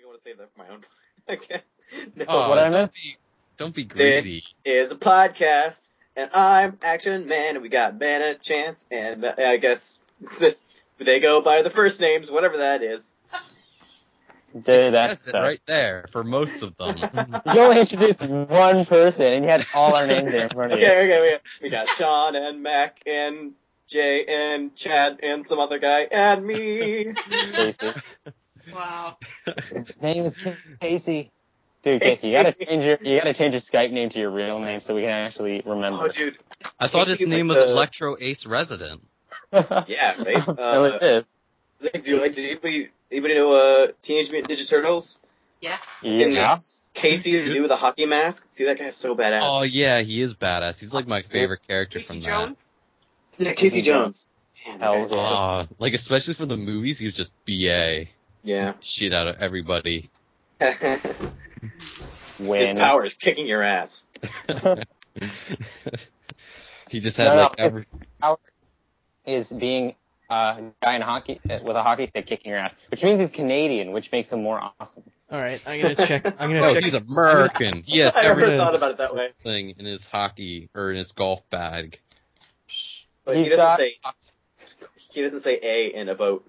I want to save that for my own podcast. No, Oh, what I meant. don't be greedy. This is a podcast, and I'm Action Man, and we got Man a Chance, and I guess they go by the first names, whatever that is. It says it right there for most of them. You only introduced one person, and you had all our names there in front of you. Okay, we got Shawn and Mac and Jay and Chad and some other guy and me. Casey. Wow. His name is Casey. Dude, Casey, you gotta change your Skype name to your real name so we can actually remember. Oh, dude. I thought his Casey's name like was the- Electro Ace Resident. Yeah, right? No, it is. Did anybody know Teenage Mutant Ninja Turtles? Yeah. Yeah. Casey, the dude with the hockey mask? Dude, that guy's so badass. Oh yeah, he is badass. He's like my favorite character Casey from Jones? Yeah, Casey Jones. Man, that Hell's guy's so- that. Like especially for the movies, he was just BA. Yeah. Shit out of everybody. His Win. power is kicking your ass. He just had every. Power is being a guy in hockey with a hockey stick kicking your ass, which means he's Canadian, which makes him more awesome. All right, I'm gonna check. No, he's American. He has I never every thought about it that way. thing in his hockey or in his golf bag. But he doesn't say A in a boat.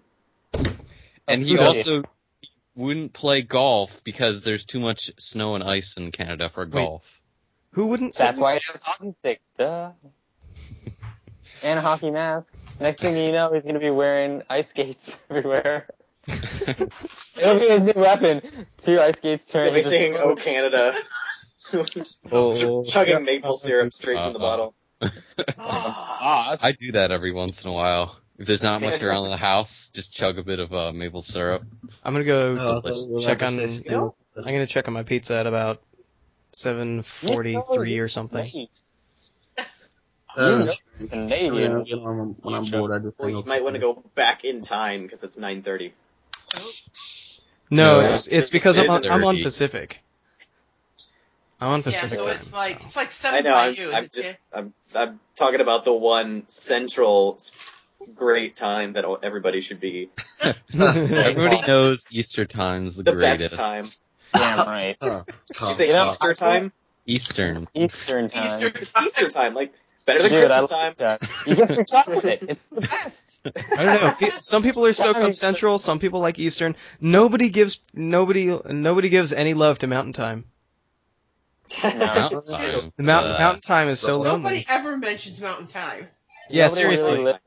And he That's also wouldn't play golf because there's too much snow and ice in Canada for golf. Who wouldn't? That's why he has a hockey stick. Duh. And a hockey mask. Next thing you know, he's gonna be wearing ice skates everywhere. It'll be his new weapon. 2 ice skates turn. He'll be singing "Oh Canada," chugging maple syrup straight from the bottle. I do that every once in a while. If there's not much around the house, just chug a bit of maple syrup. I'm gonna go check on. No? I'm gonna check on my pizza at about 7:43 or something. Canadian. When I'm bored, I just Well, you might want to go back in time because it's 9:30. No, No, it's because I'm on 6:30. Pacific. I'm on Pacific so time. it's like so. it's like I 7 know. by you. I'm talking about the one central great time that everybody should be. Everybody knows Easter time's the The greatest. best time. Damn right. Did you say Easter time? Eastern. Eastern time. It's Easter time, like better than Dude, I Christmas love time. that. You get free chocolate. It's the best. I don't know. Some people are stoked on Central. Some people like Eastern. Nobody gives any love to Mountain Time. Mountain Time. The Mountain Time is so lonely. Nobody ever mentions Mountain Time. Yeah, Nobody seriously. really lives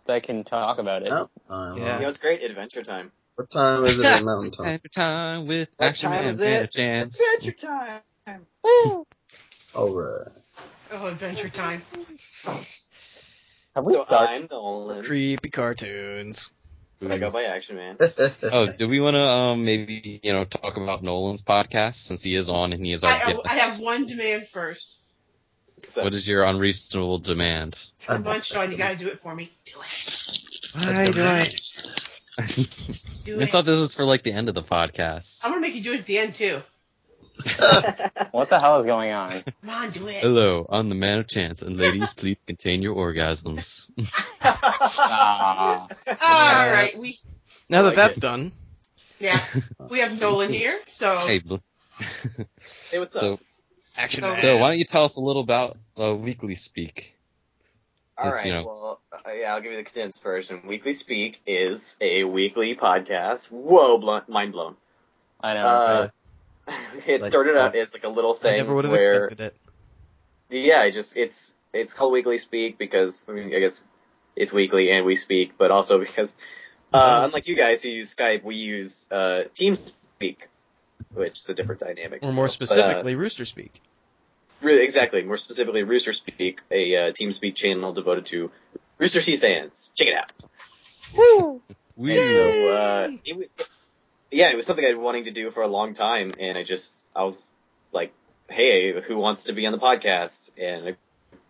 that can talk about it. Yeah. You know, it's great Adventure Time. What time is it at Mountain Time? Adventure Time with What Action time Man is and it? a chance. Adventure Time. Alright. Oh, Adventure Time. Have we So started? I'm Nolan. Creepy cartoons. I go by Action Man. Oh, do we want to maybe talk about Nolan's podcast since he is on and he is our guest? I have one demand first. So, What is your unreasonable demand? Come on, Sean, you gotta do it for me. Do it. Why do I? Do I it. thought this was for like the end of the podcast. I'm gonna make you do it at the end too. What the hell is going on? Come on, do it. Hello, I'm the man of chance, and ladies, please contain your orgasms. Ah. All right, Now that that's done, we have Nolan here, so Hey, Hey, what's so up? Action So- Man. so why don't you tell us a little about Weekly Speak? All since, right, well, I'll give you the condensed version. Weekly Speak is a weekly podcast. Whoa, mind blown. I know. It started out as like a little I thing never would have where, expected it. yeah, it's called Weekly Speak because, I mean, I guess it's weekly and we speak, but also because, unlike you guys who use Skype, we use, TeamSpeak, which is a different dynamic. Or more specifically, Rooster Speak. Really, exactly. More specifically, Rooster Speak, a TeamSpeak channel devoted to Rooster Teeth fans. Check it out. We And so, it was something I'd been wanting to do for a long time, and I was like, hey, who wants to be on the podcast? And a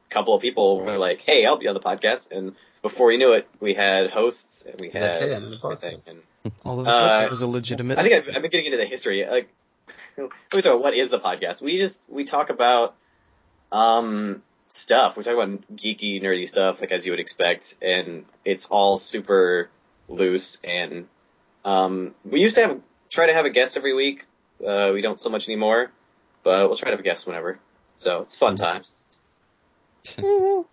couple of people were like, hey, I'll be on the podcast. And before you knew it, we had hosts, and we had Hey, I'm on the everything. podcast. And All of a sudden, it was a legitimate. I think I've been getting into the history. Like, let me talk about what is the podcast. We talk about stuff. We talk about geeky, nerdy stuff, like as you would expect, and it's all super loose. And we used to have try to have a guest every week. We don't so much anymore, but we'll try to have a guest whenever. So it's fun times. We're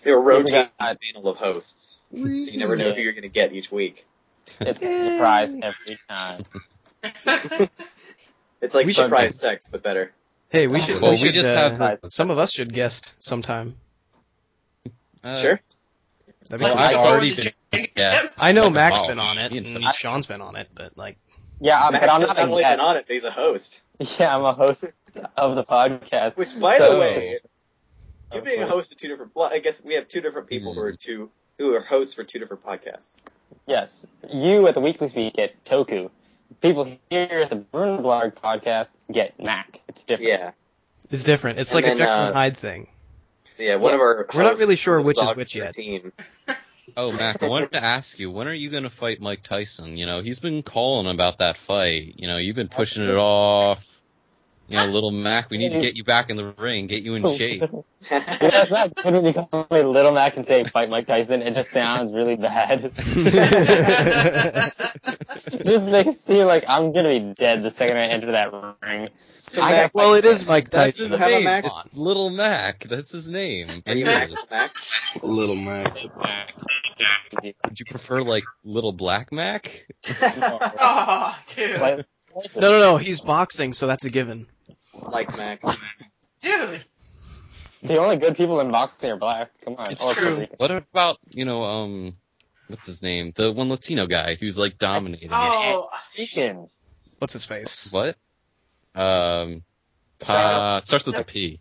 a rotating panel of hosts, so you never know who you're going to get each week. It's a surprise every time. It's like We should- surprise sex, but better. Hey, we should. Well, we we should, just have some of us should guest sometime. Sure. That'd be Well, cool. I've already been guest. I know like, Mac's oh, been on it, shit. and Sean's been on it, but like, Yeah, Mac but I'm has not not a only guest. been on it, but he's a host. Yeah, I'm a host of the podcast. Which, by So- the way, you being a host of two different. Well, I guess we have two different people who are hosts for two different podcasts. Yes, you at the Weekly Speak get Toku. People here at the BrunoBlargg podcast get Mac. It's different. Yeah, it's different. It's And like a then, Jekyll and Hyde thing. yeah. One of our We're not hosts really sure is which is Dogs which yet. 13. Oh, Mac, I wanted to ask you, when are you going to fight Mike Tyson? You know, he's been calling about that fight. You know, you've been pushing it off. You know, little Mac, we need to get you back in the ring, get you in shape. Yeah, it's not good when you call me Little Mac and say fight Mike Tyson. It just sounds really bad. Just makes it seem like I'm gonna be dead the second I enter that ring. So, I Mac, got- Well, it is Mike That's Tyson. his Have a name. Mac? It's Little Mac. That's his name. are you Mac? Anyways, Mac? Little Mac. would you prefer, like, Little Black Mac? Oh, dude. Like, No. He's boxing, so that's a given. Like Mac. Dude. the only good people in boxing are black. Come on. It's Or true. Puerto Rican. What about, you know, what's his name? The one Latino guy who's, like, dominating it. Oh, Rican. What's his face? What? Starts with a P.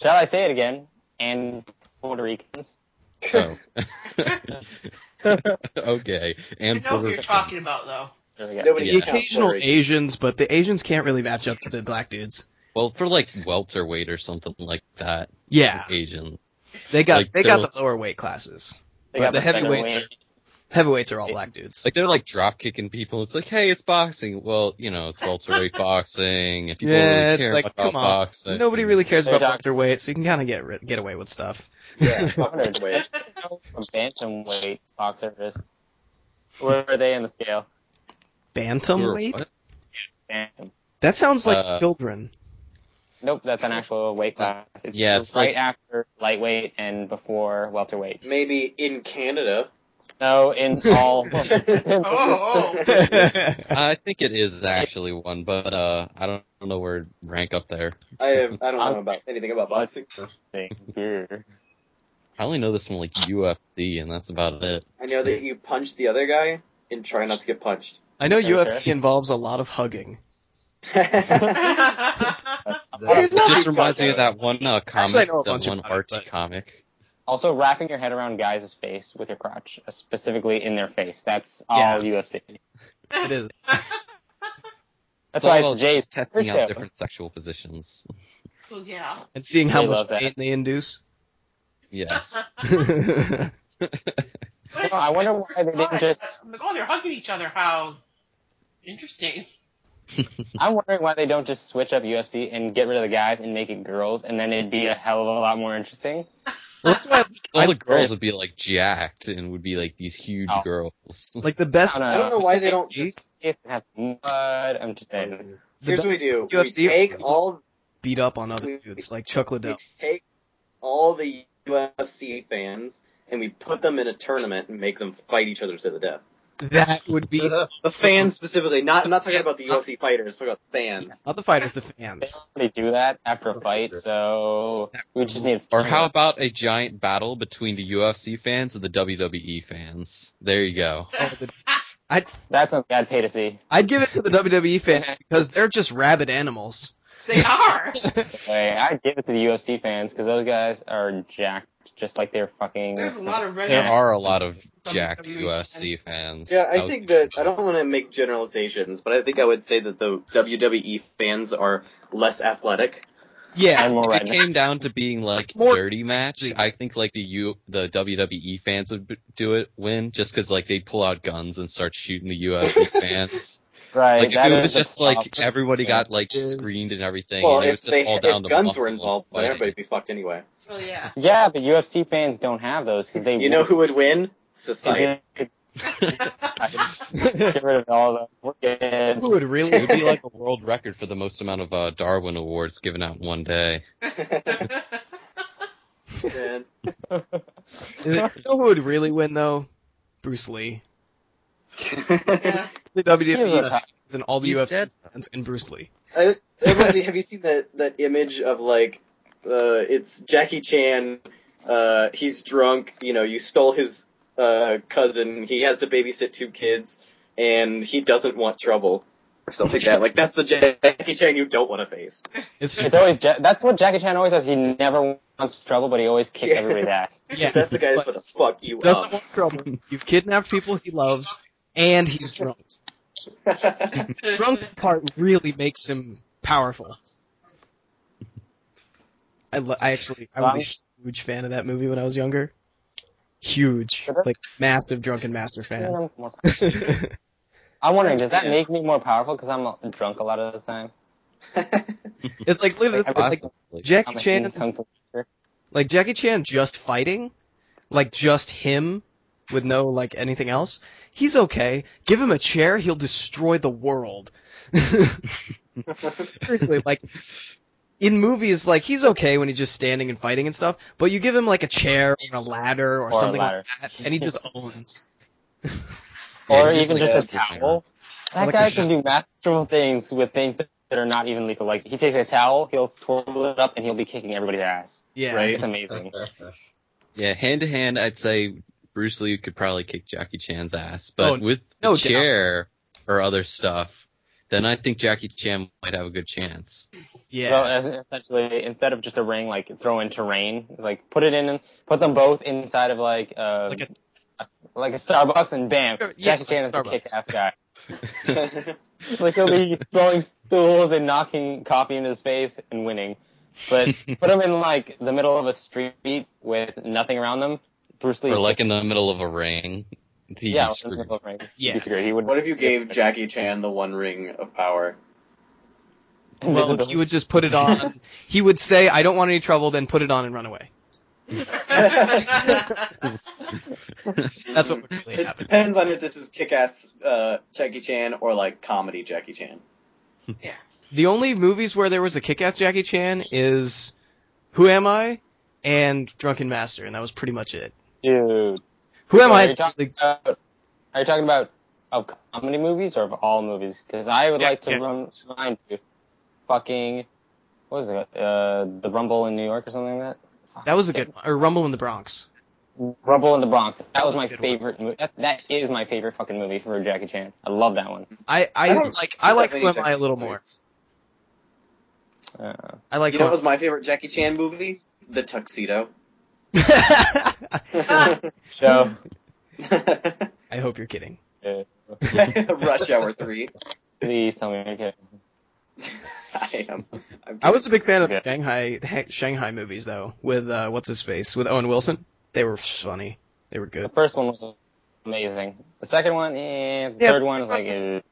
Shall I say it again? And Puerto Ricans. Oh. Okay. you And know Puerto what you're Rican. talking about, though. There we go. Nobody Yeah. The counts occasional Puerto Rican. Asians, but the Asians can't really match up to the black dudes. Well, for like welterweight or something like that. Yeah, Asians. they got Like, they got they're- the lower weight classes. They But got the heavyweights featherweight. Heavyweights are all black dudes. Like they're like drop kicking people. It's like, hey, it's boxing. Well, you know, it's welterweight boxing. And people Yeah, really it's care like, about come on. boxing. Nobody really cares They're about doctors. welterweight, so you can kind of get away with stuff. Yeah, Wait. A bantamweight boxer. Where are they in the scale? Bantamweight? What? Bantam. That sounds like Uh, children. Nope, that's an actual weight class. It's Yeah, it's right like- after lightweight and before welterweight. Maybe in Canada. No, in all. Oh. I think it is actually one, but I don't know where it rank up there. I don't know about anything about boxing. Beer. I only know this from like UFC, and that's about it. I know that you punch the other guy and try not to get punched. I know Okay. UFC involves a lot of hugging. It just reminds me of that one comic, Actually, I know a that bunch one about it, arty but- comic. Also, wrapping your head around guys' face with your crotch, specifically in their face. That's all Yeah. UFC. It is. That's all why about it's Jay's just testing show. out different sexual positions. Well, yeah. And seeing how They much love that. pain they induce. Yes. No, I wonder why they didn't just. I'm like, oh, they're hugging each other. How interesting. I'm wondering why they don't just switch up UFC and get rid of the guys and make it girls, and then it'd be a hell of a lot more interesting. Well, that's why All the girls would be like jacked and would be like these huge Oh. girls. like the best. I I don't know why they don't just. If it has mud, I'm just saying. Here's what we do. UFC We take all. beat up on other dudes like Chuck We Liddell. take all the UFC fans and we put them in a tournament and make them fight each other to the death. That would be The fans specifically, not talking about the UFC fighters, talking about fans. not the fighters, the They fans. already do that after a fight, so we just need. Or how about a giant battle between the UFC fans and the WWE fans? There you go. That's something I'd pay to see. I'd give it to the WWE fans because they're just rabid animals. They are. Hey, I'd give it to the UFC fans because those guys are jacked, just like they're fucking. There's a lot of red. There are a lot of Some jacked WWE UFC fans. Yeah, I think that, I don't want to make generalizations, but I think I would say that the WWE fans are less athletic. Yeah, I'm more If it right came down to being like More- dirty match, I think like the WWE fans would win just because like they'd pull out guns and start shooting the UFC fans. Right. Like if that it is was the just like problem. everybody got like Is- screened and everything, Well, and it if was just all down to guns muscle were and involved, then fighting. everybody'd be fucked anyway. Well, yeah. Yeah, but UFC fans don't have those because they. You know who would win? Society. Get rid of all of them. We're good. Who would It really? would be like a world record for the most amount of Darwin Awards given out in one day. Man. You know who would really win though? Bruce Lee. Yeah. The He was WWE a- and all the He's UFC dead. fans and Bruce Lee. Lindsay, have you seen that image of like, it's Jackie Chan, he's drunk, you stole his, cousin, he has to babysit 2 kids, and he doesn't want trouble. Or something like that. Like, that's the Jackie Chan you don't want to face. It's It's always that's what Jackie Chan always does. He never wants trouble, but he always kicks Yeah. everybody's ass. yeah. That's the guy that's But about to fuck you doesn't up. want trouble. You've kidnapped people he loves, and he's drunk. Drunk part really makes him powerful. I was a huge fan of that movie when I was younger. Huge, like massive Drunken Master fan. I'm wondering, does that make me more powerful because I'm drunk a lot of the time? It's like look at this, like Possibly. Jackie I'm a Chan, kung fu master. like Jackie Chan just fighting, like just him with no like anything else. He's okay. Give him a chair, he'll destroy the world. Seriously, like in movies, like he's okay when he's just standing and fighting and stuff. But you give him like a chair or a ladder or Or a something ladder. like that, and he just owns. Or Yeah, even like just a that for sure. towel. That Like guy a can do masterful things with things that are not even lethal. Like, he takes a towel, he'll twirl it up, and he'll be kicking everybody's ass. Yeah, Right. It's amazing. Yeah, hand to hand, I'd say Bruce Lee could probably kick Jackie Chan's ass, but Oh, with no the doubt. chair or other stuff, then I think Jackie Chan might have a good chance. Yeah. So essentially, instead of just a ring, like throw in terrain, it's like put them both inside of like Like a Starbucks, and bam, Yeah, Jackie Chan is the Starbucks. kick-ass guy. Like, he'll be throwing stools and knocking coffee in his face and winning. But put him in like the middle of a street with nothing around them. Bruce Lee. Or like in the middle of a ring. He'd yeah, be in the screwed. middle of a ring. Yeah. He'd be screwed. He would. What if you gave Jackie Chan the one ring of power? Well, he would just put it on. He would say, "I don't want any trouble," then put it on and run away. That's what would really It happen. depends on if this is kick-ass Jackie Chan or like comedy Jackie Chan. The only movies where there was a kick-ass Jackie Chan is Who Am I and Drunken Master, and that was pretty much it. Dude. Who Am Are I? you Is talking about of comedy movies or of all movies? Because I would Yeah, like to yeah. remind you, fucking, what was it? The Rumble in New York or something like that. that was a good one. Or Rumble in the Bronx. Rumble in the Bronx. That was was a my good one. favorite movie. That is my favorite fucking movie for Jackie Chan. I love that one. I don't like see I that like many Who Am I Jackie a little Chan more. movies. I like You know Who what was my favorite Jackie Chan movie? The Tuxedo. So, I hope you're kidding. Rush Hour 3. please tell me you're kidding. I am. I was a big fan of the Yeah. Shanghai movies though, with what's his face, with Owen Wilson. They were funny. They were The good. first one was amazing. The second one, the Yeah, third the one was like, second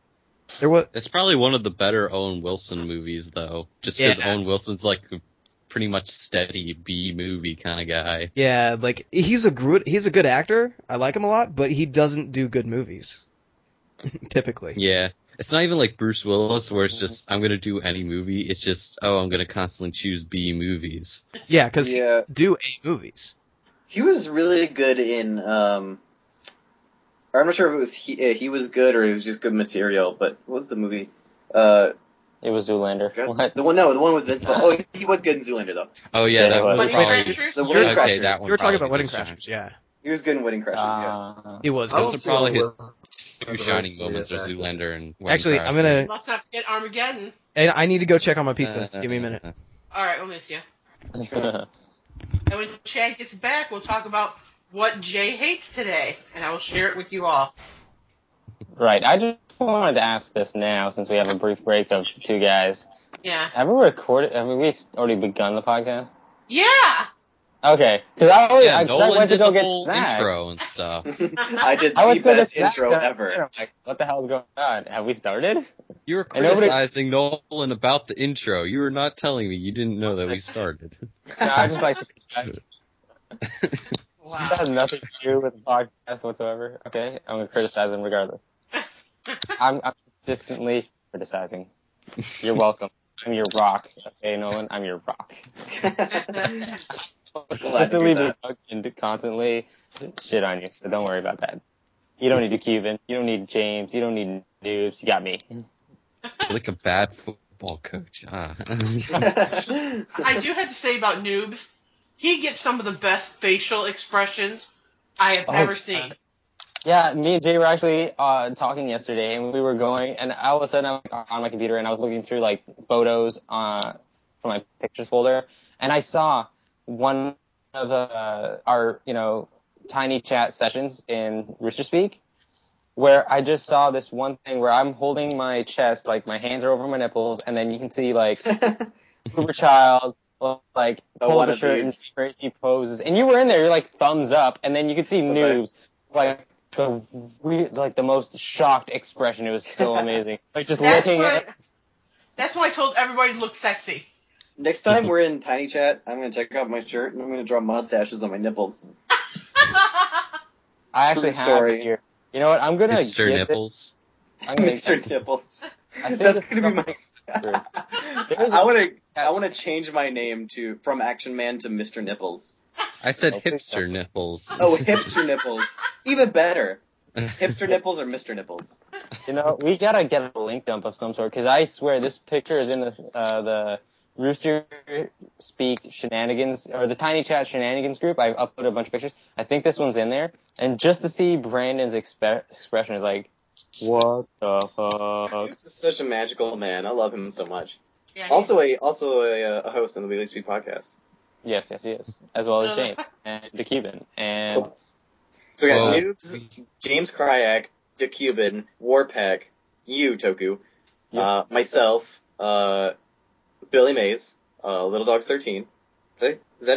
There was It's probably one of the better Owen Wilson movies, though. Just because Yeah. Owen Wilson's like a pretty much steady B-movie kind of guy. yeah, like he's a good actor. I like him a lot, but he doesn't do good movies. Typically. Yeah. It's not even like Bruce Willis, where it's just, I'm going to do any movie. It's just, I'm going to constantly choose B movies. Yeah, because Yeah. do A movies. He was really good in, I'm not sure if it was he was good or it was just good material, but what was the movie? it was Zoolander. What? The one with Vince Vaughn. Oh, he was good in Zoolander though. Oh, yeah, Yeah, that it was. was Wedding probably... Crashers? The Wedding Okay, Crashers. that one You were talking probably about Wedding gets a Crashers, yeah. He was good in Wedding Crashers, yeah. He was. Those good. are probably his two That's shining the moments are best actor. Zoolander and Wedding Actually, I'm Crashers. gonna- Must not forget Armageddon. And I need to go check on my pizza. Give me a minute. Alright, we'll miss you. And when Chad gets back, we'll talk about what Jay hates today, and I will share it with you all. Right. I just wanted to ask this now, since we have a brief break of two guys. Yeah. Have we already begun the podcast? Yeah! Okay. Because Yeah, I Nolan went to did go the get whole snacks. intro and stuff. I did I the went to go get best snacks, intro and ever. I'm like, what the hell is going on? Have we started? You were And nobody- criticizing Nolan about the intro. You were not telling me you didn't know that we started. No, I just like to Wow. That has nothing to do with the podcast whatsoever. Okay, I'm gonna criticize him regardless. I'm consistently criticizing. You're welcome. I'm your rock. Okay, Nolan, I'm your rock. Consistently bug and to constantly shit on you, so don't worry about that. You don't need a Cuban. You don't need James. You don't need noobs. You got me. Like a bad football coach. Ah. I do have to say about Noobs, he gets some of the best facial expressions I have ever seen. Yeah, me and Jay were actually talking yesterday, and we were going, and all of a sudden I'm on my computer, and I was looking through like photos from my pictures folder, and I saw one of our tiny chat sessions in Rooster Speak, where I just saw this one thing where I'm holding my chest, like my hands are over my nipples, and then you can see like Uber Child, like pull up a shirt and crazy poses, and you were in there, you're like thumbs up, and then you could see Noobs, like the most shocked expression. It was so amazing, like just looking at. That's why I told everybody to look sexy. Next time we're in Tiny Chat, I'm gonna take off my shirt and I'm gonna draw mustaches on my nipples. I actually have it here. You know what? I'm gonna Hipster nipples. Mr. Nipples. I think That's gonna be my. I I wanna change my name from Actionman to Mr. Nipples. I said hipster nipples. Oh, hipster nipples. Even better. Hipster nipples or Mr. Nipples. You know, we gotta get a link dump of some sort, because I swear this picture is in the Rooster Speak shenanigans, or the Tiny Chat shenanigans group. I've uploaded a bunch of pictures. I think this one's in there. And just to see Brandon's expression is like, what the fuck? He's such a magical man. I love him so much. Yeah, Also a host on the Weekly Speak podcast. Yes, he is. As well as James and the Cuban. And so we got Noobs, James Kryak, the Cuban, Warpack, you, Toku, myself, Billy Mays, Little Dogs 13. Is that it? Is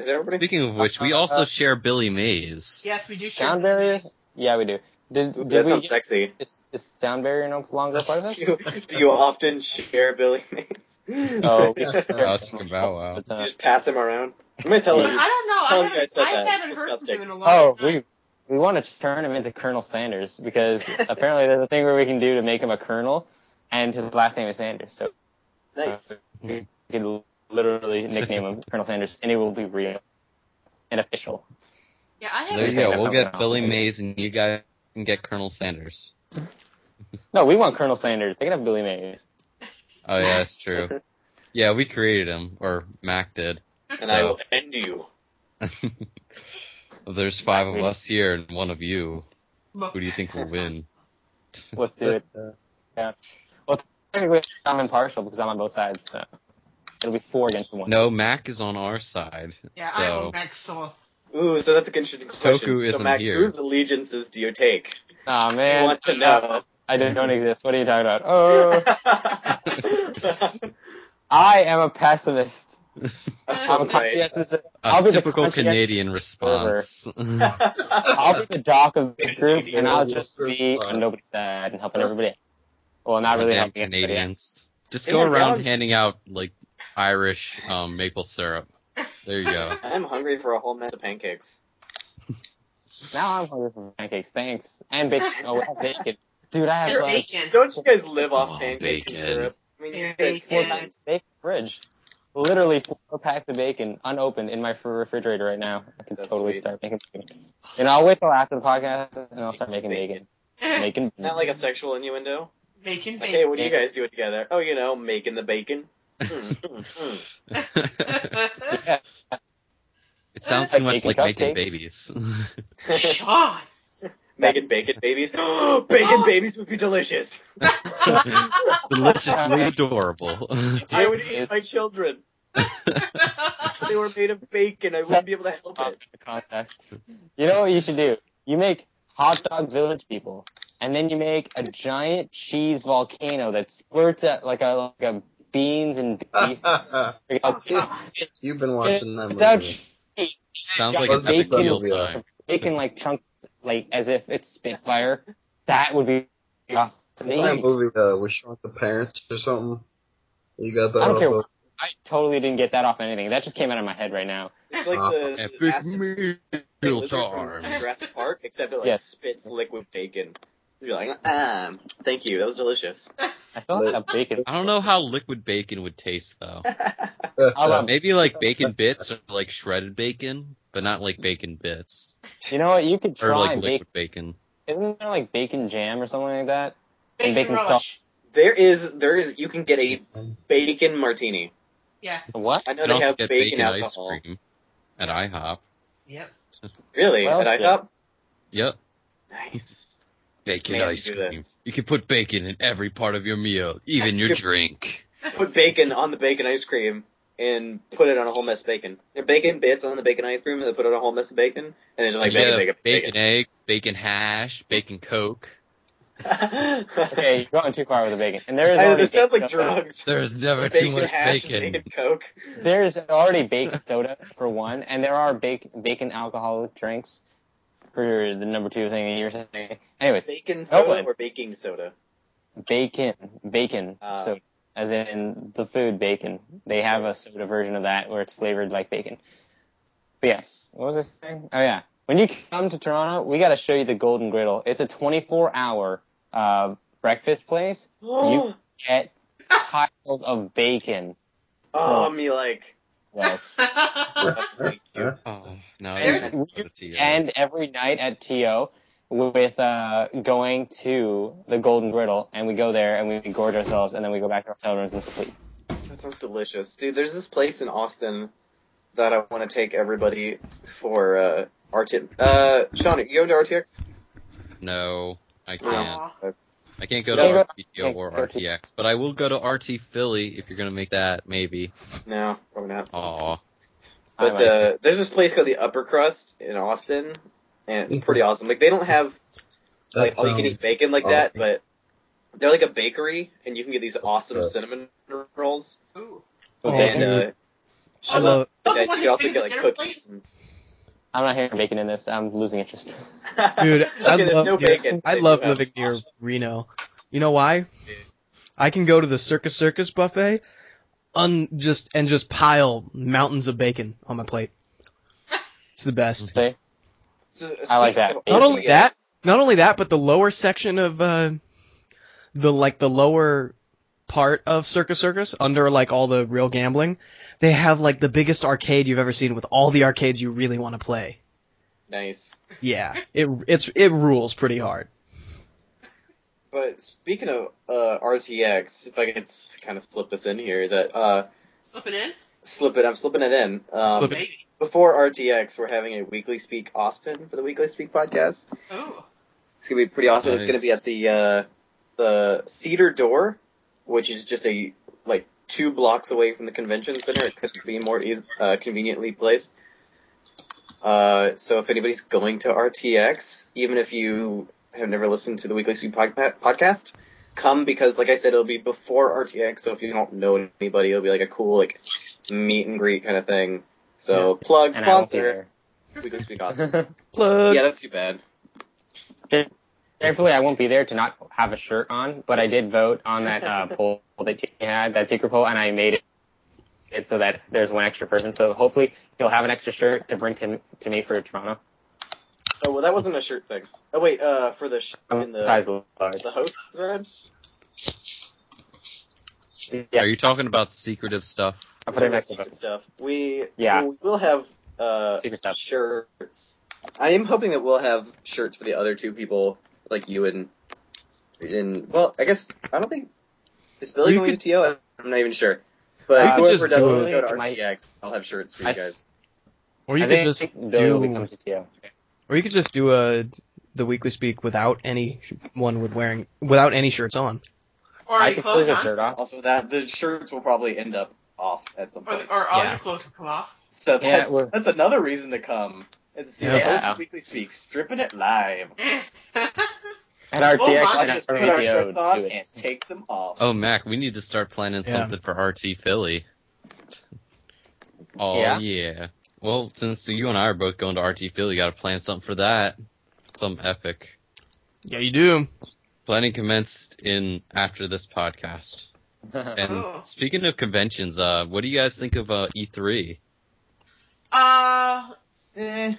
that everybody? Speaking of which, we also share Billy Mays. Yes, we do share. Sound barrier? Yeah, we do. Did that we sounds sexy. Is sound barrier no longer part of this? Do you often share Billy Mays? Oh, we Wow. You just pass him around. I'm gonna tell him. I don't know. Tell him you guys said I that. haven't It's heard disgusting. from him in a long time. we want to turn him into Colonel Sanders, because apparently there's a thing where we can do to make him a colonel, and his last name is Sanders. So Nice. we can literally nickname him Colonel Sanders, and it will be real and official. Yeah, I There haven't. you go. That's We'll something get else. Billy Mays, and you guys can get Colonel Sanders. No, we want Colonel Sanders. They can have Billy Mays. Oh yeah, that's true. Yeah, we created him, or Mac did. And I will end you. There's 5 of us here and 1 of you. Who do you think will win? Let's do it. Yeah. Well, technically, I'm impartial because I'm on both sides, so it'll be 4 against 1. No, Mac is on our side. Yeah, so. I will next. So Ooh, so that's a good interesting question. Toku so isn't Mac, here. whose allegiances do you take? Aw, man. I want to know. I don't exist. What are you talking about? Oh, I am a pessimist. I'm a conscientious. I'll be the typical conscientious Canadian response. I'll be the doc of the group, and I'll just be on nobody's side and helping everybody. Well, not really Damn helping everybody. Canadians. Just go around handing out, like, Irish maple syrup. There you go. I'm hungry for a whole mess of pancakes. Now I'm hungry for pancakes. Thanks. And bacon. Oh, I have bacon. Dude, I have They're like bacon. Don't you guys live off Oh, pancakes bacon. and syrup? I mean, you Yeah, guys bacon. bacon fridge. Literally 4 packs of bacon unopened in my refrigerator right now. I could That's totally sweet. start making bacon. And I'll wait till after the podcast and I'll start making bacon. Making Not like a sexual innuendo. Bacon, Like, bacon. hey, what do you guys do together? Oh, you know, making the bacon. Yeah. It sounds too much Making like making cupcakes. babies. Sean. Making bacon babies. Bacon babies would be delicious. Deliciously adorable. I would eat my children. They were made of bacon. I wouldn't be able to help it. Contact. You know what you should do? You make hot dog village people, and then you make a giant cheese volcano that squirts at like a beans and beef. You've been watching that It's out movie. cheese. Sounds like Got an epic bacon. meal time. Bacon like chunks, like as if it's Spitfire. That would be awesome. That movie with Sean the Parents or something. You got that I don't care. off I totally didn't get that off anything. That just came out of my head right now. It's like the Epic massive meal lizard time. from Jurassic Park, except it like Yes. spits liquid bacon. You're like, thank you, that was delicious. I feel like that bacon. I don't know how liquid bacon would taste though. How about, Maybe like bacon bits or like shredded bacon, but not like bacon bits you know what? You could or try like bacon. liquid bacon. Isn't there like bacon jam or something like that? Bacon bacon relish. sauce. There is, you can get a bacon martini. Yeah. What? I know You can they also have get bacon bacon ice alcohol. cream at IHOP. Yep. Really? Well, At yeah. IHOP? Yep. Nice. Bacon Man, ice do cream. this. You can put bacon in every part of your meal, even your drink. Put bacon on the bacon ice cream and put it on a whole mess of bacon. There are bacon bits on the bacon ice cream and they put it on a whole mess of bacon. And it's just like You bacon, get bacon, bacon eggs, bacon hash, bacon coke. Okay, you're going too far with the bacon. And there is I know, already this sounds bacon like soda. drugs. There's never Bacon too much hash and bacon. bacon coke. There's already bacon soda for one, and there are bacon alcoholic drinks for the number two thing that you're saying. Anyways, Bacon soda Nolan. or baking soda? bacon Ah. soda, as in the food bacon. They have a soda version of that where it's flavored like bacon. But yes, what was this thing? Oh yeah, when you come to Toronto, we got to show you the Golden Griddle. It's a 24-hour breakfast place. You get piles of bacon. Oh, me like. Yes. That's so cute. Oh, no. There's- I don't want to And every night at TO with going to the Golden Griddle, and we go there and we gorge ourselves, and then we go back to our hotel rooms and sleep. That sounds delicious. Dude, there's this place in Austin that I want to take everybody for RTX. Shawn, you going to RTX? No, I can't. Aw. I can't go Yeah, to go- RTO or RTX, but I will go to RT Philly if you're gonna make that, maybe. No, probably not. Aw. But there's this place called the Upper Crust in Austin, and it's pretty awesome. Like, they don't have like all you can eat bacon like that, but they're like a bakery, and you can get these awesome cinnamon rolls. Ooh. Oh, And dude. I shut love- up. Oh, the And one you can that's also been get like in their cookies. And... I'm not hearing bacon in this. I'm losing interest. Dude, okay, there's no bacon. I They love do have- living near Reno. You know why? I can go to the Circus buffet, just pile mountains of bacon on my plate. It's the best. See? So, I like that. speaking of Not only RTX, that- Not only that, but the lower section of the lower part of Circus under like all the real gambling, they have like the biggest arcade you've ever seen with all the arcades you really want to play. Nice. Yeah, it rules pretty hard. But speaking of RTX, if I could kind of slip this in here, that Slip it in? I'm slipping it in. Slip it- Maybe. Before RTX, we're having a Weekly Speak Austin for the Weekly Speak podcast. Oh. It's gonna be pretty awesome. It's gonna be at Nice. the Cedar Door, which is just like 2 blocks away from the convention center. It could be more conveniently placed. So if anybody's going to RTX, even if you have never listened to the Weekly Speak podcast, come, because like I said, it'll be before RTX. So if you don't know anybody, it'll be like a cool like meet and greet kind of thing. So plug, And I won't be sponsor, Weekly Speak Austin. there. Plug. Yeah, that's too bad. Thankfully, I won't be there to not have a shirt on, but I did vote on that poll that you had, that secret poll, and I made it so that there's one extra person. So hopefully, you'll have an extra shirt to bring to me for Toronto. Oh well, that wasn't a shirt thing. Oh wait, for the in Size the large. host thread. Yeah, Are you talking about secretive stuff? I'll put it Some next to secret it. stuff. Yeah. we will have Secret stuff. shirts. I am hoping that we'll have shirts for the other 2 people, like you and well, I guess I don't think is Billy You going could- to TO? I'm not even sure. But You could whoever just doesn't do go to it. RTX, I'll have shirts for you guys. Or you I could think just Billy will be do, coming to TO. or you could just do the Weekly Speak without anyone without any shirts on. Or I your could clothes take a on. shirt off. Also, that the shirts will probably end up off at some point. Or all Yeah. your clothes will come off. So Yeah, that's another reason to come. Is to see the Yeah. host of Weekly Speak stripping it live. At RTX, Well, Let's and just at put our TO, shirts on do and it. take them off. Oh, Mac, we need to start planning Yeah. something for RT Philly. Oh, Yeah? yeah. Well, since you and I are both going to RT Philly, you gotta plan something for that. Something epic. Yeah, you do. Planning commenced after this podcast. And Oh. speaking of conventions, what do you guys think of E3? I When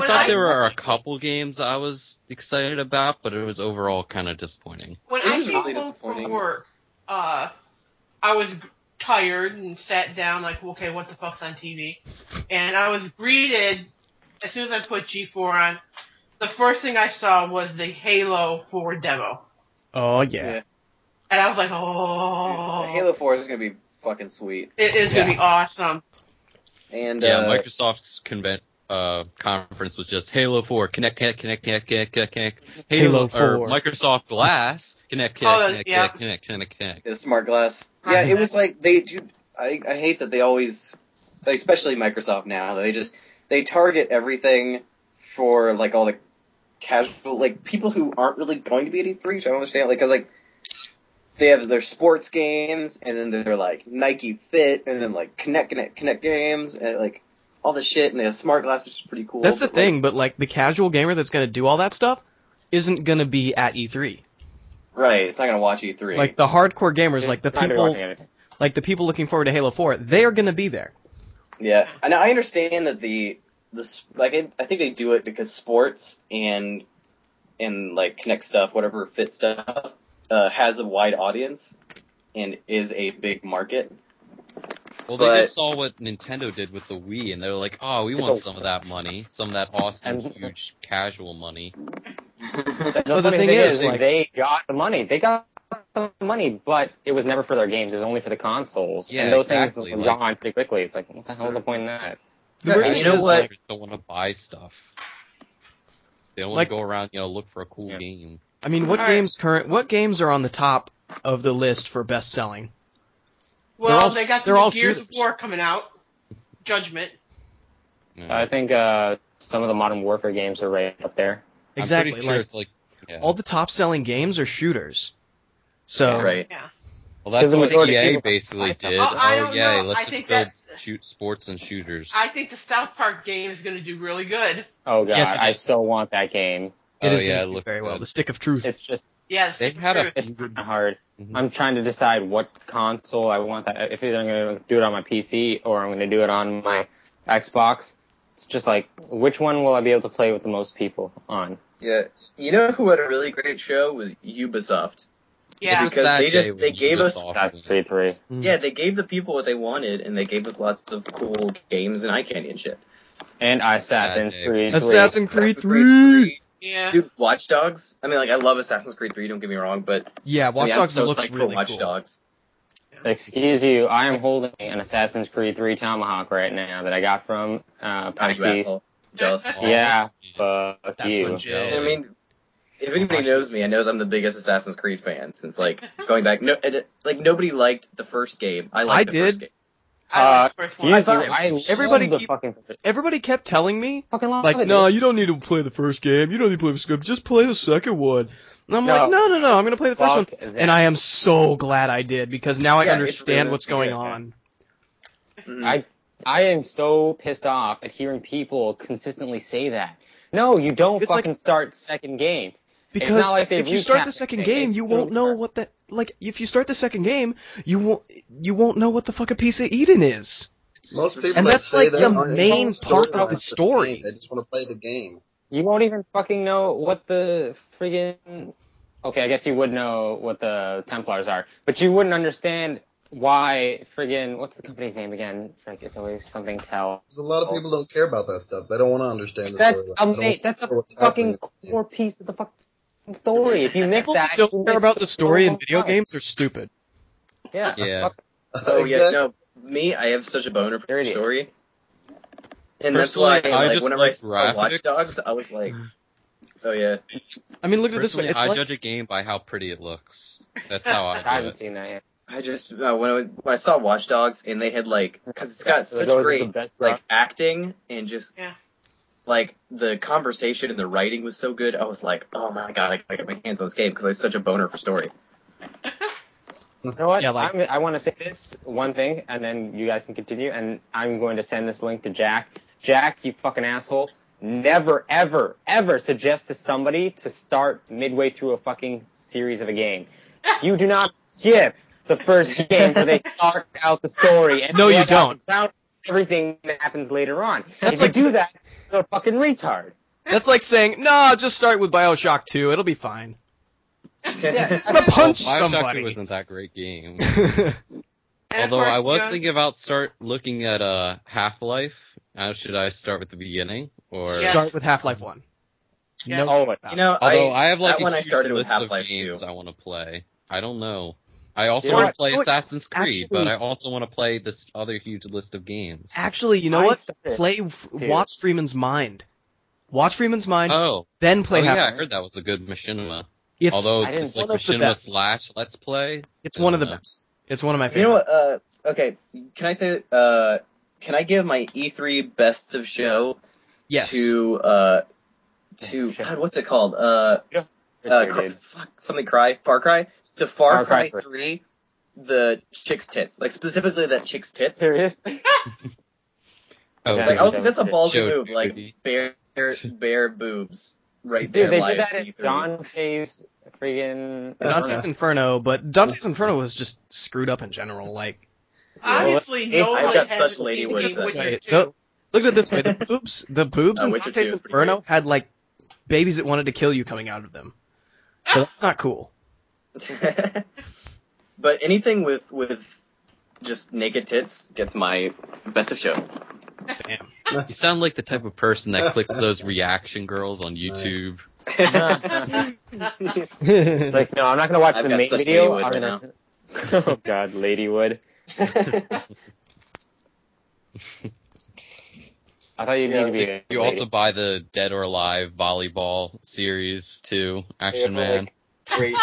thought I- there were a couple games I was excited about, but it was overall kind of disappointing. When It I was came really home disappointing. from work, I was tired and sat down like, okay, what the fuck's on TV? And I was greeted, as soon as I put G4 on, the first thing I saw was the Halo 4 demo. Oh yeah. And I was like, oh. Halo 4 is going to be fucking sweet. It is going to be awesome. And Yeah, Microsoft's conference was just Halo 4, connect. Halo 4. Or Microsoft Glass, connect. the smart glass. Yeah, it was like they do. I hate that they always, especially Microsoft now, they target everything for like all the casual, like people who aren't really going to be at E3, which I don't understand. Like, cause like they have their sports games, and then they're like Nike Fit, and then like Connect games, and like all this shit, and they have smart glass, which is pretty cool. That's the but, thing, like, but like the casual gamer that's gonna do all that stuff isn't gonna be at E3. right? It's not gonna watch E3. Like the hardcore gamers, like the Not gonna be people, watching anything. like the people looking forward to Halo 4, they are gonna be there. Yeah, and I understand that I think they do it because sports and like Connect stuff, whatever Fit stuff, has a wide audience and is a big market. Well, they But- just saw what Nintendo did with the Wii, and they're like, oh, we want some of that money, some of that awesome, huge, casual money. The the funny thing is, like, like- they got the money. They got the money, but it was never for their games. It was only for the consoles. Yeah, and those exactly, things were like- gone pretty quickly. It's like, what the hell's the point in that? The weird and thing you know is, what? like, Don't want to buy stuff. They don't want Like- to go around, look for a cool Yeah. game. I mean, what games are on the top of the list for best selling? Well, they got they're the all Gears shooters. of War coming out. Judgment. Yeah. I think some of the Modern Warfare games are right up there. I'm Exactly. pretty sure Like it's like, yeah. all the top selling games are shooters. So Right. Yeah. Well, that's Because the what majority of EA people- basically did. Oh, I Oh, don't yeah, know. let's I just think build that's- shoot sports and shooters. I think the South Park game is going to do really good. Oh god, Yes, it I is. so want that game. it Oh, is yeah, gonna it do looks very well. good. The Stick of Truth. It's just Yes. They've had a it's few- kinda hard. Mhm. I'm trying to decide what console I want that. If either I'm going to do it on my PC or I'm going to do it on my Xbox. It's just like, which one will I be able to play with the most people on? Yeah. You know who had a really great show was Ubisoft. Yeah. It's a Because sad they day just- when they gave us- Ubisoft That's is- Creed 3. Yeah, they gave the people what they wanted, and they gave us lots of cool games and eye candy and shit. And Assassin's Sad day. Creed 3. Assassin's Creed Assassin's 3! Yeah. Dude, Watch Dogs. I mean, like, I love Assassin's Creed 3. Don't get me wrong, but Yeah, Watch I mean, Dogs I'm so looks psyched for really Watch cool. Dogs. Excuse you, I am holding an Assassin's Creed 3 Tomahawk right now that I got from Oh, PAX you East. asshole. Jealous. Yeah, fuck That's you. legit. I mean, if anybody knows me, I knows I'm the biggest Assassin's Creed fan since, like, going back. Nobody liked the first game. I liked the first did. game. I like the first one. Excuse you, I I everybody love the keep- fucking Everybody kept telling me, fucking love like, it, no, dude. you don't need to play the first game. You don't need to play the second game. Just play the second one. And I'm like, No. no, I'm gonna play the first one. Fuck that. And I am so glad I did, because now I Yeah, it's understand really what's going good. on. Mhm. I am so pissed off at hearing people consistently say that. No, you don't It's like- fucking start second game. Because not like they if you start recap the second it. game, It's you so won't know hard. what the, like, if you start the second game, you won't know what the fuck a piece of Eden is. Most people And that that's, say like, that the aren't main into part of the storyline story. game. They just want to play the game. You won't even fucking know what the friggin'... Okay, I guess you would know what the Templars are, but you wouldn't understand why friggin'... What's the company's name again? Frick, it's always something tell. 'Cause a lot of people don't care about that stuff. They don't want to understand the That's storyline. They don't want that's to a know what's fucking happening. core piece of the fucking story. If you miss People that, that don't you care miss about the story in whole video vibe. games are stupid. Yeah. Yeah. fuck- Oh yeah, Exactly. no, me, I have such a boner for They're the idiots. story, and that's why, Personally, I like, just whenever like I saw Watch graphics. Dogs, I was like, oh yeah, I mean, look at it this way. Personally, It's I like, judge a game by how pretty it looks. That's how I I do haven't it. seen that yet. I just when I saw Watch Dogs and they had like, because it's got So such those are the great best like rock- acting and just Yeah. like the conversation and the writing was so good. I was like, oh my god, I gotta get my hands on this game because I have such a boner for story. You know what? Yeah, like- I want to say this one thing, and then you guys can continue, and I'm going to send this link to Jack. Jack, you fucking asshole. Never, ever, ever suggest to somebody to start midway through a fucking series of a game. You do not skip the first game where they start out the story. And No, you drag out don't. the everything that happens later on. That's if like you do that, you're a fucking retard. That's like saying, "No, just start with BioShock 2. It'll be fine." I'm gonna punch Bioshock 2 somebody. wasn't that great game. And of Although course, I was you know, thinking about looking at Half-Life. Should I start with the beginning or? Yeah. Start with Half-Life 1. Yeah. No, Oh my god. You know, Although I have like that a one I huge started with list of Half-Life games 2. I want to play. I don't know. I also You know want what? to play You know what? Assassin's Creed, Actually- but I also want to play this other huge list of games. Actually, you know I what? started Watch Freeman's Mind. Watch Freeman's Mind, Oh, then play yeah, I Half-Life. heard that was a good machinima. It's Although I didn't- it's like one of the machinima best. / Let's Play. it's one of the Yeah. best. It's one of my You favorites. know what? Okay, can I say? Can I give my E3 best of show Yes. to Sure. God, what's it called? Dude. Far Cry to Far Far Cry Cry 3. The chick's tits, like specifically that chick's tits. Serious? Oh, Yeah, Like I was like, that's a Show ballsy move. duty. Like bare boobs right there. Dude, they live did that in E3. Dante's friggin' Dante's Inferno, but Dante's Inferno was just screwed up in general. Like, obviously, I've Nolan got has such ladywood anything at with that your Wait, two. no, look at it this way: the boobs in Witcher 2 Dante's is pretty Inferno great. had like babies that wanted to kill you coming out of them. So that's not cool. But anything with just naked tits gets my best of show. Damn. You sound like the type of person that clicks those reaction girls on YouTube. Like, no, I'm not gonna watch I've the got main such video. ladywood I'm right gonna. Oh god, Ladywood. I thought you Yeah, need to be. You also buy the Dead or Alive volleyball series too, Action Yeah, Man. Great.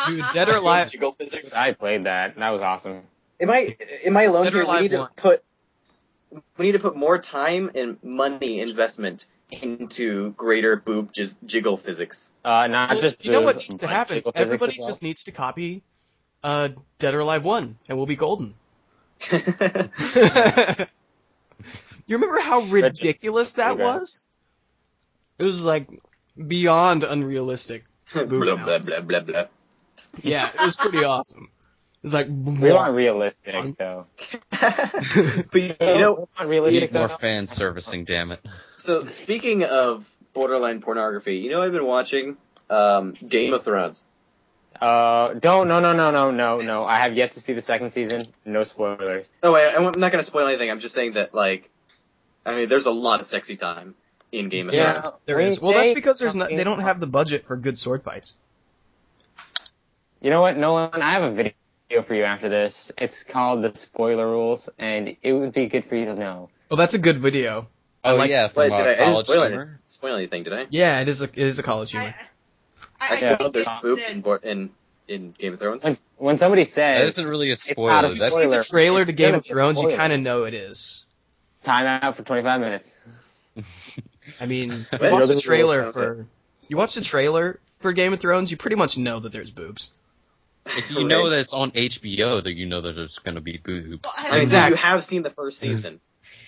Dude, Dead or Alive. Jiggle physics. I played that. That was awesome. Am I alone Dead or here? Alive We need to put more time and money investment into greater boob jiggle physics. Not Well, just. you know what boobs, needs to but happen? jiggle physics Everybody as well. just needs to copy Dead or Alive 1, and we'll be golden. You remember how ridiculous that Okay. was? It was like beyond unrealistic. blah blah blah blah blah. Yeah, it was pretty awesome. It was like, We want realistic though. But you know, We want Need realistic more though. fan servicing, damn it. so speaking of borderline pornography, you know I've been watching Game of Thrones. Don't. No. I have yet to see the second season. No spoilers. Oh wait, I'm not going to spoil anything. I'm just saying that like, I mean, there's a lot of sexy time in Game of Thrones. there is. Well, that's because they don't have the budget for good sword fights. You know what, Nolan? I have a video for you after this. It's called The Spoiler Rules, and it would be good for you to know. Oh, that's a good video. Oh like- yeah, Wait, from I didn't College spoil, Humor. spoil anything, did I? Yeah, it is a college humor. I Yeah. spoiled there's Yeah. boobs in Game of Thrones. When somebody That says isn't really a not spoiler. a If you That's see the spoiler. trailer to Game of It's a Thrones, you spoiler. kind of know it is. time out for 25 minutes. I mean, But you watch the those trailer rules, for Game of Thrones, you pretty much know that there's boobs. if you know that it's on HBO, then you know that there's going to be boobs. Well, I mean, Exactly. so you have seen the first season.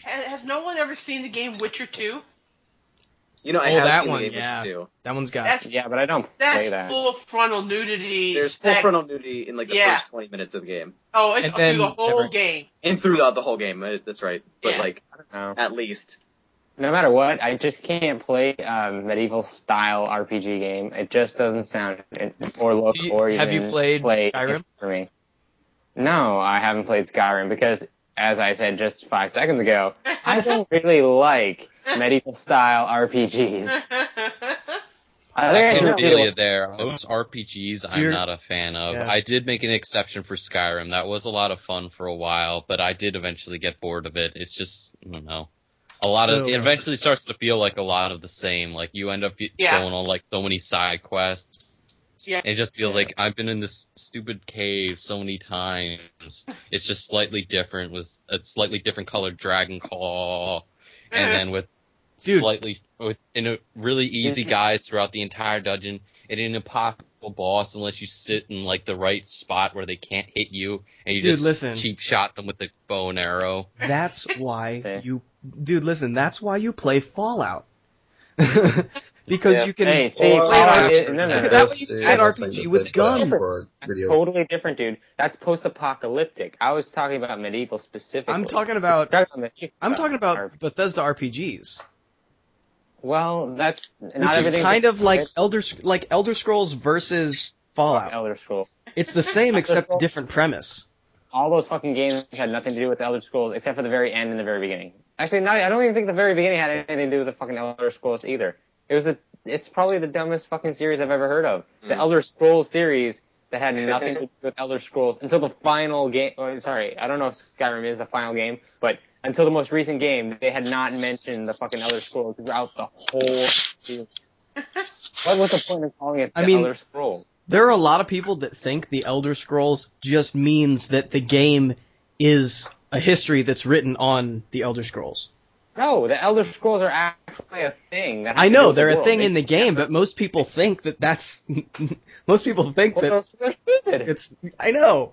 Has no one ever seen the game Witcher 2? You know, I Oh, have that seen one, the Game yeah. of Thrones too. That one's got. That's Yeah, but I don't play that's that. full frontal nudity. There's full sex. frontal nudity in like the Yeah. first 20 minutes of the game, Oh, it's And then through the whole never- game. and throughout the whole game. That's right. But Yeah. like, No. at least. No matter what, I just can't play medieval style RPG game. It just doesn't sound or look Do you- or have you even played play Skyrim? for me. No, I haven't played Skyrim because, as I said just 5 seconds ago, I don't really like medieval style RPGs. I I think I can should feel really you there. Most RPGs I'm You're- not a fan of. Yeah. I did make an exception for Skyrim. That was a lot of fun for a while, but I did eventually get bored of it. It's just, I don't know. It eventually starts to feel like a lot of the same. Like you end up Yeah. going on like so many side quests. Yeah. And it just feels like I've been in this stupid cave so many times. It's just slightly different with a slightly different colored dragon claw, and then with Dude. in a really easy guys throughout the entire dungeon, and an impossible boss unless you sit in like the right spot where they can't hit you, and you Dude, just listen. cheap shot them with the bow and arrow. That's why Okay. that's why you play Fallout. Because Yeah. you can Hey, see, Well, no. that way you can play an RPG with guns. Totally different, dude. That's post-apocalyptic. I was talking about medieval specifically. I'm talking about medieval. Bethesda RPGs, Well, that's not which is everything. kind of like Elder Scrolls versus Fallout. Elder Scrolls. It's the same except different premise. All those fucking games had nothing to do with the Elder Scrolls except for the very end and the very beginning. Actually, I don't even think the very beginning had anything to do with the fucking Elder Scrolls either. It's probably the dumbest fucking series I've ever heard of. The Elder Scrolls series that had nothing to do with Elder Scrolls until the final game. Sorry, I don't know if Skyrim is the final game, but until the most recent game, they had not mentioned the fucking Elder Scrolls throughout the whole series. What was the point of calling it the Elder Scrolls? There are a lot of people that think the Elder Scrolls just means that the game is a history that's written on the Elder Scrolls. No, the Elder Scrolls are actually a thing. I know, they're a thing in the game, but most people think that most people think that it's, I know.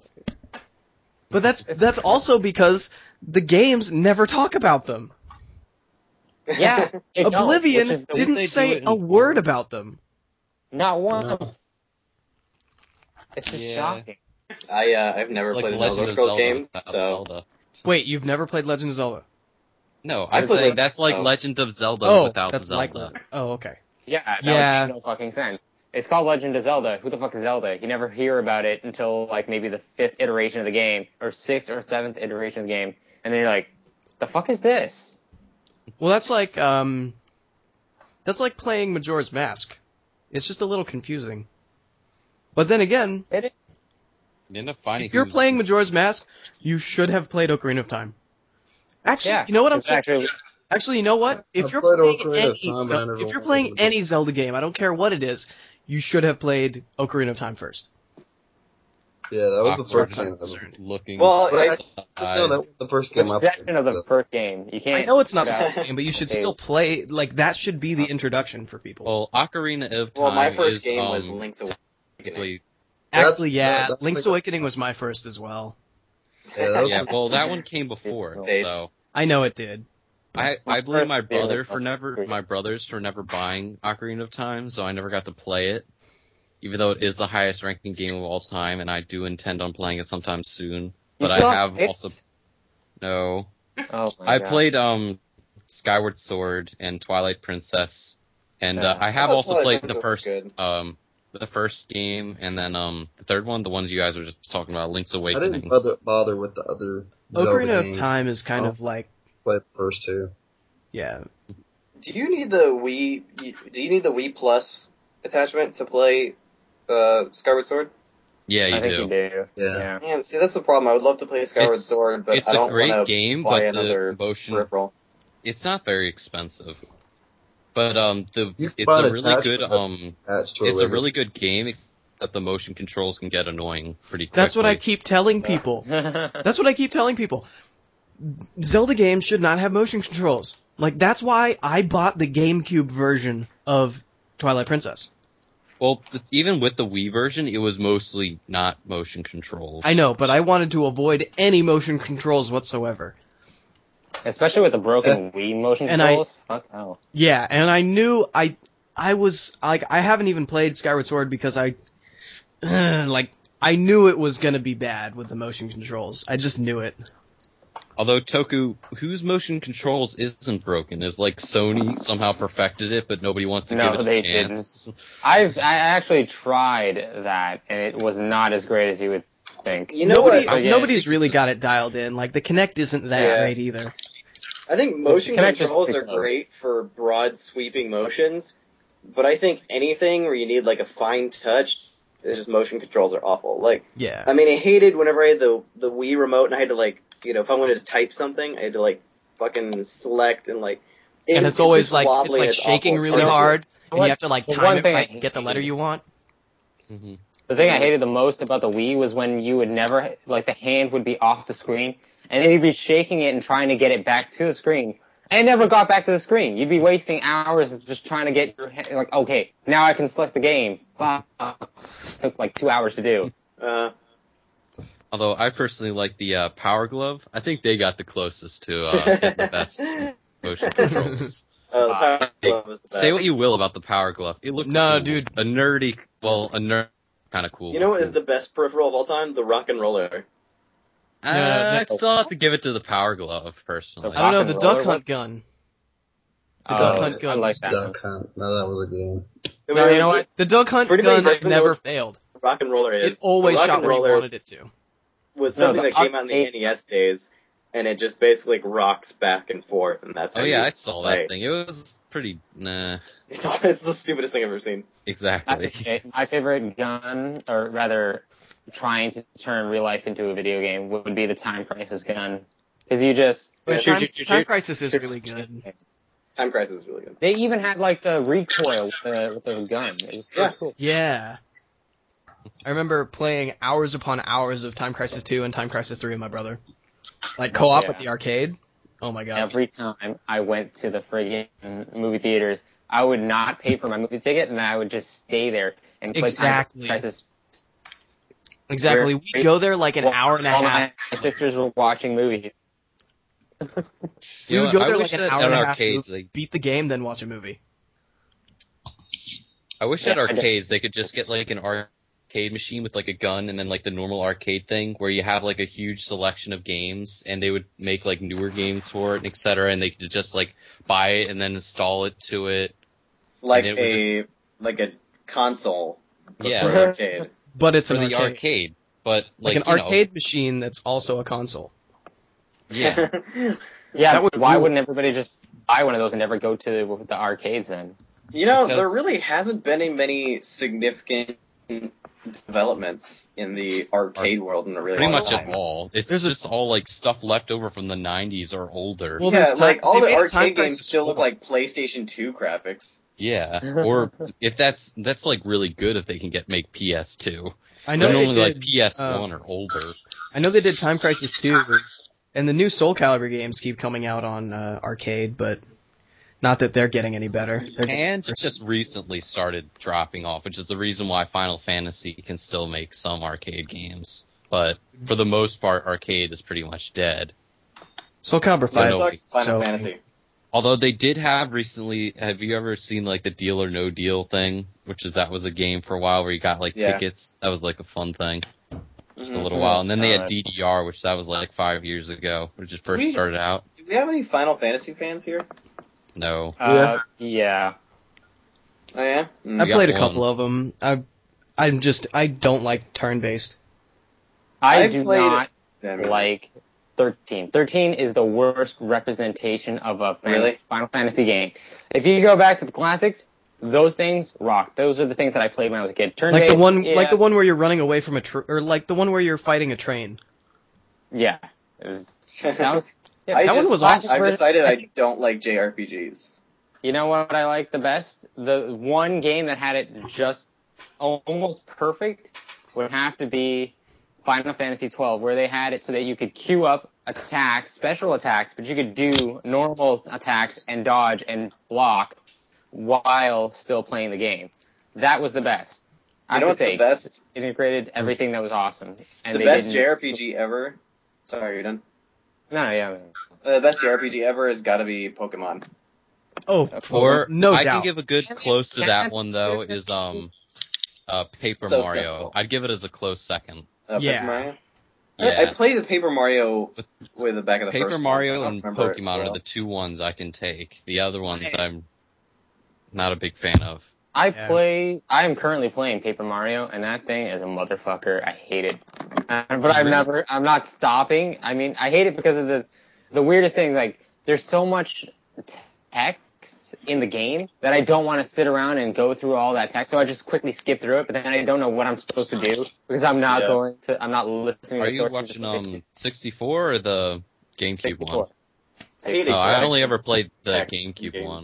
But that's also because the games never talk about them. Yeah. Oblivion didn't say a word about them. Not once. It's just shocking. I've never played an Elder Scrolls game, so. Zelda. Wait, you've never played Legend of Zelda? No, I'm saying that's like Legend of Zelda without that's Zelda. Okay. Yeah, that makes no fucking sense. It's called Legend of Zelda. Who the fuck is Zelda? You never hear about it until like maybe the 5th iteration of the game, or 6th or 7th iteration of the game, and then you're like, the fuck is this? Well, that's like playing Majora's Mask. It's just a little confusing. But then again, if you're playing Majora's Mask, you should have played Ocarina of Time. Actually, you know what I'm saying? Actually, you know what? If you're playing any Zelda game, I don't care what it is, you should have played Ocarina of Time first. Yeah, that was the first game. Looking. Well, that was the first game I played. Of the first game. You can't. I know it's not the first game, but you should still play. Like that should be the introduction for people. Well, Ocarina of Time. Well, my first game was Link's Awakening. Actually, Link's Awakening was my first as well. Yeah, well, that one came before, so. I know it did. I blame my brothers for never buying Ocarina of Time, so I never got to play it. Even though it is the highest ranking game of all time, and I do intend on playing it sometime soon. But I have also no. Oh I played Skyward Sword and Twilight Princess, and I have also played the first game, and then the third one, the ones you guys were just talking about, Link's Awakening. I didn't bother with the other Ocarina of Time is kind of like played the first two. Yeah. Do you need the Wii Plus attachment to play Skyward Sword? Yeah, I think you do. Yeah. Man, see, that's the problem. I would love to play Skyward Sword, but it's I don't a great want to game, buy but another the motion. peripheral. It's not very expensive, but it's a really good game. That the motion controls can get annoying pretty quickly. That's what I keep telling people. Zelda games should not have motion controls. Like, that's why I bought the GameCube version of Twilight Princess. Well, even with the Wii version, it was mostly not motion controls. I know, but I wanted to avoid any motion controls whatsoever. Especially with the broken Wii motion controls. Fuck no. Yeah, and I knew I was like, I haven't even played Skyward Sword because I knew it was gonna be bad with the motion controls. I just knew it. Although Toku, whose motion controls isn't broken? Is like Sony somehow perfected it, but nobody wants to give it a chance. Didn't. I actually tried that, and it was not as great as you would think. You know nobody's really got it dialed in. Like, the Kinect isn't that great either. I think motion controls are great for broad sweeping motions, but I think anything where you need like a fine touch, just motion controls are awful. Like, yeah. I mean, I hated whenever I had the Wii remote and I had to like, if I wanted to type something, I had to like fucking select and like. And it's always like shaking really hard, and you have to like time it right and get the letter you want. Mm-hmm. The thing I hated the most about the Wii was when you would never, like, the hand would be off the screen, and then you'd be shaking it and trying to get it back to the screen, and it never got back to the screen. You'd be wasting hours just trying to get your hand, like, okay, now I can select the game. Took like 2 hours to do. Although I personally like the Power Glove. I think they got the closest to getting the best motion controls. The Power Glove was the best. Say what you will about the Power Glove. It looked cool. Dude. A nerd kind of cool. You know what is the best peripheral of all time? The Rock and Roller. I'd still have to give it to the Power Glove, personally. I don't know, the Duck Hunt gun. The Duck Hunt gun. I like that. Duck Hunt. No, that was a game. No, you know what? The Duck Hunt gun never failed. Rock and Roller is. It always shot where you wanted it to. Was something that came out in the NES days, and it just basically rocks back and forth, and that's how I saw that thing. It was pretty, nah. It's the stupidest thing I've ever seen. Exactly. My favorite gun, or rather, trying to turn real life into a video game would be the Time Crisis gun. Because you just... Time Crisis is really good. Time Crisis is really good. They even had, like, the recoil with the gun. It was so cool. Yeah. I remember playing hours upon hours of Time Crisis 2 and Time Crisis 3 with my brother. Like, co-op at the arcade. Oh my god. Every time I went to the friggin' movie theaters, I would not pay for my movie ticket, and I would just stay there and play Time Crisis. Exactly. We'd go there like an hour and a half. My sisters were watching movies. We would go there like an hour and a half, beat the game, then watch a movie. I wish at arcades they could just get like an arcade machine with like a gun and then like the normal arcade thing where you have like a huge selection of games and they would make like newer games for it, etc. And they could just like buy it and then install it to it. Like a console. Yeah. For arcade. But it's for the arcade. But like an arcade machine that's also a console. Yeah. Yeah, why wouldn't everybody just buy one of those and never go to the arcades then? You know, there really hasn't been many significant developments in the arcade world in a really pretty long much time. at all. It's just all like stuff left over from the 90s or older. Well, yeah, like all the arcade games still look like PlayStation 2 graphics. Yeah, or if that's like really good if they can make PS2. I know they did, like PS1 or older. I know they did Time Crisis 2, and the new Soul Calibur games keep coming out on arcade, but not that they're getting any better. And just recently started dropping off, which is the reason why Final Fantasy can still make some arcade games. But for the most part, arcade is pretty much dead. Soul Calibur 5 sucks Final Fantasy. Although they did have recently, have you ever seen like the Deal or No Deal thing? That was a game for a while where you got like tickets. That was like a fun thing for a little while. And then they had DDR, which that was like 5 years ago, which just first started out. Do we have any Final Fantasy fans here? No. Yeah. Oh yeah? I played a couple of them. I don't like turn-based. I do not like 13. 13 is the worst representation of a Final Fantasy game. If you go back to the classics, those things rock. Those are the things that I played when I was a kid. Turn-based, like the one where you're running away from or like the one where you're fighting a train. Yeah. That was one was awesome. I've decided I don't like JRPGs. You know what I like the best? The one game that had it just almost perfect would have to be Final Fantasy 12, where they had it so that you could queue up attacks, special attacks, but you could do normal attacks and dodge and block while still playing the game. That was the best. You know what's the best? It integrated everything that was awesome. And the best JRPG ever? Sorry, you're done? No, yeah. The best JRPG ever has got to be Pokemon. Oh, no doubt. I can give a good close to that one though. Is Paper Mario. Simple. I'd give it as a close second. Paper Mario? Yeah. I played the Paper Mario with the back of the Paper first Mario and Pokemon are the two ones I can take. The other ones I'm not a big fan of. I am currently playing Paper Mario, and that thing is a motherfucker. I hate it. But I'm not stopping. I mean, I hate it because of the weirdest thing. Like, there's so much text in the game that I don't want to sit around and go through all that text, so I just quickly skip through it, but then I don't know what I'm supposed to do because I'm not I'm not listening to the story. Are you watching 64 or the GameCube 64. one? I only ever played the GameCube one.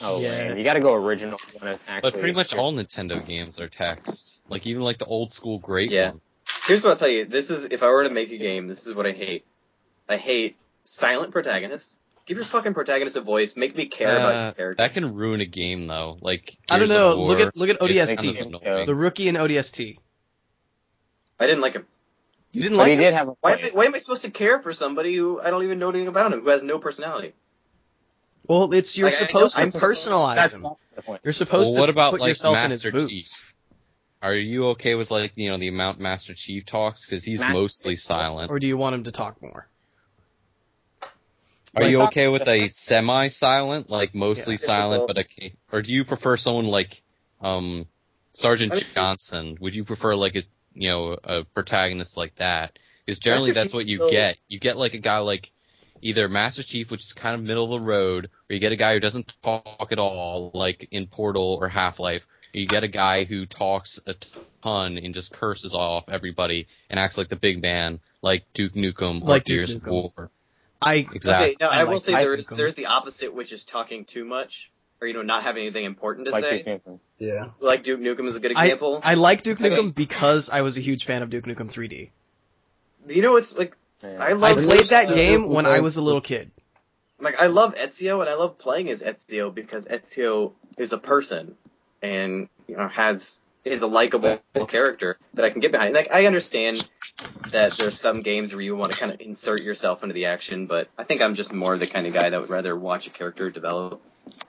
Oh, man. You gotta go original. But pretty much all Nintendo games are text. Like, even like the old school great one. Here's what I'll tell you. If I were to make a game, this is what I hate. I hate silent protagonists. Give your fucking protagonist a voice. Make me care about your character. That can ruin a game, though. Like, I don't know. Look at ODST. The Rookie in ODST. I didn't like him. You didn't like him? Did have a why am I supposed to care for somebody who I don't even know anything about him, who has no personality? Well, you're supposed to personalize him. You're supposed what to about, put like, yourself in his Master boots. Chief? Are you okay with, like, the amount Master Chief talks? Because he's mostly silent. Or do you want him to talk more? Are you okay with a semi-silent, like mostly silent, but or do you prefer someone like Sergeant Johnson? Would you prefer like a protagonist like that? Because generally that's what you get. You get like a guy like either Master Chief, which is kind of middle of the road, or you get a guy who doesn't talk at all, like in Portal or Half-Life. Or you get a guy who talks a ton and just curses off everybody and acts like the big man, like Duke Nukem or Gears of War. Exactly. Okay, now I will say there's the opposite, which is talking too much, or not having anything important to say. Duke Nukem. Yeah. Like Duke Nukem is a good example. I like Duke Nukem because I was a huge fan of Duke Nukem 3D. It's like I played that game when I was a little kid. Like I love Ezio, and I love playing as Ezio because Ezio is a person, and is a likable character that I can get behind. Like I understand that there's some games where you want to kind of insert yourself into the action, but I think I'm just more the kind of guy that would rather watch a character develop.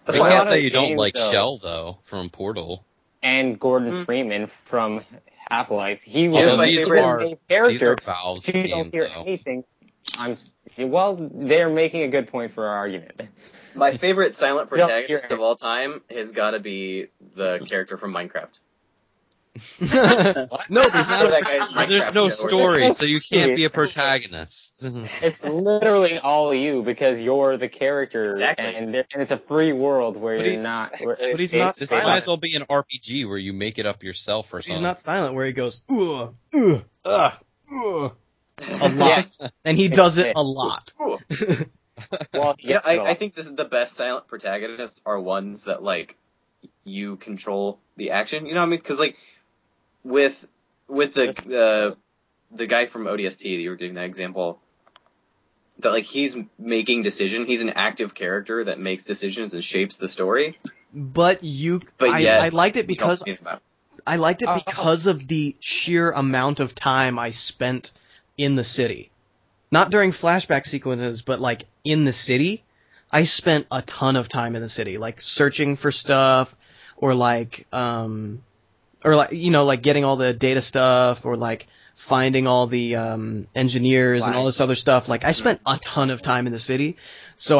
That's why I can't say you don't like Shell though from Portal and Gordon Freeman from Half-Life. He was these character. Are Valve's you don't hear anything. They're making a good point for our argument. My favorite silent protagonist of all time has got to be the character from Minecraft. No, there's no story, so you can't be a protagonist. It's literally all you because you're the character, exactly. and it's a free world where you're not. But he's not This silent. might as well be an RPG where you make it up yourself or something. He's not silent where he goes a lot, and he does it a lot. Well, I think this is the best silent protagonists are ones that like you control the action. You know what I mean? Because like with the guy from ODST that you were giving that example, that like he's making decision. He's an active character that makes decisions and shapes the story. I liked it because of the sheer amount of time I spent in the city. Not during flashback sequences, but like in the city. I spent a ton of time in the city, like searching for stuff, or like getting all the data stuff, or like finding all the engineers and all this other stuff. Like I spent a ton of time in the city, so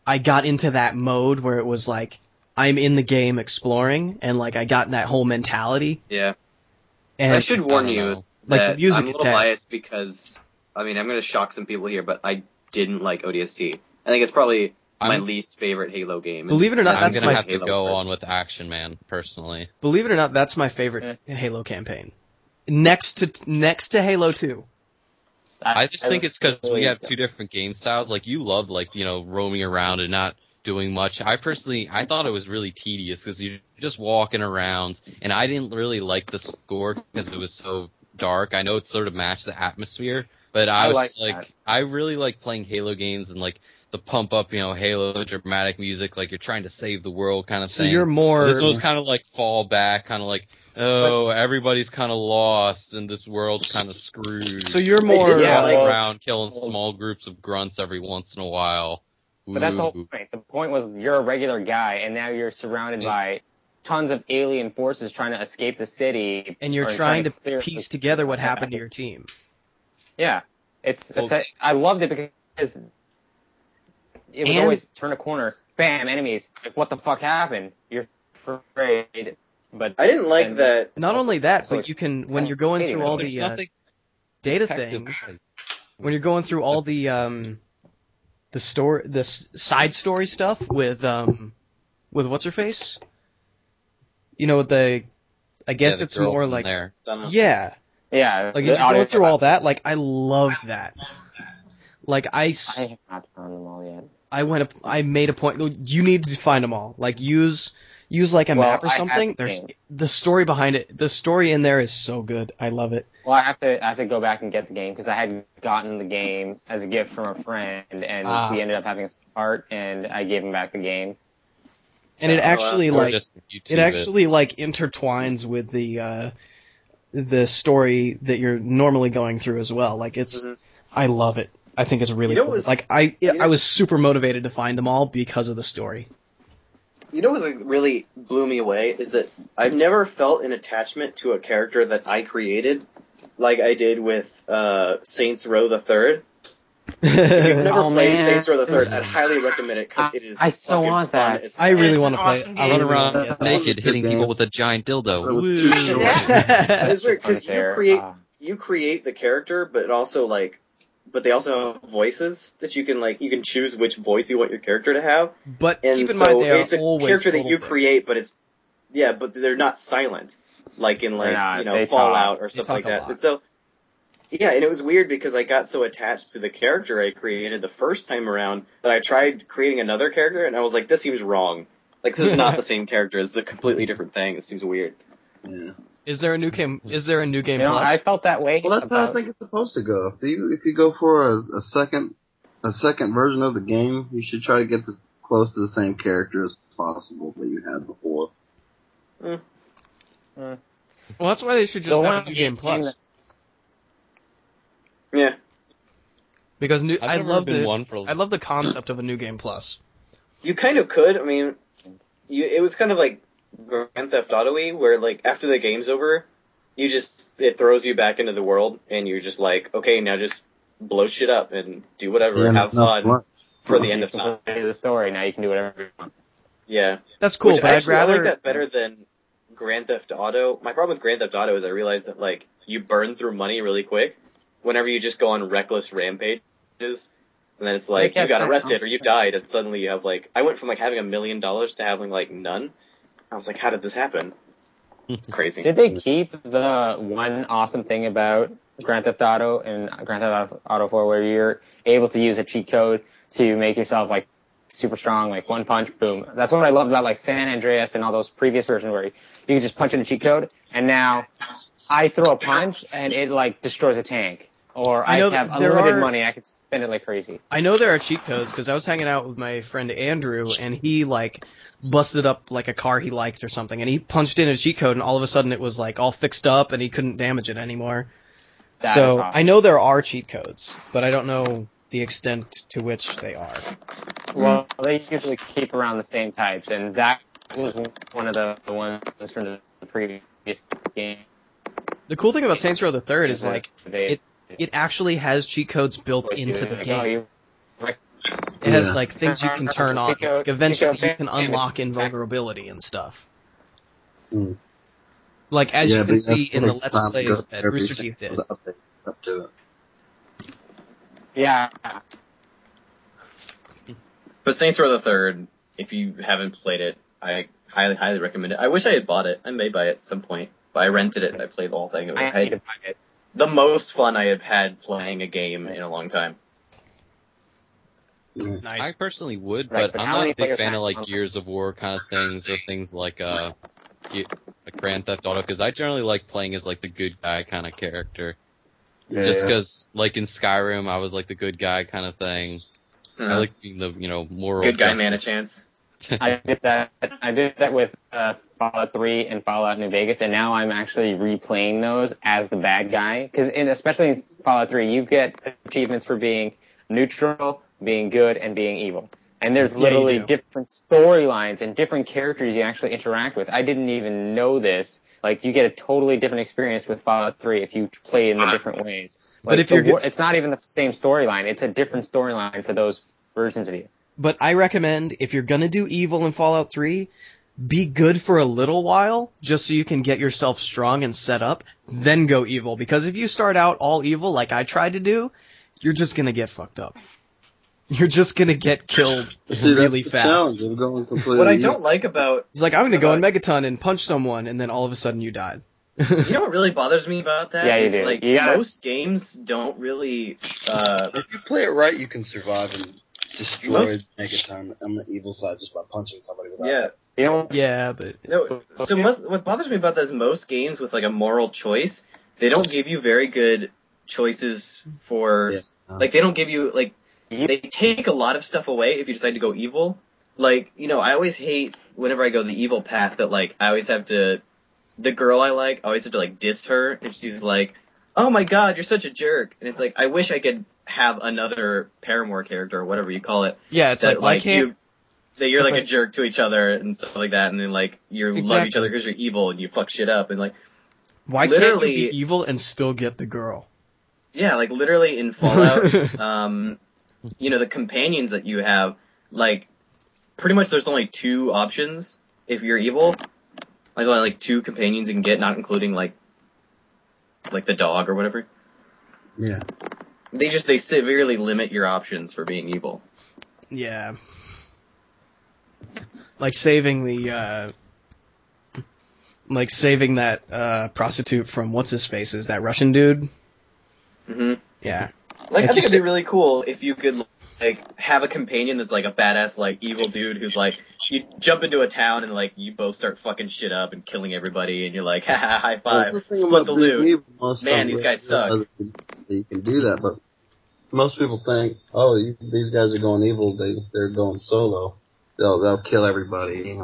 I got into that mode where it was like I'm in the game exploring, and like I got that whole mentality. Yeah. And I should warn you that like music I'm a little biased because I'm going to shock some people here, but I didn't like ODST. I think it's probably my least favorite Halo game. Believe it or not, I'm that's gonna my have to go on with Action Man personally. Believe it or not, that's my favorite Halo campaign. Next to Halo 2. I just think it's because we have two different game styles. Like you loved roaming around and not doing much. I thought it was really tedious because you're just walking around, and I didn't really like the score because it was so dark. I know it sort of matched the atmosphere, but I was just like, I really like playing Halo games and like the pump up, Halo dramatic music, like you're trying to save the world kind of thing. So you're more... This was kind of like fall back, kind of like, everybody's kind of lost and this world's kind of screwed. So you're more... around killing small groups of grunts every once in a while. But that's the whole point. The point was you're a regular guy and now you're surrounded by tons of alien forces trying to escape the city. And you're trying to piece together what happened to your team. Yeah. I loved it because it would always turn a corner, bam, enemies. Like, what the fuck happened? You're afraid, but I didn't like that. Not only that, but you can when you're going through all the data things, when you're going through all the side story stuff with what's her face? I guess it's more like there. Yeah. Yeah. Like if you go through all that, like I loved that. Like I have not found them all yet. I made a point. You need to find them all. Like use like a map or something. There's the story behind it. The story in there is so good. I love it. Well, I have to go back and get the game because I had gotten the game as a gift from a friend, and we ended up having a part, and I gave him back the game. And it actually intertwines with the story that you're normally going through as well. Like it's, I love it. I think is really cool. I was super motivated to find them all because of the story. You know what really blew me away is that I've never felt an attachment to a character that I created like I did with Saints Row the Third. If you've never played Saints Row the Third, I'd highly recommend it because it is. I so want that. I really want to play. Awesome I run around naked, hitting people with a giant dildo. Woo! It's weird because you create the character, but also but they also have voices that you can choose which voice you want your character to have. But keep in mind, it's a character that you create, but but they're not silent, like in Fallout or stuff like that. And so, yeah, and it was weird because I got so attached to the character I created the first time around that I tried creating another character, and I was like, this seems wrong. Like, this is not the same character. This is a completely different thing. It seems weird. Yeah. Is there a new game? Plus? I felt that way. Well, that's how I think it's supposed to go. If you go for a second version of the game, you should try to get as close to the same character as possible that you had before. Well, that's why they should just have a New Game Plus. Yeah. Because I love the concept of a New Game Plus. You kind of could. I mean, it was kind of like Grand Theft Auto-y, where after the game's over, it throws you back into the world, and you're just like, okay, now just blow shit up and do whatever, have fun for the end of time. The story, now you can do whatever you want. Yeah. That's cool, Which but actually, I'd rather... I like that better than Grand Theft Auto. My problem with Grand Theft Auto is I realized that, you burn through money really quick whenever you just go on reckless rampages. And then it's like, you got arrested or you died, and suddenly you have, I went from, having $1 million to having, none. I was like, how did this happen? It's crazy. Did they keep the one awesome thing about Grand Theft Auto and Grand Theft Auto 4 where you're able to use a cheat code to make yourself, super strong, one punch, boom. That's what I loved about, San Andreas and all those previous versions where you can just punch in a cheat code, and now I throw a punch, and it, destroys a tank. Or I have unlimited money, I could spend it like crazy. I know there are cheat codes, because I was hanging out with my friend Andrew, and he, busted up, a car he liked or something, and he punched in a cheat code, and all of a sudden it was, all fixed up, and he couldn't damage it anymore. So, awesome. I know there are cheat codes, but I don't know the extent to which they are. Well, they usually keep around the same types, and that was one of the ones from the previous game. The cool thing about Saints Row the Third is, it actually has cheat codes built into the game. It has, things you can turn on. Eventually you can unlock invulnerability and stuff. As you can see in the Let's Plays that Rooster Teeth did. Up to it. Yeah. But Saints Row the Third, if you haven't played it, I highly recommend it. I wish I had bought it. I may buy it at some point. But I rented it and I played the whole thing. I need to buy it. The most fun I have had playing a game in a long time. Nice. I personally would, but I'm not a big fan of Gears of War kind of things or things like Grand Theft Auto, because I generally like playing as the good guy kind of character. Yeah. Just because, in Skyrim, I was the good guy kind of thing. I like being the moral good guy man a chance. I did that with Fallout 3 and Fallout New Vegas, and now I'm actually replaying those as the bad guy. Because especially in Fallout 3, you get achievements for being neutral, being good, and being evil. And there's literally different storylines and different characters you actually interact with. I didn't even know this. You get a totally different experience with Fallout 3 if you play in the different ways. But if it's not even the same storyline. It's a different storyline for those versions of you. But I recommend, if you're gonna do evil in Fallout 3, be good for a little while, just so you can get yourself strong and set up, then go evil. Because if you start out all evil like I tried to do, you're just gonna get fucked up. You're just gonna get killed really fast. What I don't like about... It's I'm gonna go in Megaton and punch someone, and then all of a sudden you died. You know what really bothers me about that? Yeah, you do. Most games don't really... If you play it right, you can survive and destroy Megaton on the evil side just by punching somebody without it. Yeah, but... No, so what bothers me about that is most games with a moral choice, they don't give you very good choices for... they don't give you, they take a lot of stuff away if you decide to go evil. I always hate whenever I go the evil path that, I always have to... The girl I always have to, diss her, and she's like, oh my god, you're such a jerk. And it's I wish I could have another paramour character or whatever you call it. Yeah, it's that, like, you're like a jerk to each other and stuff like that, and then like you love each other because you're evil and you fuck shit up and like. Why can't you be evil and still get the girl? Yeah, like literally in Fallout, the companions that you have, like pretty much there's only 2 options if you're evil. There's only like 2 companions you can get, not including like the dog or whatever. Yeah. They severely limit your options for being evil. Yeah. Like saving that prostitute from what's his face, is that Russian dude? Mm-hmm. Yeah. Like, I think it'd be really cool if you could like have a companion that's like a badass like evil dude who's like you jump into a town and like you both start fucking shit up and killing everybody and you're like haha high five, split the loot. Man, these guys suck. You can do that, but most people think, these guys are going evil. They're going solo. They'll kill everybody.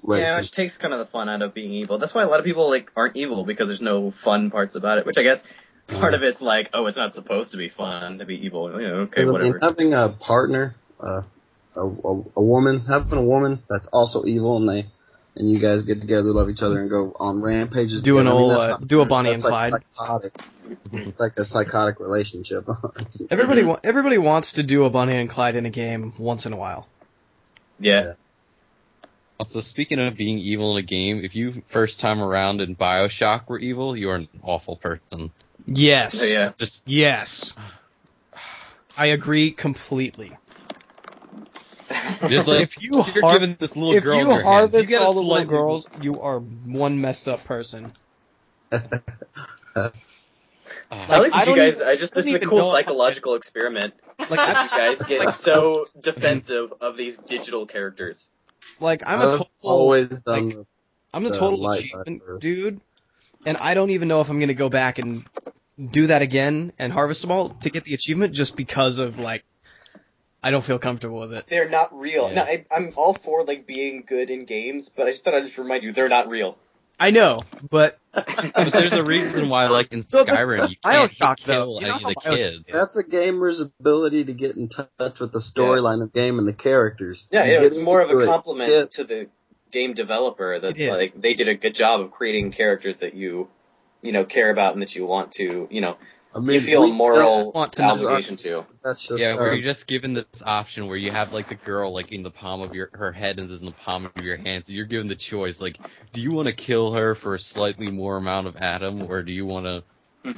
Yeah, which takes kind of the fun out of being evil. That's why a lot of people like aren't evil because there's no fun parts about it. Which I guess part of it's like, it's not supposed to be fun to be evil. Okay, whatever. Having a partner, a woman, having a woman that's also evil, and you guys get together, love each other, and go on rampages. Do a Bonnie and Clyde. It's like a psychotic relationship. Everybody wants to do a Bonnie and Clyde in a game once in a while. Yeah. Also, speaking of being evil in a game, if you first time around in BioShock were evil, you are an awful person. Yes. Yeah. Yes. I agree completely. Just like if you're giving this little girl you harvest all the little girls, you are one messed up person. I like that you guys. This is a cool psychological experiment. Like you guys get so defensive of these digital characters. Like I'm a total achievement dude, and I don't even know if I'm gonna go back and do that again and harvest them all to get the achievement just because of like I don't feel comfortable with it. They're not real. Yeah. Now, I'm all for like being good in games, but I just thought I'd just remind you they're not real. I know, but but there's a reason why, like in Skyrim, you can't kill any of the kids. That's a gamer's ability to get in touch with the storyline of the game and the characters. Yeah, it's more of a compliment to the game developer that like they did a good job of creating characters that you care about and that you want to, you feel a moral obligation to. That's just where you're just given this option where you have like the girl like in the palm of her head and is in the palm of your hand, so you're given the choice like, do you want to kill her for a slightly more amount of Adam, or do you want to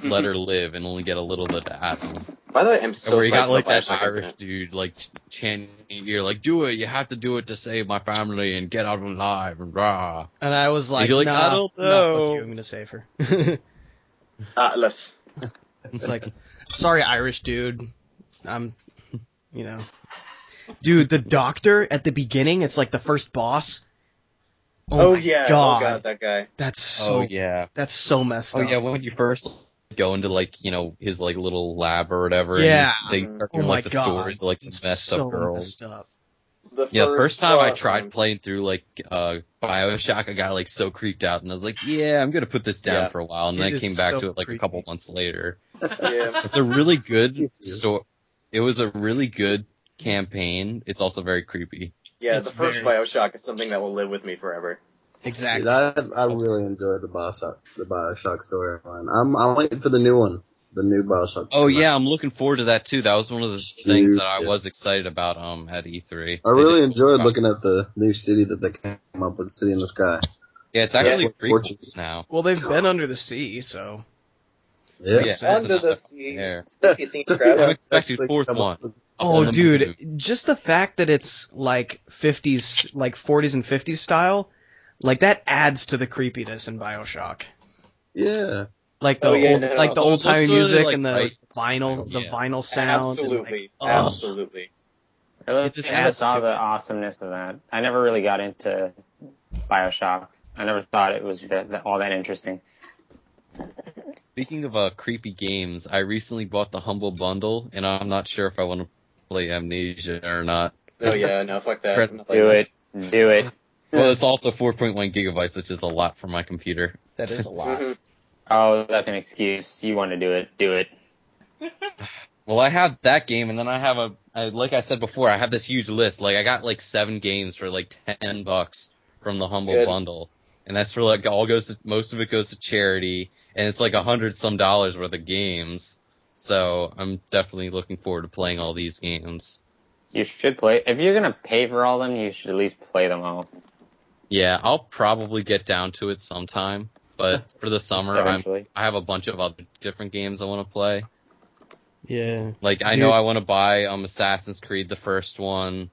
let her live and only get a little bit of Adam? By the way, I'm so where you got like that Irish dude like chanting in your ear like, do it, you have to do it to save my family and get out alive and rah. And I was like, like nah, I don't know. No, fuck you, I'm gonna save her. Atlas. It's like, sorry, Irish dude. Dude, the doctor at the beginning, it's like the first boss. Oh God, that guy. That's so That's so messed up. Oh yeah, when you first go into like his like little lab or whatever, yeah, and they start doing like the stories of like the messed up girls. Messed up. The first time I tried playing through like BioShock, I got like so creeped out, and I was like, yeah, I'm gonna put this down for a while, and then I came back to it like creepy. A couple months later. Yeah. It's a really good story. It was a really good campaign. It's also very creepy. Yeah, the first BioShock is something that will live with me forever. Exactly. Dude, I really enjoyed the BioShock storyline. I'm waiting for the new one. The new BioShock. Oh yeah, I'm looking forward to that too. That was one of the things that I was excited about at E3. I really enjoyed looking at the new city that they came up with, City in the Sky. Yeah, it's actually pretty cool now. Well, they've been under the sea, so. Yeah. Under the sea. I'm expecting fourth one. Oh, dude, just the fact that it's like 50s, like 40s and 50s style, like that adds to the creepiness in BioShock. Yeah. Like the old timey music and the vinyl sound. Absolutely, and absolutely. It just adds to the awesomeness of that. I never really got into BioShock. I never thought it was all that interesting. Speaking of creepy games, I recently bought the Humble Bundle, and I'm not sure if I want to play Amnesia or not. Oh yeah, no, fuck that. Do it. Well, it's also 4.1 gigabytes, which is a lot for my computer. That is a lot. Oh, that's an excuse. You want to do it. Do it. Well, I have that game, and then I have like I said before, I have this huge list. Like, I got like 7 games for like $10 from the Humble Bundle. And that's for like, most of it goes to charity, and it's like $100-some worth of games. So, I'm definitely looking forward to playing all these games. You should play, if you're gonna pay for all of them, you should at least play them all. Yeah, I'll probably get down to it sometime, but for the summer, I have a bunch of other different games I want to play. Yeah. Like, I know I want to buy Assassin's Creed, the first one.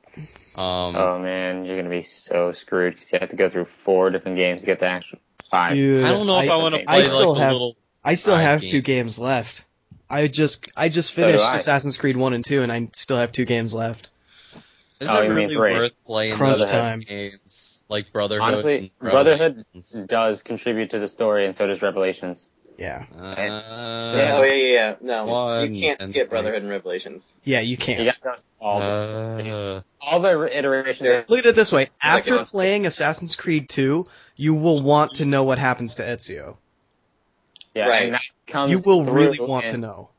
Oh man, you're gonna be so screwed because you have to go through 4 different games to get the actual 5. Dude, I don't know if I want to play I still have 2 games left. I just finished Assassin's Creed 1 and 2, and I still have 2 games left. Is it really worth playing Crunch those time games like Brotherhood? Honestly, Brotherhood does contribute to the story, and so does Revelations. Yeah. Yeah. No, you can't skip Brotherhood and Revelations. Yeah, you can't. You got all the iterations. Look at it this way: after playing Assassin's Creed 2, you will want to know what happens to Ezio. Yeah, right. And that comes you will really want to know.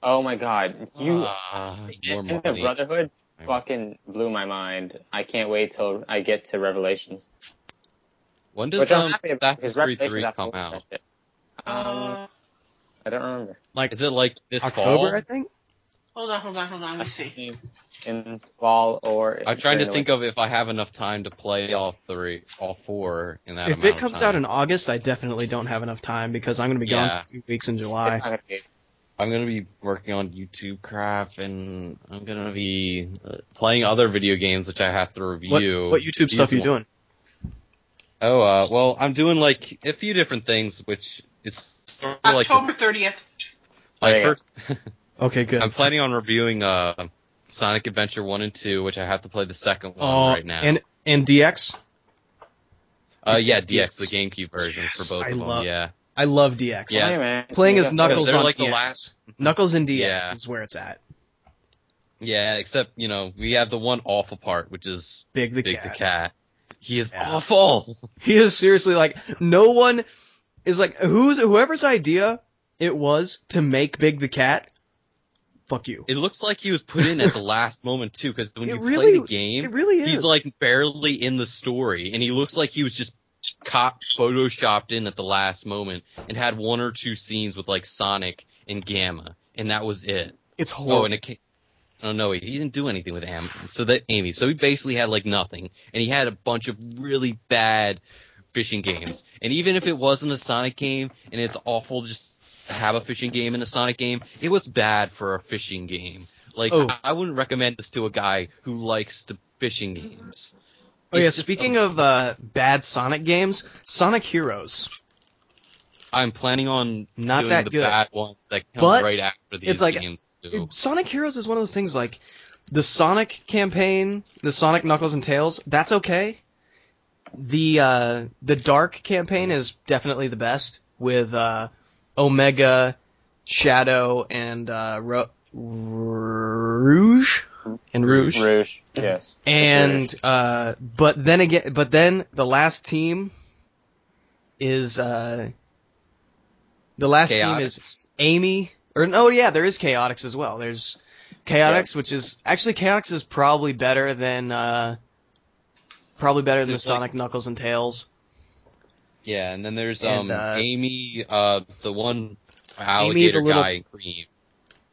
Oh my god, more money. Brotherhood fucking blew my mind. I can't wait till I get to Revelations. When does Assassin's Creed 3 come out? I don't remember. Like, is it like this October, fall? I think. Hold on. Let me see. In fall or. I'm trying to think of if I have enough time to play all 4 in that amount of time. If it comes out in August, I definitely don't have enough time because I'm going to be gone for 2 weeks in July. I'm going to be working on YouTube crap, and I'm going to be playing other video games which I have to review. What YouTube stuff are you doing? Oh, well, I'm doing like a few different things, which is sort of like October 30th. My first. Okay, good. I'm planning on reviewing Sonic Adventure 1 and 2, which I have to play the second one right now. And DX? Yeah, DX, the GameCube version for both of them. Yeah. I love DX. Yeah. Hey, man. Playing as Knuckles on like DX. The last... Knuckles in DX is where it's at. Yeah, except, we have the one awful part, which is Big the Cat. He is awful. He is seriously like, no one is like, whoever's idea it was to make Big the Cat, fuck you. It looks like he was put in at the last moment too, because when play the game, it really is. He's like barely in the story, and he looks like he was just photoshopped in at the last moment and had 1 or 2 scenes with like Sonic and Gamma, and that was it. It's horrible. He didn't do anything with Amy. So he basically had like nothing, and he had a bunch of really bad fishing games. And even if it wasn't a Sonic game, and it's awful just to have a fishing game in a Sonic game, it was bad for a fishing game. Like, I wouldn't recommend this to a guy who likes the fishing games. Speaking of bad Sonic games, Sonic Heroes. I'm planning on not doing that the good. Bad ones that come right after these games. Sonic Heroes is one of those things like the Sonic campaign, the Sonic Knuckles and Tails. That's okay. The Dark campaign is definitely the best with Omega, Shadow, and Rouge. And Rouge. Rouge, yes. And but then the last team is Amy. There is Chaotix as well. There's Chaotix, which is actually Chaotix is probably better than the Sonic Knuckles and Tails. Yeah, and then there's Amy, the one alligator guy in Cream.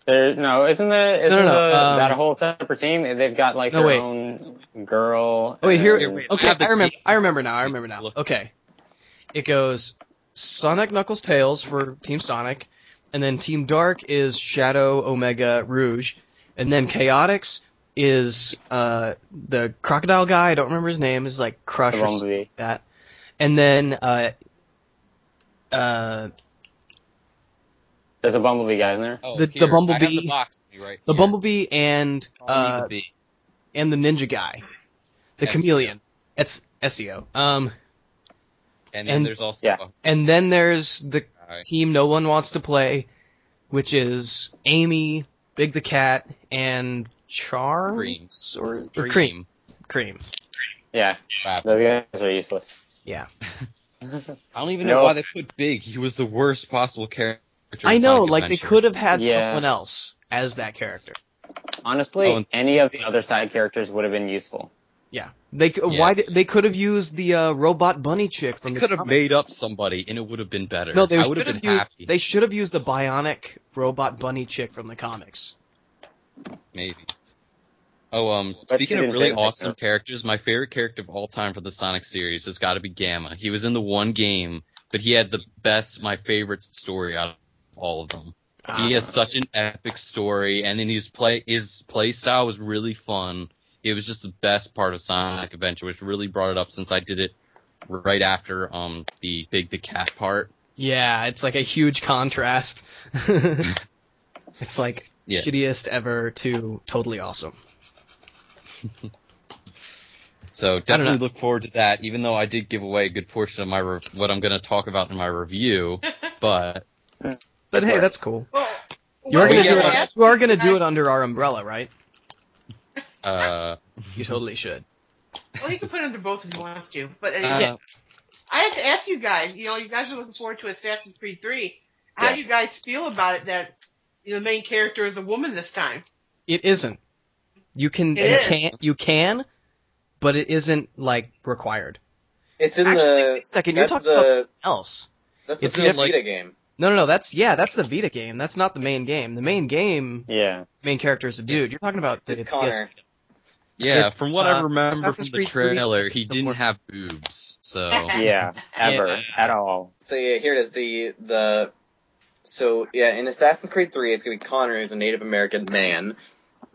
Isn't that a whole separate team? They've got like their own girl. Oh wait, I remember now. Okay. It goes Sonic, Knuckles, Tails for Team Sonic, and then Team Dark is Shadow, Omega, Rouge, and then Chaotix is the crocodile guy. I don't remember his name. Is like Crush or something like that. And then there's a Bumblebee guy in there. The Bumblebee. I have the box right the here. Bumblebee and the ninja guy, the chameleon. It's SEO. And then there's also and then there's the team no one wants to play, which is Amy, Big the Cat, and Charms or Cream. Yeah, those guys are useless. Yeah. I don't even know why they put Big. He was the worst possible character I know, like, they could have had someone else as that character. Honestly, any of the other side characters would have been useful. Yeah. They could have used the robot bunny chick from the comics. They could have made up somebody, and it would have been better. No, I would have been happy. They should have used the bionic robot bunny chick from the comics. Maybe. Oh, speaking of really awesome characters, my favorite character of all time for the Sonic series has got to be Gamma. He was in the one game, but he had my favorite story out of all of them. He has such an epic story, and then his play style was really fun. It was just the best part of Sonic Adventure, which really brought it up since I did it right after the cat part. Yeah, it's like a huge contrast. It's like shittiest ever to totally awesome. So definitely look forward to that, even though I did give away a good portion of my what I'm going to talk about in my review. But hey, that's cool. Well, you are going to do it under our umbrella, right? You totally should. Well, you can put it under both if you want to. But I have to ask you guys. You guys are looking forward to Assassin's Creed 3. How do you guys feel about it that the main character is a woman this time? It isn't. You can, but it isn't like required. It's in second. You're talking about something else. That's the Vita game. No. That's the Vita game. That's not the main game. The main game. Yeah. Main character is a dude. You're talking about the Connor. Yeah, from what I remember from the trailer, he didn't have boobs. So yeah, at all. So yeah, here it is. So yeah, in Assassin's Creed 3, it's gonna be Connor, who's a Native American man.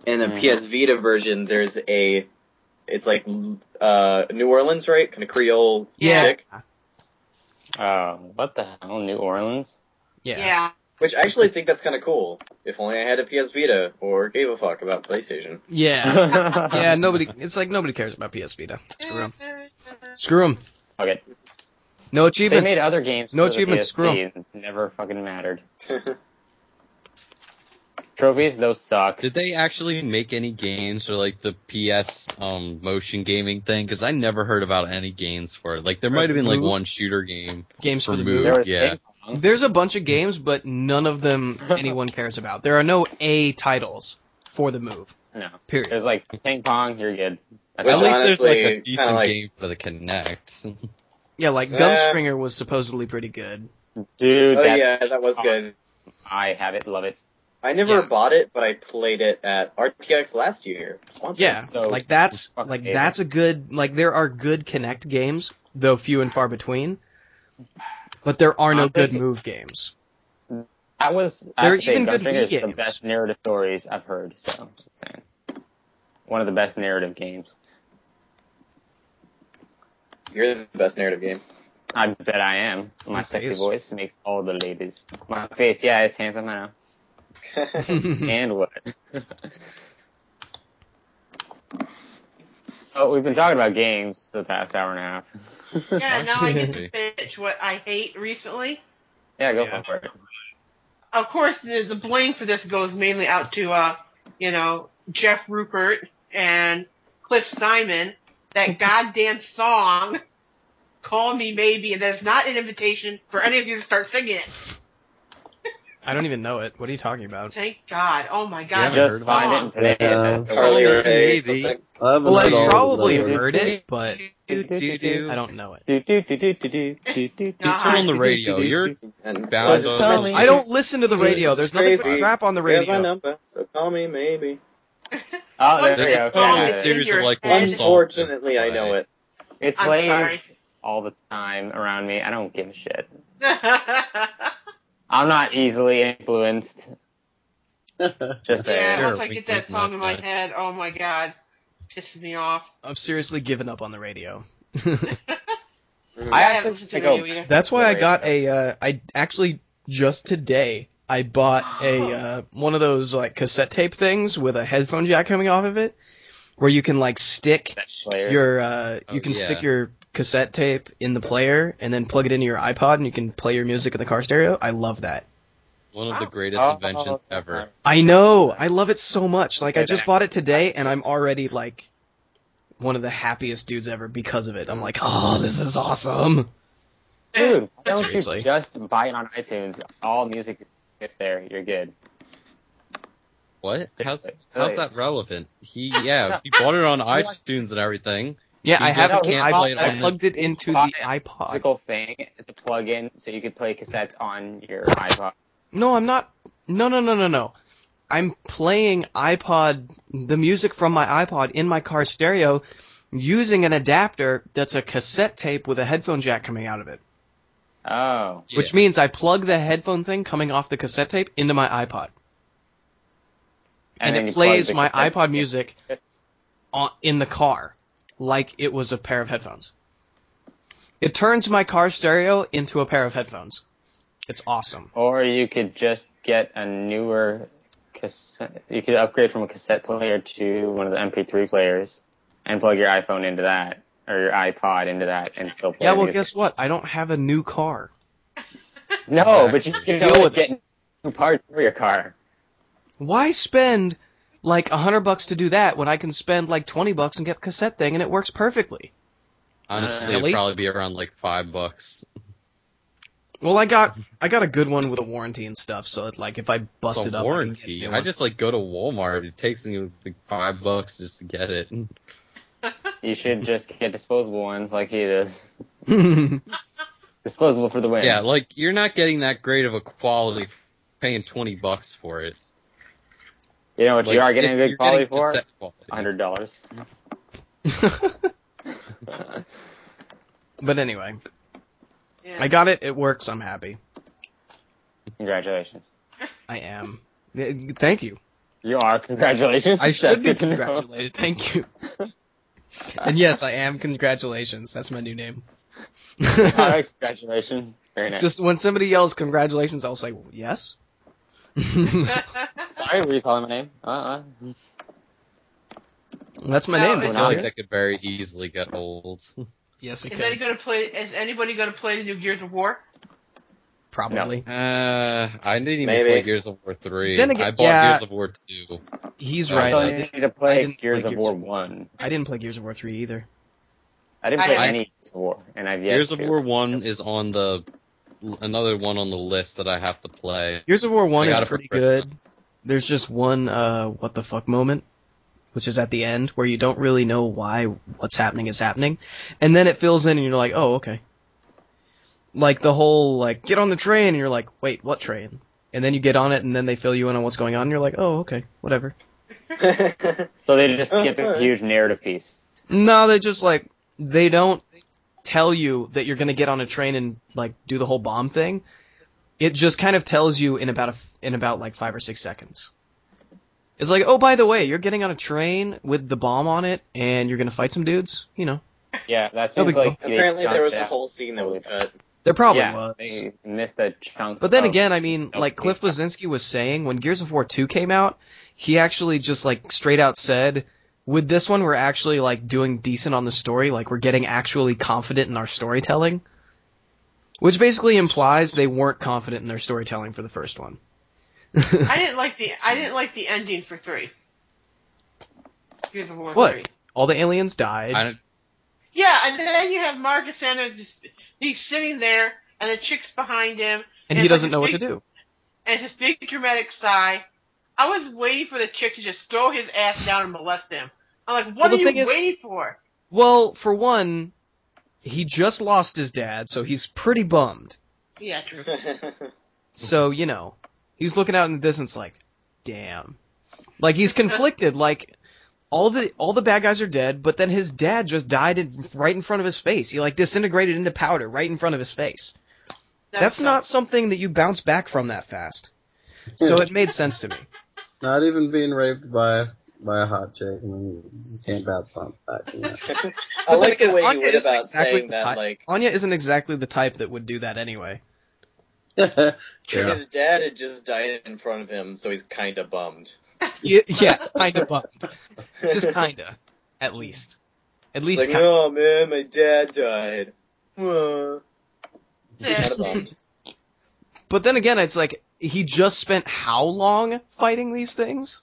In the PS Vita version, it's like New Orleans, right? Kind of Creole chick. What the hell, New Orleans? Yeah. Which I actually think that's kind of cool. If only I had a PS Vita or gave a fuck about PlayStation. Yeah. Yeah, nobody cares about PS Vita. Screw them. Okay. No achievements. They made other games. No achievements, screw them. It never fucking mattered. Trophies, those suck. Did they actually make any games for like the PS motion gaming thing? Because I never heard about any games for it. Like there might have been like one shooter game. Games for the Move. Yeah. There's a bunch of games, but none of them anyone cares about. There are no A titles for the Move. No. Period. There's like ping pong, you're good. At least there's like a decent game for the Kinect. Yeah, like Gunstringer was supposedly pretty good. Dude, that was good. I have it, love it. I never bought it, but I played it at RTX last year. Sponsored. Yeah, so that's a good, there are good Kinect games, though few and far between. But there are no good Move games. There are even good Wii games. The best narrative stories I've heard, so I'm saying. One of the best narrative games. You're the best narrative game. I bet I am. My sexy voice makes all the ladies. My face, it's handsome, I know. And what? Oh, we've been talking about games for the past hour and a half. Yeah, now I get to finish what I hate recently. Yeah, go for it. Of course, the blame for this goes mainly out to, Jeff Rupert and Cliff Simon. That goddamn song, Call Me Maybe, and there's not an invitation for any of you to start singing it. I don't even know it. What are you talking about? Thank God. Oh my God. Just find it and play it. Earlier days. Well, I probably heard it, but I don't know it. Just turn on the radio. You're bound to... I don't listen to the radio. There's nothing but crap on the radio. Here's my number, so call me maybe. Oh, there we go. Series of like Unfortunately, I know it. It plays all the time around me. I don't give a shit. I'm not easily influenced. Just saying. Yeah, once I get that song in my head, oh my God, it pisses me off. I've seriously given up on the radio. I have to listen to the radio. That's why I got I actually just today I bought a one of those like cassette tape things with a headphone jack coming off of it, where you can like stick your stick your cassette tape in the player and then plug it into your iPod and you can play your music in the car stereo. I love that. One of the greatest inventions ever. I know. I love it so much. Like I just bought it today and I'm already like one of the happiest dudes ever because of it. I'm like, oh, this is awesome. Dude, why don't you just buy it on iTunes? All music tapes there, you're good. What? How's that relevant? He bought it on iTunes and everything. Yeah, I have it. I plugged it into the iPod. Physical thing to plug in so you could play cassettes on your iPod. No, I'm not. No. I'm playing the music from my iPod in my car stereo using an adapter that's a cassette tape with a headphone jack coming out of it. Oh. Which means I plug the headphone thing coming off the cassette tape into my iPod. And it plays my iPod music in the car like it was a pair of headphones. It turns my car stereo into a pair of headphones. It's awesome. Or you could just get a newer cassette. You could upgrade from a cassette player to one of the MP3 players and plug your iPhone into that, or your iPod into that, and still play music. Guess what? I don't have a new car. No, but you can always get new parts for your car. Why spend like $100 to do that when I can spend like $20 and get the cassette thing and it works perfectly? Honestly, it'd probably be around like $5. Well, I got a good one with a warranty and stuff, so it's like if I bust it up, warranty. I just like go to Walmart. It takes me like $5 just to get it. You should just get disposable ones like he does. Disposable for the win. Yeah, like you're not getting that great of a quality, paying $20 for it. You know what you are getting a good quality for? $100. But anyway, I got it. It works. I'm happy. Congratulations. I am. Thank you. You are. Congratulations. I should be congratulated. Thank you. And yes, I am. Congratulations. That's my new name. Alright, congratulations. Very nice. Just when somebody yells congratulations, I'll say, yes. Sorry, were you calling my name? That's my name. I feel like that could very easily get old. Yes, it Is could. Anybody gonna play the new Gears of War? Probably. I didn't even play Gears of War 3. Then again, I bought Gears of War 2. He's right. right. I need to play Gears of War 1. I didn't play Gears of War 3 either. I didn't play any Gears of War, and I've yet Gears of War 1 is on another one on the list that I have to play. Gears of War 1 is pretty good. There's just one what the fuck moment, which is at the end, where you don't really know why what's happening is happening. And then it fills in and you're like, oh, okay. Like the whole, like, get on the train, and you're like, wait, what train? And then you get on it, and then they fill you in on what's going on, and you're like, oh, okay, whatever. So they just skip a huge narrative piece. No, they just, like, they don't tell you that you're gonna get on a train and, like, do the whole bomb thing. It just kind of tells you in about like 5 or 6 seconds. It's like, oh, by the way, you're getting on a train with the bomb on it, and you're gonna fight some dudes, you know. Yeah, that seems like... Apparently there was a whole scene that was cut. There probably was. They missed a chunk. But then again, I mean, like Cliff Bleszinski was saying, when Gears of War 2 came out, he actually just, like, straight out said, with this one, we're actually, like, doing decent on the story, like, we're getting actually confident in our storytelling. Which basically implies they weren't confident in their storytelling for the first one. I didn't like the ending for 3. Gears of War 3. What? All the aliens died. Yeah, and then you have Marcus Sanders, he's sitting there, and the chick's behind him. And he doesn't know what to do. And it's this big dramatic sigh. I was waiting for the chick to just throw his ass down and molest him. I'm like, what are you waiting for? Well, for one, he just lost his dad, so he's pretty bummed. Yeah, true. So, you know, he's looking out in the distance like, damn. Like, he's conflicted, like... All the bad guys are dead, but then his dad just died right in front of his face. He, like, disintegrated into powder right in front of his face. That's not something that you bounce back from that fast. So it made sense to me. Not even being raped by a hot chick. I mean, you just can't bounce back from that. I like the way you went about saying that, like... Anya isn't exactly the type that would do that anyway. Yeah. His dad had just died in front of him, so he's kinda bummed. Yeah, kinda bummed. Just kinda. At least. At least like, kinda. Oh man, my dad died. Kinda bummed. But then again, it's like, he just spent how long fighting these things?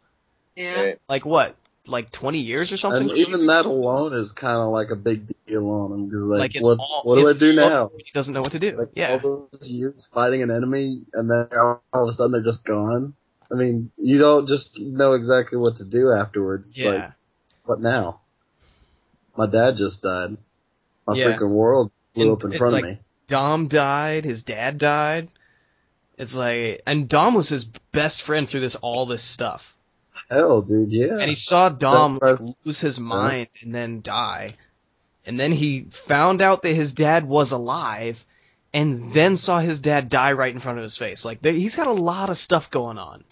Yeah. Right. Like what? like 20 years or something. And even that alone is kind of like a big deal on him because like it's what do I do now? He doesn't know what to do. Like Yeah. all those years fighting an enemy and then all of a sudden they're just gone. I mean, you don't just know exactly what to do afterwards. It's like, what now? My dad just died. My freaking world blew up in front of me. Dom died. His dad died. It's like, and Dom was his best friend through all this stuff. Hell, dude, yeah. And he saw Dom lose his mind and then die. And then he found out that his dad was alive, and then saw his dad die right in front of his face. Like, he's got a lot of stuff going on.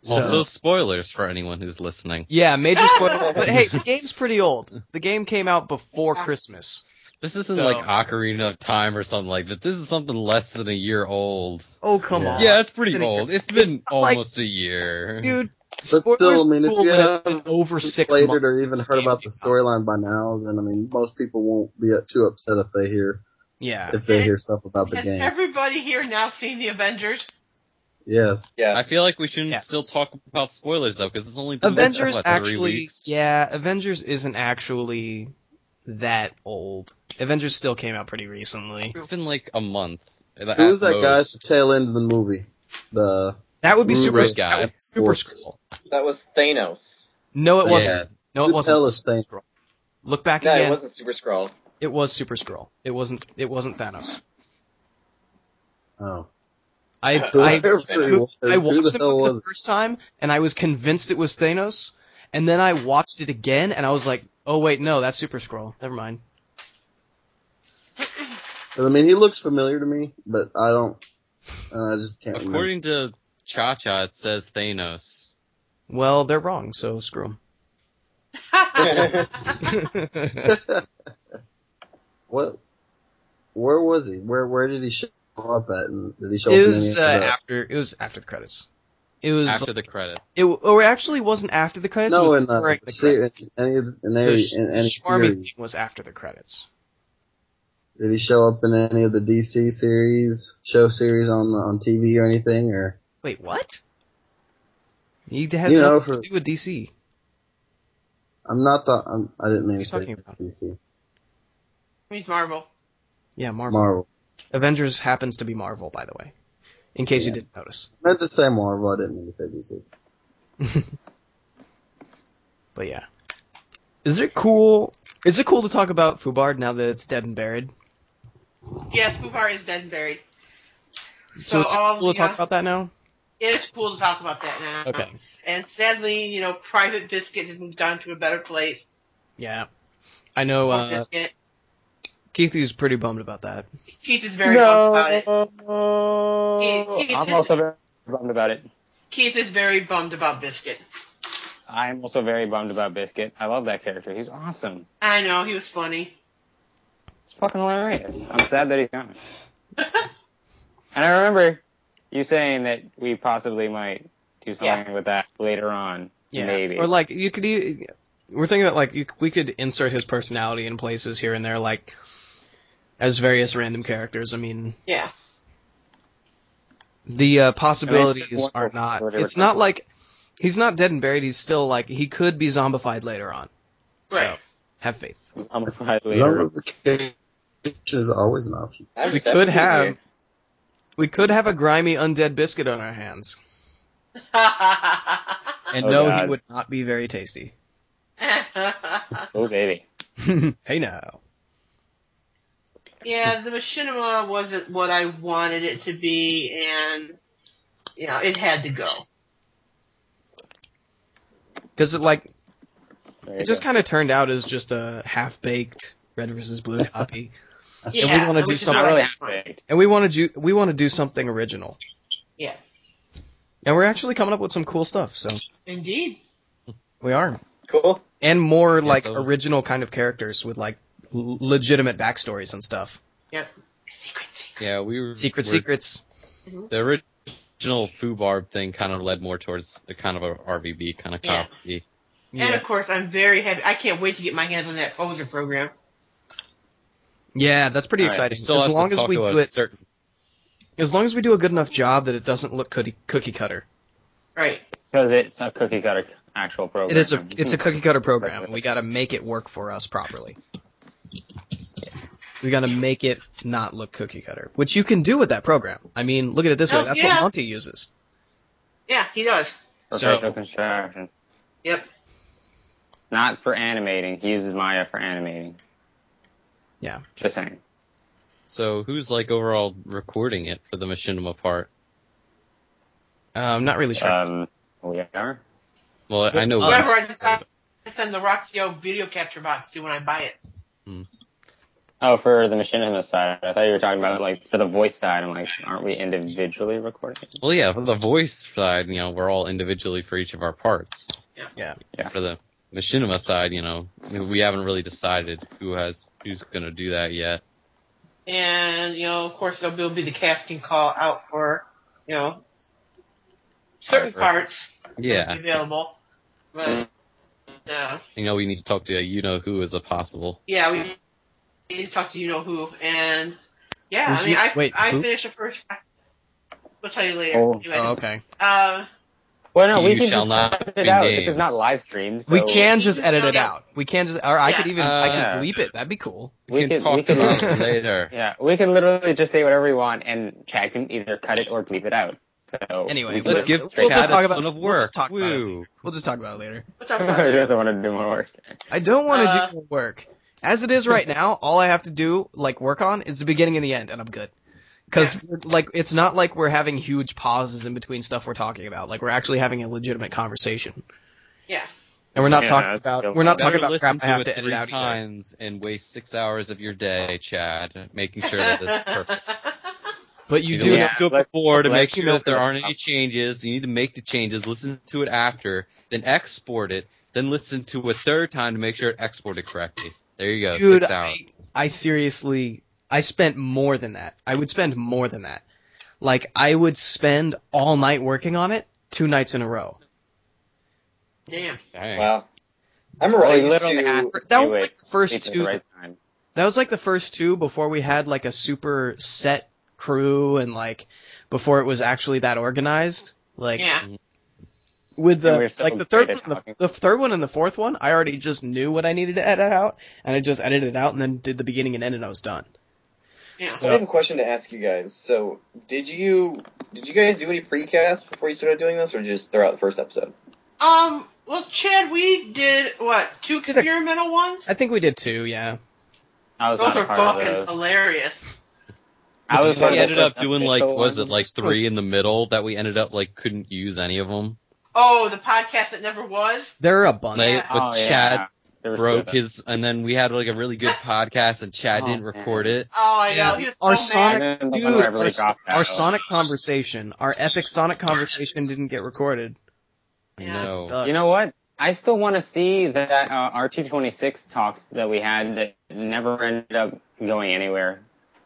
Also, spoilers for anyone who's listening. Yeah, major spoilers. But hey, the game's pretty old. The game came out before Christmas. This isn't like Ocarina of Time or something like that. This is something less than a year old. Oh, come on. Yeah, it's pretty old. It's been almost a year. Dude, but still, I mean, if you haven't over 6 played months it or even heard about the storyline by now, then I mean, most people won't be too upset if they hear stuff about the game. Has everybody here now seen the Avengers? Yes. Yeah. I feel like we shouldn't still talk about spoilers though, because it's only been Avengers 3 weeks. Yeah, Avengers isn't actually that old. Avengers still came out pretty recently. It's been like a month. Who's that guy at the tail end of the movie? That would be Super Guy. Super Skrull. That was Thanos. No, it wasn't. No, it wasn't. Thanos. Look back again. No, it wasn't Super Skrull. It was Super Skrull. It wasn't Thanos. Oh. I watched it for the first time, and I was convinced it was Thanos, and then I watched it again, and I was like, oh wait, no, that's Super Skrull. Never mind. I mean, he looks familiar to me, but I just can't remember. According to Cha-Cha, it says Thanos. Well, they're wrong, so screw them. What? Where was he? Where did he show up at? And did he show up in It was after the credits. It was after the credit. It actually wasn't after the credits. No, it was in any Smarmy series. thing was after the credits. Did he show up in any of the DC show series on TV or anything? Or wait, what? He has nothing to do with DC. I didn't mean to say DC. Means Marvel. Yeah, Marvel. Avengers happens to be Marvel, by the way. In case you didn't notice. I meant to say Marvel, I didn't mean to say DC. But yeah. Is it cool to talk about Fubard now that it's dead and buried? Yes, Fubard is dead and buried. So it's cool to talk about that now? It is cool to talk about that now. Okay. And sadly, Private Biscuit has moved on to a better place. Yeah. I know, Keith is pretty bummed about that. Keith is very bummed about it. I'm also very bummed about it. Keith is very bummed about Biscuit. I'm also very bummed about Biscuit. I love that character. He's awesome. I know, he was funny. It's fucking hilarious. I'm sad that he's gone. And I remember you saying that we possibly might do something with that later on. Yeah. Maybe. Or like, we're thinking that we could insert his personality in places here and there, like, as various random characters. I mean, yeah. The possibilities are not. It's not like he's not dead and buried. He's still he could be zombified later on. Right. So have faith. Zombified later. Zombification is always an option. We could have a grimy undead Biscuit on our hands. And he would not be very tasty. Oh baby. Hey now. Yeah, the machinima wasn't what I wanted it to be, and it had to go. Because it just kind of turned out as just a half-baked Red vs. Blue copy. Yeah, and we want to do something. Really half-baked. And we want to do something original. Yeah. And we're actually coming up with some cool stuff. So. Indeed. We are. Cool. And more original kind of characters with legitimate backstories and stuff. Yep. Yeah, secrets. The original Foobarb thing kind of led more towards a kind of a RVB kind of copy. Yeah. And of course, I'm very happy. I can't wait to get my hands on that poser program. Yeah, that's pretty exciting. As long as we do a good enough job that it doesn't look cookie cutter. Right. Because it's a cookie cutter actual program. It's a cookie cutter program, and we got to make it work for us properly. We got to make it not look cookie cutter, which you can do with that program. I mean, look at it this way. That's what Monty uses. Yeah, he does. For facial construction. Yep. Not for animating. He uses Maya for animating. Yeah. Just saying. So who's like overall recording it for the machinima part? I'm not really sure. We are. Well, I know. Whatever, I just got to send the Roxio video capture box to when I buy it. Oh, for the machinima side. I thought you were talking about, like, for the voice side. I'm like, aren't we individually recording? Well, yeah, for the voice side, we're all individually for each of our parts. Yeah. For the machinima side, we haven't really decided who's gonna do that yet. And, of course, there'll be the casting call out for, certain parts. Yeah. Available. But, we need to talk to who is a possible. Yeah, we need to talk to who, and yeah, I finished the first. We'll tell you later. Oh, okay. Well, no, we can shall just not edit it be out. named. This is not live streamed. So we can just edit it out. We can just, or I Yeah. could bleep it. That'd be cool. We can talk about it later. Yeah, we can literally just say whatever we want, and Chad can either cut it or bleep it out. So Anyway, let's give we'll Chad just talk a about ton of We'll work. just talk about it. Woo. We'll just talk about it later. We'll talk about He it. doesn't want to do more work. I don't want to do more work. As it is right now, all I have to do, work on, is the beginning and the end, and I'm good. Because, it's not like we're having huge pauses in between stuff we're talking about. We're actually having a legitimate conversation. Yeah. And we're not talking about crap I have to edit three out times and waste 6 hours of your day, Chad, making sure that this is perfect. But you You do listen to it before to make you sure know that there for- aren't any changes. You need to make the changes, listen to it after, then export it, then listen to it a third time to make sure it exported correctly. There you go, Dude, 6 hours. I seriously, I spent more than that. I would spend more than that. I would spend all night working on it, 2 nights in a row. Damn. Dang. Wow. I'm ready to... That was the first 2. That was the first 2 before we had a super set crew and before it was actually that organized. Yeah. With the we're so the third great at one, talking. the third one and the fourth one, I already just knew what I needed to edit out, and I just edited it out and then did the beginning and end, and I was done. Yeah. So I have a question to ask you guys. So, did you guys do any precast before you started doing this, or just throw out the first episode? Well, Chad, we did, 2 experimental ones? I think we did 2, yeah. I was Those not are a part of fucking those. hilarious. I was part of We the ended up first doing official was one. it 3 in the middle that we ended up couldn't use any of them. Oh, the podcast that never was? There are a bunch. Yeah. But Oh, yeah. Chad There was broke 7. his, and then we had a really good podcast, and Chad didn't record it. Oh, I know. He was Our so mad. Sonic, And then the dude, one where I really dropped our out. Sonic conversation, our epic Sonic conversation didn't get recorded. Yeah. No. Sucks. You know what? I still want to see that RT26 talks that we had that never ended up going anywhere.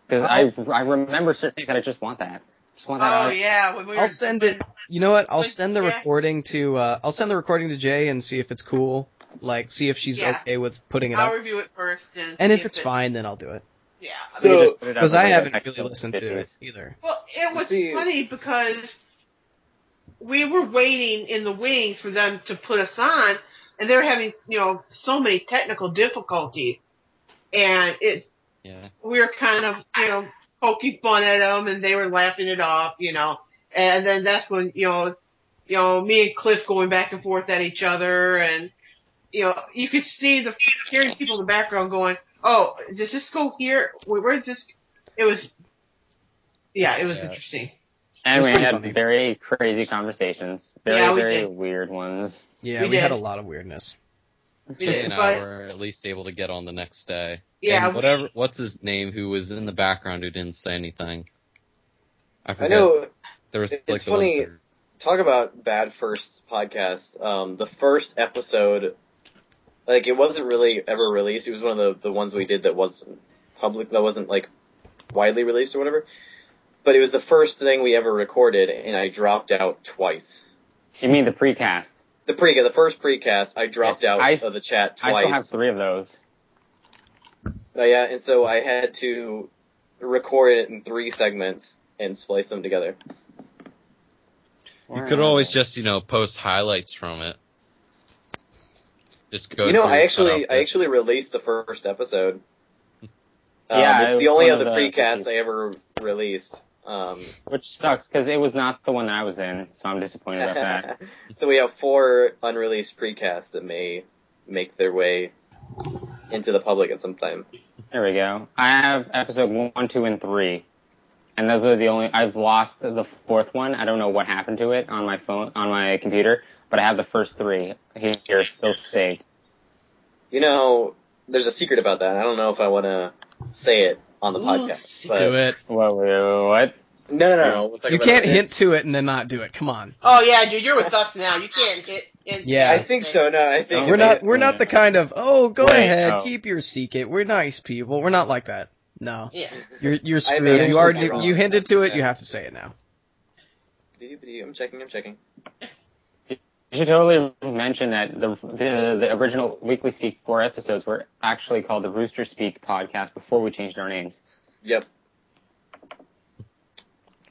Because I remember certain things that I just want that. Just want that. Oh, out. yeah. When we I'll were, send it. You know what? I'll send the Yeah. recording to. I'll send the recording to Jay and see if it's cool. See if she's Yeah. okay with putting it I'll up. review it first. And And see if it's fine, then I'll do it. Yeah. So you So, just put it up Because with I the haven't text really of listened to it bitches. either. Well, it was See- funny because we were waiting in the wings for them to put us on, and they were having, so many technical difficulties. And Yeah. we were kind of, poking fun at them, and they were laughing it off, And then that's when, me and Cliff going back and forth at each other, and, you could see hearing people in the background going, oh, does this go here? Where's this? It was interesting. And It was we pretty had funny. very crazy conversations. Very, Yeah, we very did. weird ones. Yeah, We we had did. a lot of weirdness. We Jay did, and I but- were at least able to get on the next day. Yeah, And what's his name who was in the background who didn't say anything? I I forget. know, There was it's the funny. one- Talk about bad first podcasts. The first episode, it wasn't really ever released. It was one of the ones we did that wasn't public, that wasn't, widely released or whatever. But it was the first thing we ever recorded, and I dropped out twice. You mean the precast? The first precast, I dropped out of the chat twice. I still have 3 of those. Yeah, and so I had to record it in 3 segments and splice them together. You could always just, post highlights from it. Just go. I actually released the first episode. Yeah, it's the only other precast I ever released. Which sucks because it was not the one that I was in, so I'm disappointed about that. So we have 4 unreleased precasts that may make their way into the public at some time. There we go. I have episode 1, 2, and 3, and those are the only. I've lost the 4th one. I don't know what happened to it on my phone, on my computer, but I have the first 3 here still saved. There's a secret about that. I don't know if I want to say it on the podcast. But do it. What? No. We'll you can't hint to it and then not do it. Come on. Oh yeah, dude, you're with us now. You can't hit. Yeah, I think so. No, I think we're not the kind of go ahead, keep your secret. We're nice people. We're not like that. No. Yeah. You're screwed. You hinted to it. You have to say it now. I'm checking. You should totally mention that the original Weekly Speak 4 episodes were actually called the Rooster Speak podcast before we changed our names. Yep.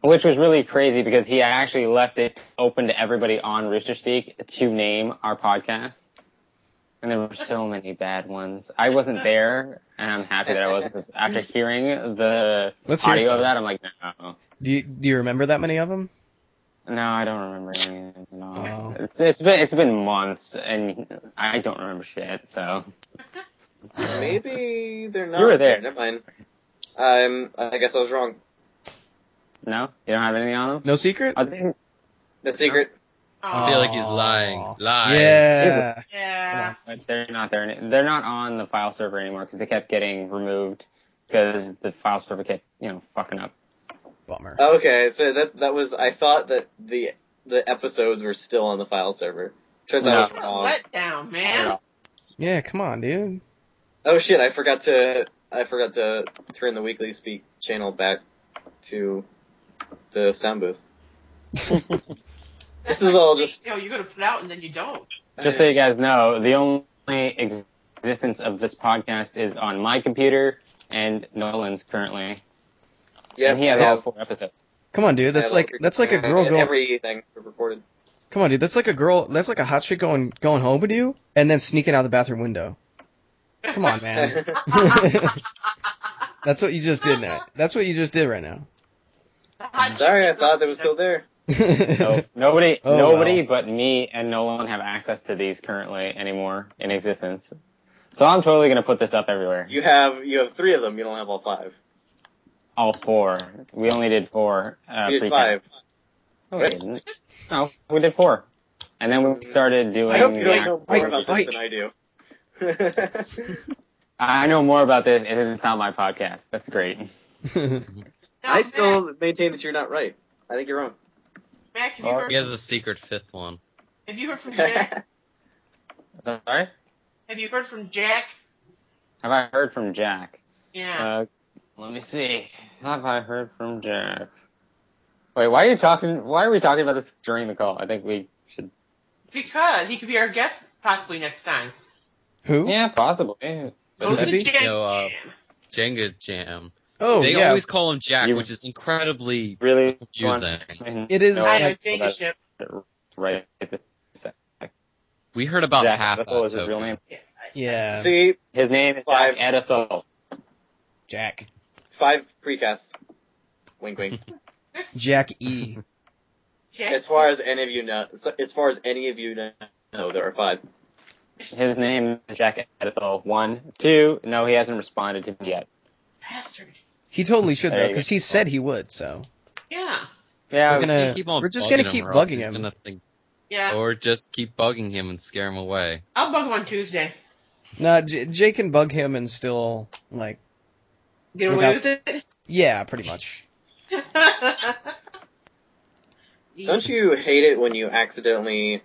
Which was really crazy because he actually left it open to everybody on Rooster Speak to name our podcast. And there were so many bad ones. I wasn't there, and I'm happy that I wasn't, because after hearing the audio of that, I'm like, no. Do you remember that many of them? No, I don't remember any of them. No. Oh. It's been months, and I don't remember shit, so. Maybe they're not. You were there. Never mind. I guess I was wrong. No? You don't have anything on them? No secret? No secret. I feel like he's lying. Lies. Yeah. Yeah. But they're not there. They're not on the file server anymore because they kept getting removed because the file server kept, fucking up. Bummer. Okay, so that was. I thought that the episodes were still on the file server. Turns out I was wrong. Let down, man. Yeah, come on, dude. Oh shit! I forgot to turn the Weekly Speak channel back to the sound booth. This is all just. You're gonna put out and then you don't. Just so you guys know, the only existence of this podcast is on my computer and Nolan's currently. Yeah, and he has all 4 episodes. Come on, dude. That's like a girl going. Everything recorded. Come on, dude. That's like a girl. That's like a hot chick going home with you and then sneaking out the bathroom window. Come on, man. That's what you just did now. That's what you just did right now. I'm sorry, I thought they was still there. No, nobody but me and Nolan have access to these currently anymore in existence. So I'm totally gonna put this up everywhere. You have 3 of them. You don't have all 5. All 4. We only did 4. We did 5. No, we didn't. No, we did 4. And then we started doing. I hope you don't know more about this than I do. I know more about this. It is not my podcast. That's great. I still maintain that you're not right. I think you're wrong. Mac, have you heard he has a secret 5th one. Have you heard from Jack? Sorry? Have you heard from Jack? Have I heard from Jack? Yeah. Let me see. Have I heard from Jack? Wait, why are we talking about this during the call? I think we should. Because he could be our guest possibly next time. Who? Yeah, possibly. Go to the Jenga Jam. Oh, they always call him Jack, which is incredibly really confusing. It is. Right. We heard about Jack half Edithel that is his real name. Yeah. See, his name is 5. Jack Edithel. Jack. 5 precasts. Wink, wink. Jack E. As far as any of you know, there are 5. His name is Jack Edithel. 1, 2. No, he hasn't responded to me yet. Bastard. He totally should though, because he said he would. So. Yeah. Yeah. We're just gonna keep bugging him. Yeah. Or just keep bugging him and scare him away. I'll bug him on Tuesday. Nah, Jay can bug him and still get away with it. Yeah, pretty much. Don't you hate it when you accidentally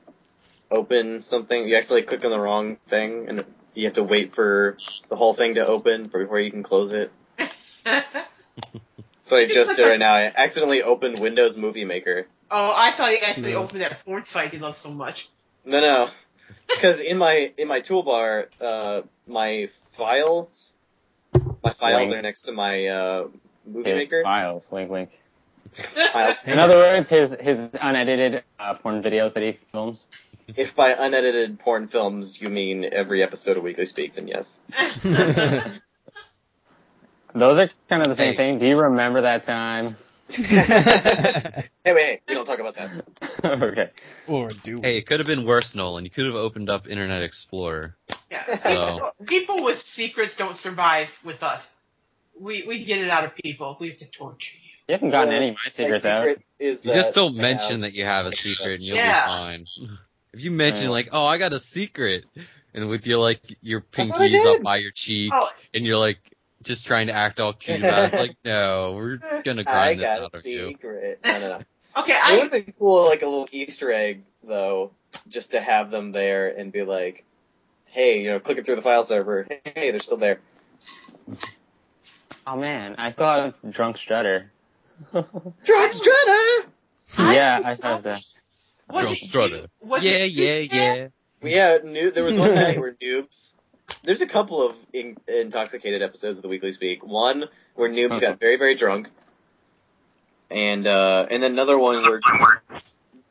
open something? You accidentally click on the wrong thing, and you have to wait for the whole thing to open before you can close it. That's what I just did right now. I accidentally opened Windows Movie Maker. Oh, I thought he actually opened that porn site he loves so much. No. Because in my toolbar, my files are next to my Movie Maker. Files, wink, wink. Files. In other words, his unedited porn videos that he films. If by unedited porn films you mean every episode of Weekly Speak, then yes. Those are kind of the same thing. Do you remember that time? Hey, we don't talk about that. Okay. Or do we? Hey, it could have been worse, Nolan. You could have opened up Internet Explorer. Yeah. So People with secrets don't survive with us. We get it out of people. We have to torture you. You haven't gotten any of my secrets out. Is you just don't mention that you have a secret, and you'll be fine. If you mention like, "Oh, I got a secret," and with your pinkies up by your cheek, and you're like just trying to act all cute about it, it's like, no, we're gonna grind this out of you. No. Okay, it would have been cool, like a little Easter egg, though, just to have them there and be like, hey, clicking through the file server, hey, they're still there. Oh man, I still have Drunk Strutter. Drunk Strutter! Yeah, I have that. Drunk Strutter. Yeah. Yeah, there was one night where Noobs... There's a couple of intoxicated episodes of the Weekly Speak. One where Noobs got very, very drunk. And then another one where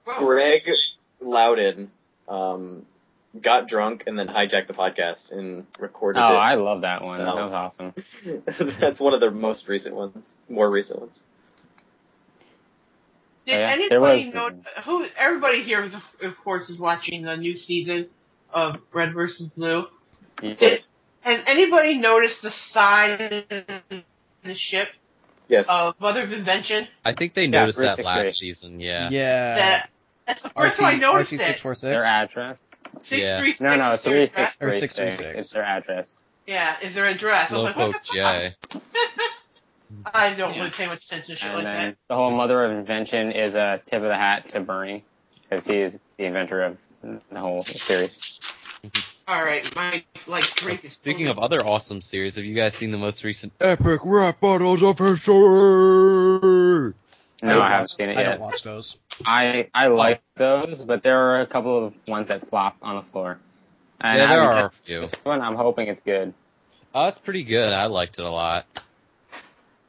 Greg Loudon got drunk and then hijacked the podcast and recorded it. Oh, I love that one. That was awesome. That's one of their more recent ones. Did anybody know everybody here, of course, is watching the new season of Red vs. Blue? Yes. Has anybody noticed the sign in the ship? Yes. Of Mother of Invention? I think they noticed that last season, yeah. Yeah. That's the first time I noticed it. RT646? Their address? 636. No, 366. Or 636. It's their address. Yeah, is their address. Slowpoke J. I don't really pay much attention to shit like that. And then the whole Mother of Invention is a tip of the hat to Bernie, because he is the inventor of the whole series. Alright, my drink is... Speaking of other awesome series, have you guys seen the most recent Epic Rap Battles of History? No, I haven't seen it yet. I don't watch those. I like those, but there are a couple of ones that flop on the floor. And yeah, there are a few. This one, I'm hoping it's good. Oh, it's pretty good. I liked it a lot.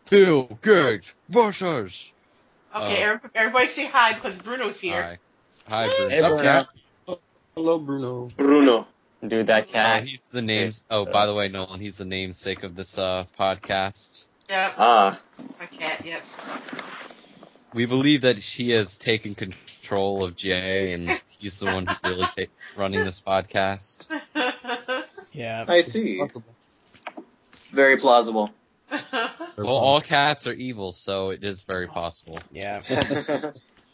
Bill Gates versus... Okay, everybody say hi because Bruno's here. Hi Bruno. Hey, Bruno. Hello, Bruno. Bruno. Dude, that cat. He's the names. Oh, by the way, Nolan, he's the namesake of this podcast. Yep. My cat, yep. We believe that he has taken control of Jay, and he's the one who's really running this podcast. Yeah. I see. Very plausible. Well, all cats are evil, so it is very possible. Yeah.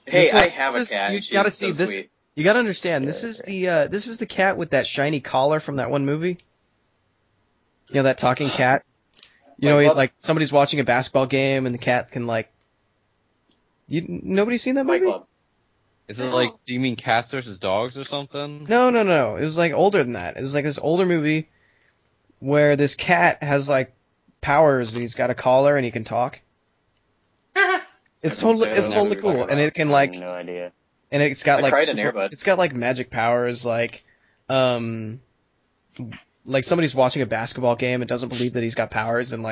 Hey, I have a cat. You gotta see this. Sweet. You gotta understand. This is the cat with that shiny collar from that one movie. You know, that talking cat. You know, somebody's watching a basketball game and the cat can nobody's seen that movie? Is it do you mean cats versus dogs or something? No. It was older than that. It was this older movie where this cat has powers and he's got a collar and he can talk. It's totally cool, and it can no idea. And it's got it's got magic powers, somebody's watching a basketball game and doesn't believe that he's got powers, and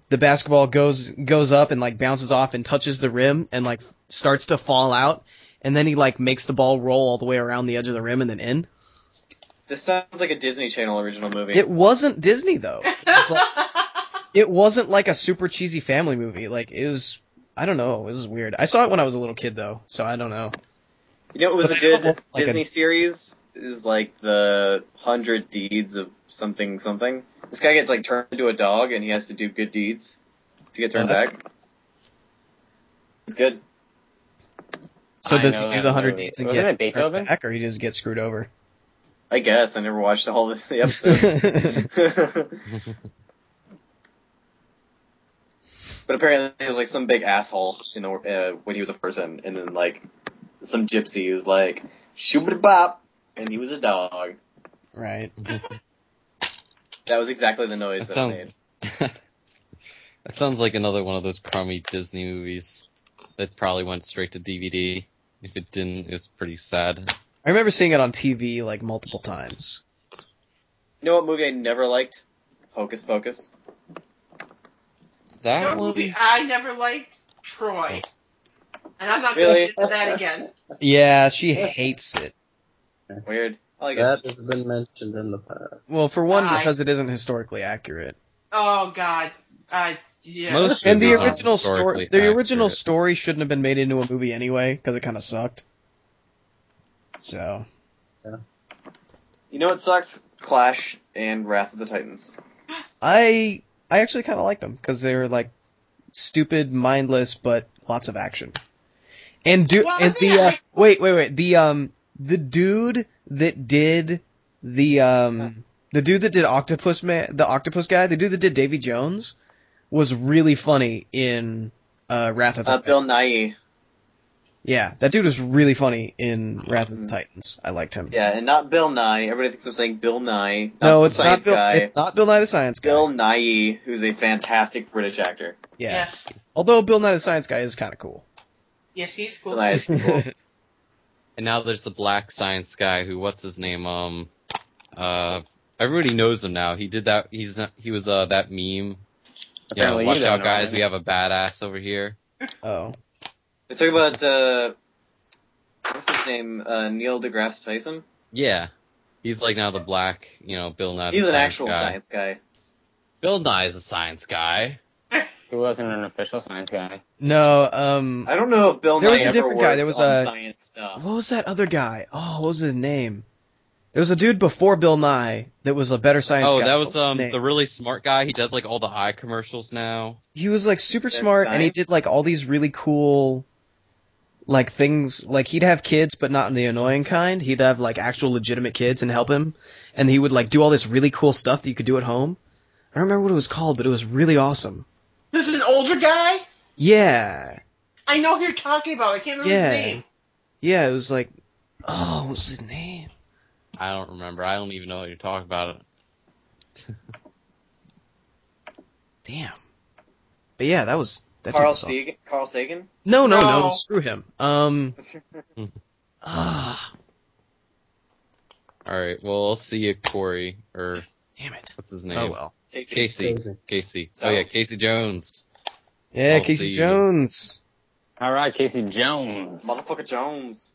the basketball goes up and bounces off and touches the rim and starts to fall out, and then he makes the ball roll all the way around the edge of the rim and then in. This sounds like a Disney Channel original movie. It wasn't Disney though. It wasn't a super cheesy family movie. It was. I don't know. It was weird. I saw it when I was a little kid, though, so I don't know. You know, it was a good Disney series. Is the 100 Deeds of something. This guy gets turned into a dog, and he has to do good deeds to get turned back. Cool. It's good. So does he do the 100 Deeds and get Beethoven back, or he just get screwed over? I guess I never watched the whole of the episodes. But apparently he was some big asshole when he was a person, and then some gypsy was shoobity-bop, and he was a dog. Right. That was exactly the noise that made. That sounds like another one of those crummy Disney movies that probably went straight to DVD. If it didn't, it's pretty sad. I remember seeing it on TV multiple times. You know what movie I never liked? Hocus Pocus. That movie I never liked? Troy. And I'm not really? going to do that again. Yeah, she hates it. Weird. I like That it. has been mentioned in the past. Well, for one, because it isn't historically accurate. Oh God. Yeah. Most And the movies aren't original historically story, the original accurate. story shouldn't have been made into a movie anyway, because it kind of sucked. So. You know what sucks? Clash and Wrath of the Titans. I actually kind of liked them, because they were, like, stupid, mindless, but lots of action. And wait, the dude that did Octopus Man, the Octopus guy, the dude that did Davy Jones, was really funny in Wrath of the Titans. Bill Nighy. Yeah, that dude was really funny in Wrath of the Titans. I liked him. Yeah, and not Bill Nye. Everybody thinks I'm saying Bill Nye. No, it's not Bill. It's not Bill Nye the Science Guy. Bill Nighy, who's a fantastic British actor. Yeah. Yes. Although Bill Nye the Science Guy is kind of cool. Yes, he's cool. Bill Nye is cool. And now there's the black science guy who, what's his name? Everybody knows him now. He did that. He was that meme. Yeah, watch out, guys. We have a badass over here. Oh. We talk about what's his name? Neil deGrasse Tyson. Yeah, he's like now the black, Bill Nye. He's an actual science guy. Bill Nye is a science guy. He wasn't an official science guy. No, I don't know if Bill Nye there was a ever different guy. There worked was on science stuff. What was that other guy? Oh, what was his name? There was a dude before Bill Nye that was a better science guy. Oh, that was What his name? the really smart guy. He does like all the eye commercials now. He was like super smart, and he did like all these really cool, like things. Like he'd have kids, but not in the annoying kind. He'd have like actual legitimate kids and help him, and he would like do all this really cool stuff that you could do at home. I don't remember what it was called, but it was really awesome. This is an older guy? Yeah. I know who you're talking about. I can't remember his name. Yeah, it was like, oh, what was his name? I don't remember. I don't even know what you're talking about. Damn. But yeah, that Carl Sagan? Carl Sagan? No, screw him. Alright, well, I'll see you, Corey, or... Damn it. What's his name? Oh, well. Casey. Oh, yeah, Casey Jones. Yeah, Casey Jones. Alright, Casey Jones. Motherfucker Jones.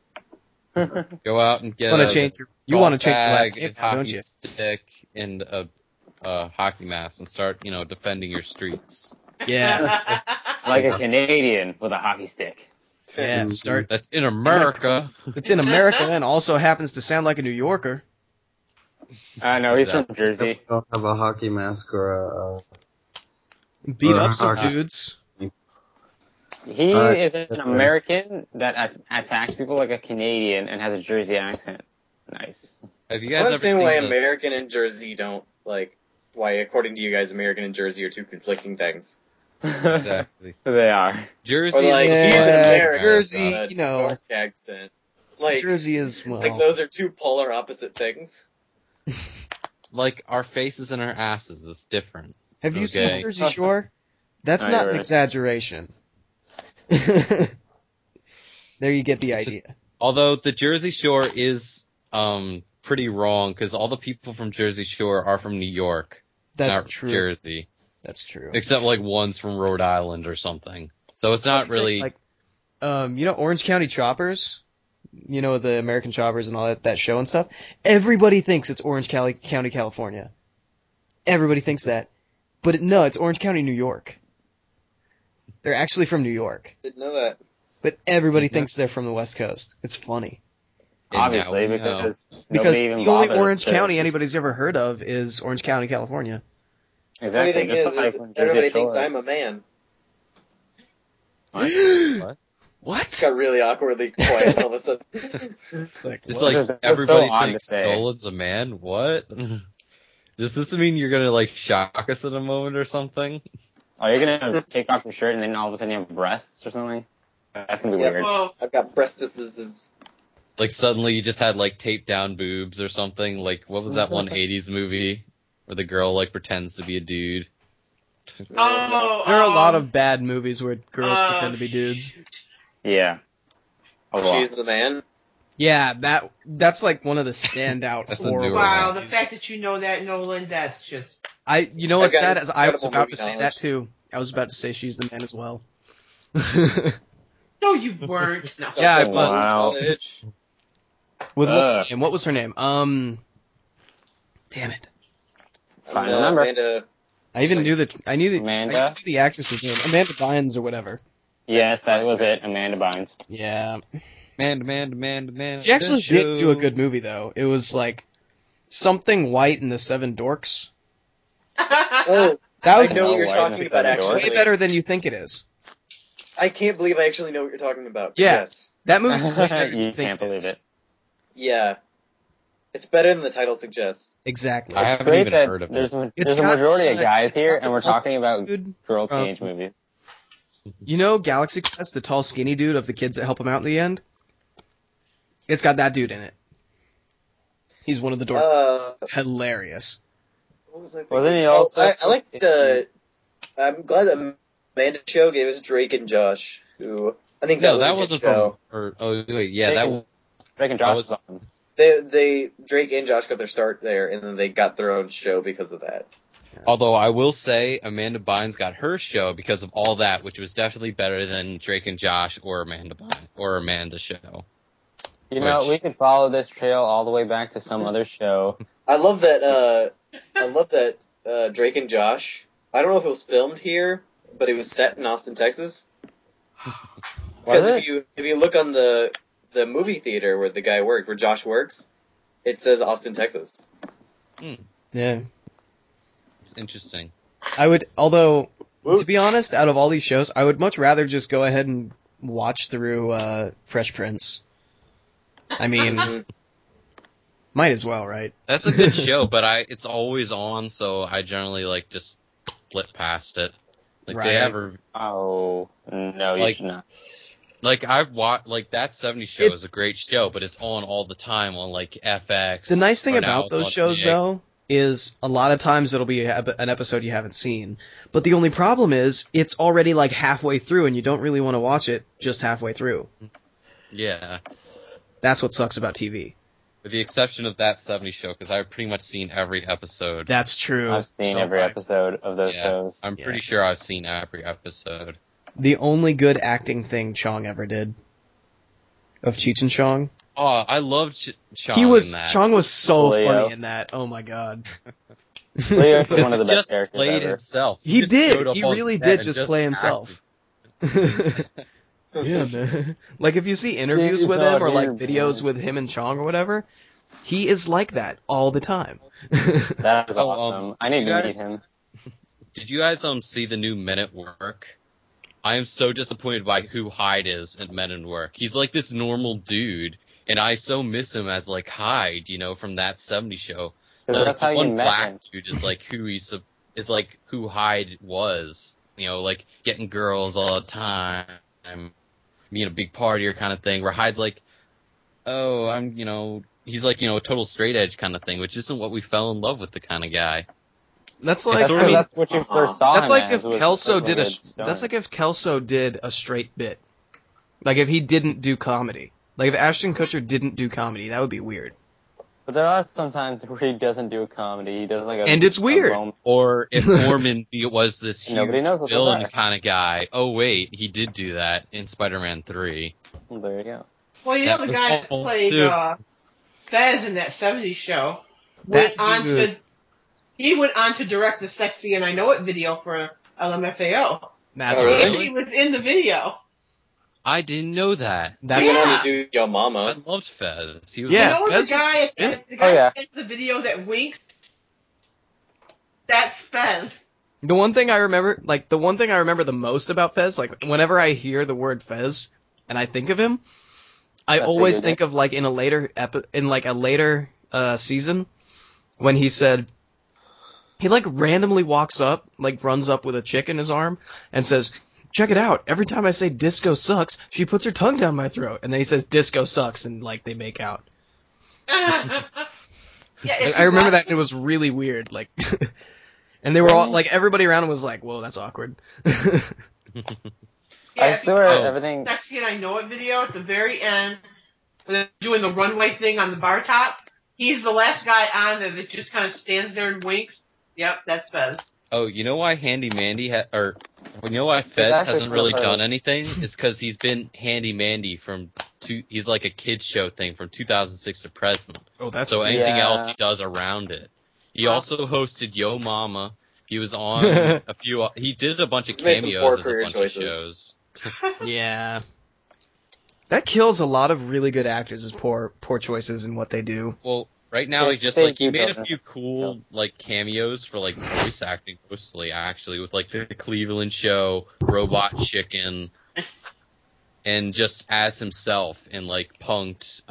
Go out and get you want to change your last name, don't you? Stick and a hockey mask and start, defending your streets. Yeah. Like a Canadian with a hockey stick. Yeah, start. That's in America. It's in America and also happens to sound like a New Yorker. No, he's from Jersey. Don't have a hockey mask or beat up some dudes. He is an American that attacks people like a Canadian and has a Jersey accent. Nice. Have you I guys ever understand seen why American and Jersey don't, why according to you guys, American and Jersey are two conflicting things. Exactly. They are. Jersey Or he's an American, Jersey, but North accent. Jersey is, well... Like, those are two polar opposite things. Like, our faces and our asses, it's different. Have you seen Jersey Shore? That's not an exaggeration. There you get the idea. Although the Jersey Shore is pretty wrong, because all the people from Jersey Shore are from New York. That's not true. Jersey. That's true. Except one's from Rhode Island or something. So it's not really... Orange County Choppers? The American Choppers and all that show and stuff? Everybody thinks it's Orange County, California. Everybody thinks that. But it's Orange County, New York. They're actually from New York. Didn't know that. But everybody thinks they're from the West Coast. It's funny. Obviously, because the only Orange County anybody's ever heard of is Orange County, California. Exactly. Funny thing is everybody thinks I'm a man. What? What? It's got really awkwardly quiet all of a sudden. Everybody thinks Nolan's a man? What? Does this mean you're gonna, shock us in a moment or something? Oh, you're gonna take off your shirt and then all of a sudden you have breasts or something? That's gonna be weird. Well, I've got breastises. Like, suddenly you just had, taped down boobs or something? Like, what was that one 80s movie where the girl, pretends to be a dude? There are a lot of bad movies where girls pretend to be dudes. Yeah. She's the man? Yeah, that's one of the standout horror Wow, movies. the fact that you know that, Nolan, that's just... what's sad is I was about to say that too. I was about to say she's the man as well. No, you weren't. No. Yeah, I was. Wow. With what's her name? What was her name? Damn it. Fine, remember. Amanda. I knew Amanda? the actress's name. Amanda Bynes or whatever. Yes, that was it. Amanda Bynes. Yeah. Amanda. She actually did do a good movie, though. It was like Something White and the Seven Dorks. Oh, That was I know what you're talking about, actually. way better than you think it is. I can't believe I actually know what you're talking about. Yeah. Yes. That movie's way better than You think can't it believe is. it. Yeah. It's better than the title suggests. Exactly. I haven't Great even that heard of there's it. a majority of guys it's here, got and we're the talking about dude girl from- teenage movies. You know Galaxy Quest, the tall skinny dude of the kids that help him out in the end? It's got that dude in it. He's one of the dorks. Hilarious. What was I thinking? Wasn't he also? I liked, I'm glad that Amanda Show gave us Drake and Josh, who, I think that No, was that a good wasn't show. from. That Drake and Josh was on. Drake and Josh got their start there, and then they got their own show because of that. Although I will say Amanda Bynes got her show because of all that, which was definitely better than Drake and Josh or Amanda Bynes or Amanda's show. You know, we could follow this trail all the way back to some other show. I love that. Drake and Josh. I don't know if it was filmed here, but it was set in Austin, Texas. Because if you look on the movie theater where the guy worked, where Josh works, it says Austin, Texas. Yeah. It's interesting. Although, to be honest, out of all these shows, I would much rather just go ahead and watch through Fresh Prince. I mean, might as well, right? That's a good show, but it's always on, so I generally just flip past it. Oh, no, you should not. I've watched, that 70s show is a great show, but it's on all the time on, FX. The nice thing about those shows, though, is a lot of times it'll be an episode you haven't seen. But the only problem is, it's already, halfway through, and you don't really want to watch it just halfway through. Yeah. That's what sucks about TV. With the exception of that 70s show, because I've pretty much seen every episode. That's true. I've seen every episode of those shows. I'm pretty sure I've seen every episode. The only good acting thing Chong ever did. Of Cheech and Chong. Oh, I loved Chong in that. Chong was so funny in that. Oh my god. Leo's one of the best just characters played ever. himself. He did. He really did just play himself. Yeah, man. If you see interviews with him or videos with him and Chong or whatever, he is like that all the time. That is awesome. I need to meet him. Did you guys see the new Men at Work? I am so disappointed by who Hyde is in Men at Work. He's this normal dude, and I so miss him as Hyde, from that 70s show. That's how you one met black him. dude is who Hyde was. Getting girls all the time, being a big partier kind of thing. Where Hyde's oh, I'm he's a total straight edge kind of thing, which isn't what we fell in love with the kind of guy. That's that's what you first saw. That's him if Kelso did That's if Kelso did a straight bit. If he didn't do comedy. If Ashton Kutcher didn't do comedy, that would be weird. But there are some times where he doesn't do a comedy. He does and it's weird. Or if Norman was this huge knows villain kind of guy. Oh wait, he did do that in Spider-Man 3. Well, there you go. Well, the guy that played Fez in that 70s show he went on to direct the Sexy and I Know It video for LMFAO. That's right. And he was in the video. I didn't know that. That's Yo Mama. I loved Fez. He was Fez the guy in the video that winks? That's Fez. The one thing I remember the most about Fez, whenever I hear the word Fez and I think of him, I always think of in a later season when he said he randomly walks up, runs up with a chick in his arm and says, "Check it out. Every time I say disco sucks, she puts her tongue down my throat." And then he says disco sucks and they make out. I remember that, and it was really weird. And they were all everybody around him was "Whoa, that's awkward." I swear everything. Sexy and I Know It video at the very end, when they're doing the runway thing on the bar top. He's the last guy on there that just kind of stands there and winks. Yep, that's Fez. Oh, you know why Handy Mandy why Fez hasn't really done anything? Is because he's been Handy Mandy from he's like a kids show thing from 2006 to present. Oh, that's so anything else he does around it. He also hosted Yo Mama. He was on a few. He did a bunch of cameos as a bunch of shows. Yeah. That kills a lot of really good actors as poor choices in what they do. Well, right now he made a few cool like cameos for like voice acting mostly actually with like the Cleveland Show, Robot Chicken, and just as himself in like Punk'd,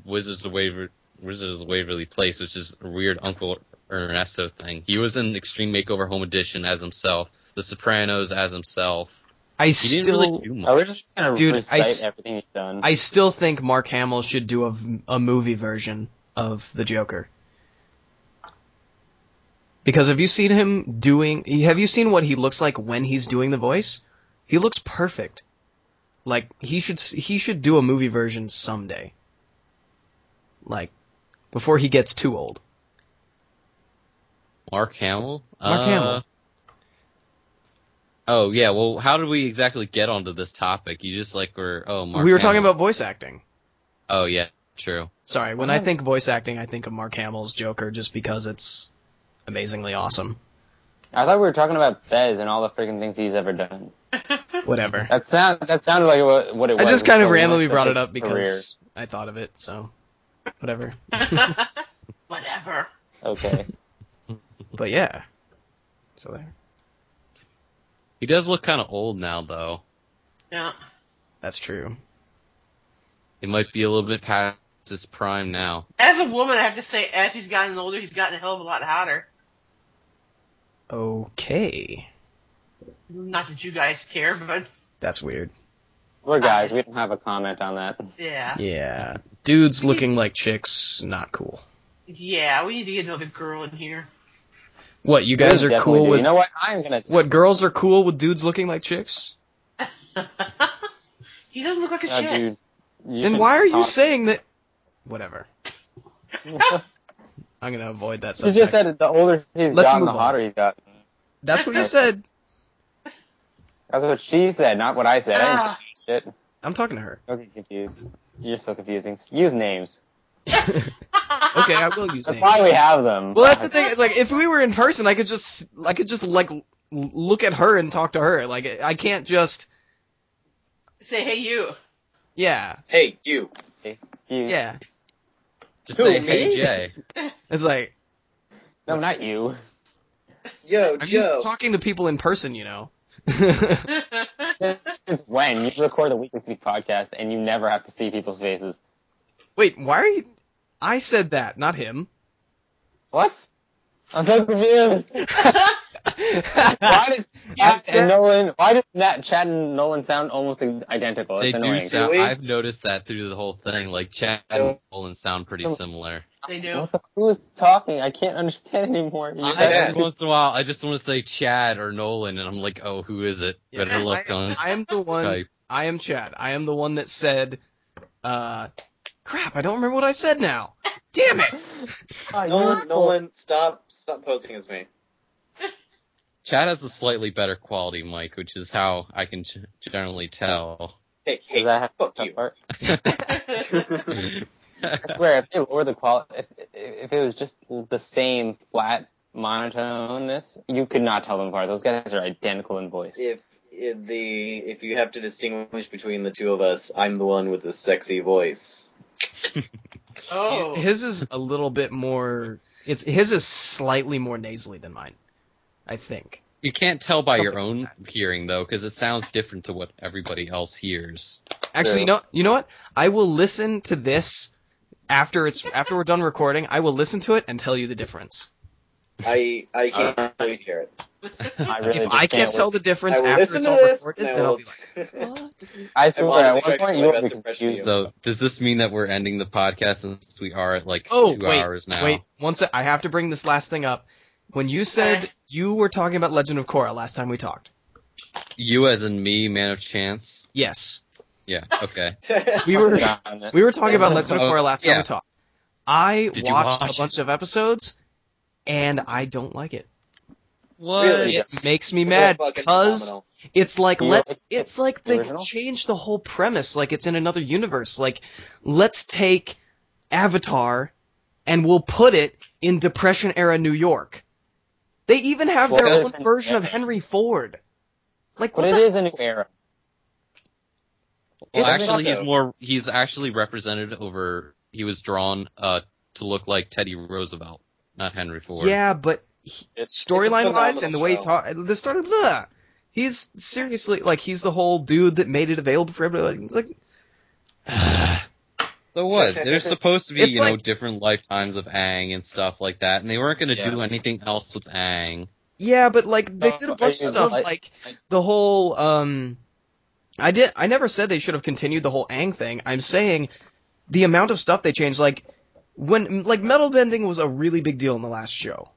Wizards of Waverly Place, which is a weird Uncle Ernesto thing. He was in Extreme Makeover Home Edition as himself, The Sopranos as himself. We're just gonna recite everything he's done. I still think Mark Hamill should do a movie version of the Joker. Because have you seen what he looks like when he's doing the voice? He looks perfect. Like, he should do a movie version someday. Like, before he gets too old. Mark Hamill? Mark Hamill. Oh, yeah, well, how did we exactly get onto this topic? You just Mark We were talking about voice acting. Oh, yeah, true. Sorry, when I think voice acting, I think of Mark Hamill's Joker just because it's amazingly awesome. I thought we were talking about Fez and all the freaking things he's ever done. Whatever. That sounded like what it was. I just kind of randomly brought it up because I thought of it, so whatever. Whatever. Okay. But yeah. So there. He does look kind of old now, though. Yeah. That's true. It might be a little bit past his prime now. As a woman, I have to say, as he's gotten older, he's gotten a hell of a lot hotter. Okay. Not that you guys care, but... That's weird. We're guys, we don't have a comment on that. Yeah. Yeah. Dudes looking like chicks, not cool. Yeah, we need to get another girl in here. What, you guys are cool with... You know what? What, girls are cool with dudes looking like chicks? He doesn't look like a chick. Dude, then why are you saying that... Whatever. I'm gonna avoid that subject. You just said the older he's gotten, the hotter he's gotten. That's what you said. That's what she said, not what I said. I didn't say shit. I'm talking to her. Okay, confused. You're so confusing. Use names. Okay, I will use names. That's why we have them. Well, that's the thing. It's like if we were in person, I could just like look at her and talk to her. Like I can't just say, "Hey, you." Yeah. Hey, you. Hey, you. Yeah. Just say, "Hey, Jay." It's like. No, not you. Yo, I'm just talking to people in person, you know. Since when you record the Weekly Speak podcast and you never have to see people's faces? Wait, why are you? I said that, not him. What? I'm so confused. Why does Chad and Nolan sound almost identical? It's they annoying. do sound. I've noticed that through the whole thing. Like Chad and Nolan sound pretty similar. They do. Who is talking? I can't understand anymore. Every once in a while, I just want to say Chad or Nolan, and I'm like, oh, who is it? Yeah, Better look on I am the one. Skype. I am Chad. I am the one that said, crap, I don't remember what I said now. Damn it! Nolan, stop posing as me. Chad has a slightly better quality mic, which is how I can generally tell. Hey, fuck you. I swear, if they lower the quality, if it was just the same flat monotoneness, you could not tell them apart. Those guys are identical in voice. If you have to distinguish between the two of us, I'm the one with the sexy voice. Oh. His is a little bit more. His is slightly more nasally than mine, I think. You can't tell by your own hearing though, because it sounds different to what everybody else hears. Actually, you know what? I will listen to this after we're done recording. I will listen to it and tell you the difference. I can't wait to hear it. If I can't tell the difference after it's all recorded, then I'll be like, what? I swear, at one point you will be confused. So, does this mean that we're ending the podcast since we are at like 2 hours now? Wait, I have to bring this last thing up. When you said you were talking about Legend of Korra last time we talked. You as in me, Man of Chance? Yes. Yeah, okay. We were talking about Legend of Korra last time we talked. I watched a bunch of episodes, and I don't like it. What? Really? It makes me mad fucking because phenomenal. it's like Yeah. it's like they Original? changed the whole premise, like it's in another universe. Like, let's take Avatar and we'll put it in Depression era New York. They even have their Well, own version of Henry Ford. Like, But what it the is a new era. Well, It's actually, also- he's actually represented over. He was drawn to look like Teddy Roosevelt, not Henry Ford. Yeah, but It's storyline wise a and the way he phenomenal talk, the story, blah. He's seriously like he's the whole dude that made it available for everybody. It's like, So what? There's supposed to be, It's like- different lifetimes of Aang and stuff like that, and they weren't going to Yeah. do anything else with Aang. yeah, but like they did a bunch of I- stuff, I- like the whole. I never said they should have continued the whole Aang thing. I'm saying the amount of stuff they changed, like when like metal bending was a really big deal in the last show.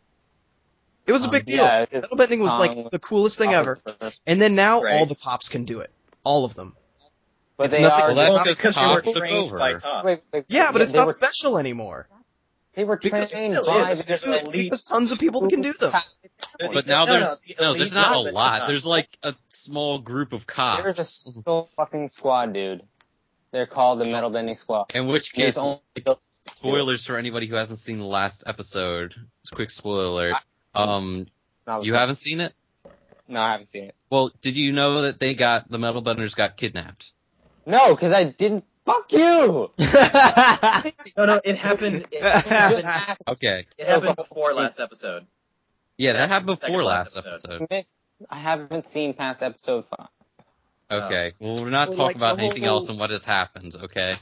It was a big deal. Yeah, 'cause Metal bending was like Kong the coolest thing ever. And then now Right. all the cops can do it. All of them. But It's they nothing- are. Well, that's Well, because you were Top took trained by over. Top. Wait, Yeah, but it's they not were, special anymore. They were Because trained it still by is. the There's an elite- There's tons of people that can do them. But now No, no, there's the there's elite not a weapons lot. are There's like a small group of cops. There's a full fucking squad, dude. They're called the Metal Bending Squad. In which There's case, only spoilers for anybody who hasn't seen the last episode. Quick spoiler. No, You haven't seen it? No, I haven't seen it. Well, did you know that the Metal Benders got kidnapped? No, because I didn't. Fuck you. No, it happened. It happened, Okay. it happened before last episode. Yeah, that happened Second before last last episode. episode. I haven't seen past episode 5. Okay. Well, we're not Well, talking like, about the anything whole- else and what has happened, okay?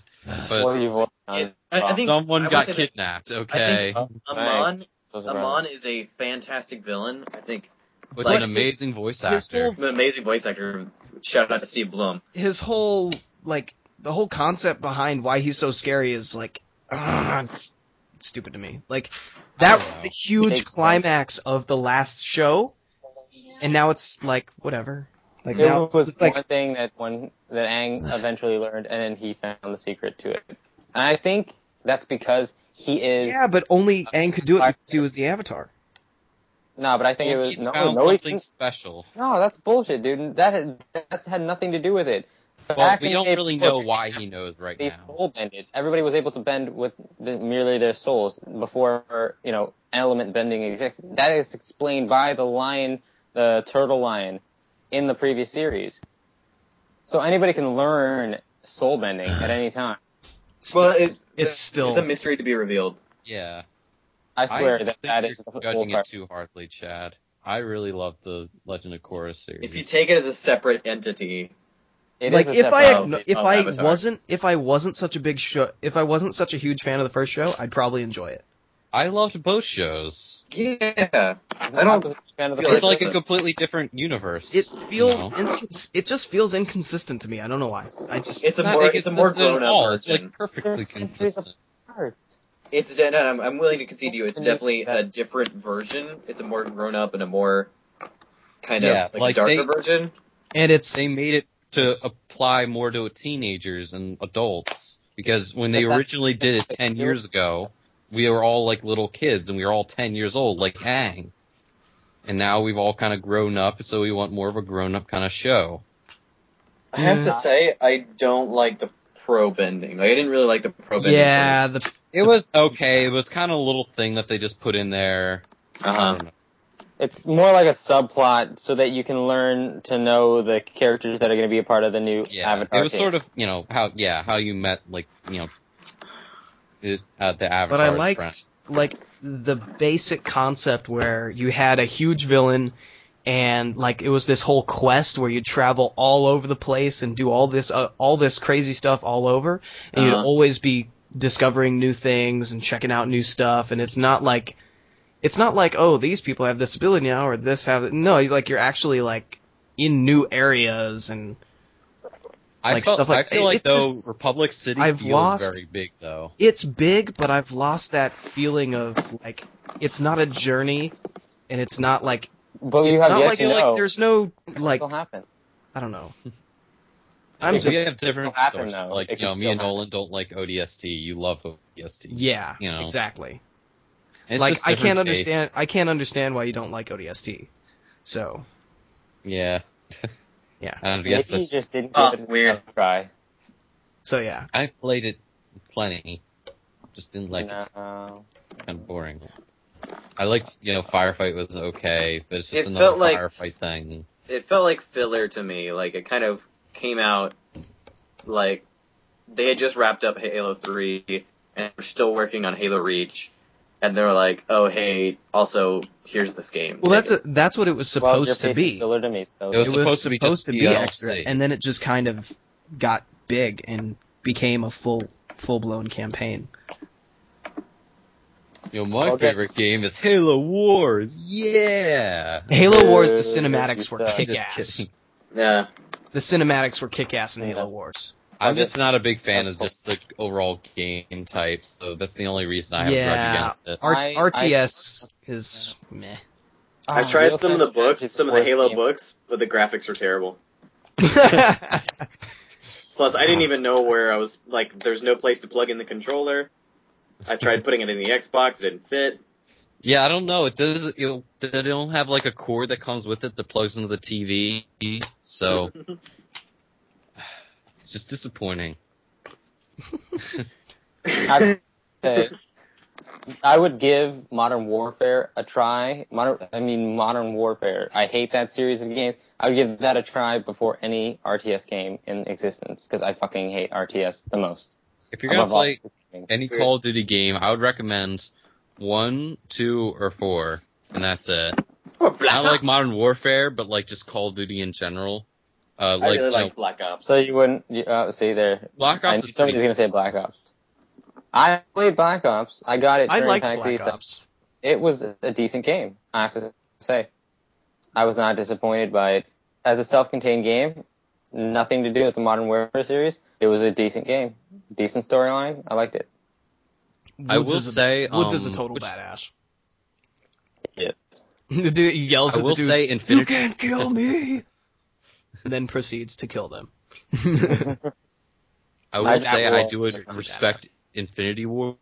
But What you've worked on. I think someone I got will say that kidnapped, I okay? think Amon is a fantastic villain. I think With like, an amazing voice his actor. an amazing voice actor. Shout out to Steve Blum. His whole like the whole concept behind why he's so scary is like it's stupid to me. Like that was the huge Makes climax of the last show, and now it's like whatever. Like It now was it's like one thing that Aang eventually learned, and then he found the secret to it. And I think that's because he is. yeah, but only Aang could do it because he was the Avatar. No, but I think Well, it he's was found no. He something didn't. special. No, that's bullshit, dude. That had nothing to do with it. Well, Back we in don't the day really before, know why he knows right They now. soul bended. Everybody was able to bend with merely their souls before element bending existed. That is explained by the lion, the turtle lion, in the previous series. So anybody can learn soul bending at any time. Well, It's still it's a mystery to be revealed. Yeah. I swear think that you're is the whole judging part. it too hardly, Chad. I really love the Legend of Korra series. If you take it as a separate entity, It like is a if separate- Avatar. I wasn't such a big show, if I wasn't such a huge fan of the first show, I'd probably enjoy it. I loved both shows. yeah, I I don't. was a fan of the feel It's first like a this. completely different universe. It feels you know? it just feels inconsistent to me. I don't know why. I just It's a not more inconsistent grown at all. up It's version. like perfectly There's consistent. part. It's I'm willing to concede to you. It's definitely a different version. It's a more grown up and a more kind of Yeah, like darker they- version. and it's They made it to apply more to teenagers and adults because when they But that- originally did it 10 years ago, we were all like little kids and we were all 10 years old, like Aang. And now we've all kind of grown up, so we want more of a grown up kind of show. I have to say, I don't like the pro bending. Like, I didn't really like the pro bending. yeah, It was okay. It was kind of a little thing that they just put in there. I don't know. It's more like a subplot so that you can learn to know the characters that are going to be a part of the new Yeah, Avatar. it was team. sort of, how you met, like, the Avatar. but I liked like the basic concept where you had a huge villain and like it was this whole quest where you'd travel all over the place and do all this crazy stuff all over, and you'd always be discovering new things and checking out new stuff, and it's not like oh, these people have this ability now or this have no, you're actually like in new areas and stuff like I feel like it though just- Republic City I've feels lost- very big though. it's big, but I've lost that feeling of like it's not a journey and it's not like But you it's have not yet like, to know. like there's no like It'll happen. I don't know. We I'm just have different It'll happen, sources. though. Like, It can me and still Nolan don't like ODST. You love ODST. yeah, You know. exactly. It's Like just I different can't tastes. understand why you don't like ODST. So. Yeah. Yeah. I guess Maybe that's he just didn't give it weird. a try. So yeah. I played it plenty. Just didn't like it. No. Kind of boring. I liked, Firefight was okay, but it's just It another felt like- Firefight thing. It felt like filler to me. Like, it kind of came out, like, they had just wrapped up Halo 3, and were still working on Halo Reach, and they were like, oh, hey, also, here's this game. Well, that's what it was supposed to be. Filler to me, so It was supposed to be just extra, DLC. and then it just kind of got big and became a full-blown campaign. My favorite game is Halo Wars. Yeah. Halo Wars, the cinematics were Just kick-ass. kidding. Yeah. The cinematics were kick-ass in Halo Wars. I'm just not a big fan of just the overall game type, so that's the only reason I have a grudge against it. RTS is meh. I've tried some of the books, some of the Halo books, but the graphics were terrible. Plus, I didn't even know where I was, like, there's no place to plug in the controller. I tried putting it in the Xbox, it didn't fit. Yeah, I don't know. It does. They don't have like a cord that comes with it that plugs into the TV, so it's just disappointing. I would give Modern Warfare a try. Modern Warfare. I hate that series of games. I would give that a try before any RTS game in existence, because I fucking hate RTS the most. If you're gonna play any Call of Duty game, I would recommend 1, 2, or 4, and that's it. Not like Modern Warfare, but like just Call of Duty in general. I really like Black Ops. So you wouldn't see there? Black Ops. Somebody's gonna say Black Ops. I played Black Ops. I got it. I liked PAX Black East. Ops. It was a decent game, I have to say. I was not disappointed by it. As a self-contained game, nothing to do with the Modern Warfare series. It was a decent game. Decent storyline. I liked it. I will say... Woods is a total badass. Yeah. The dude yells at the dudes, say you can't kill me! And then proceeds to kill them. I will say I do respect Infinity Ward,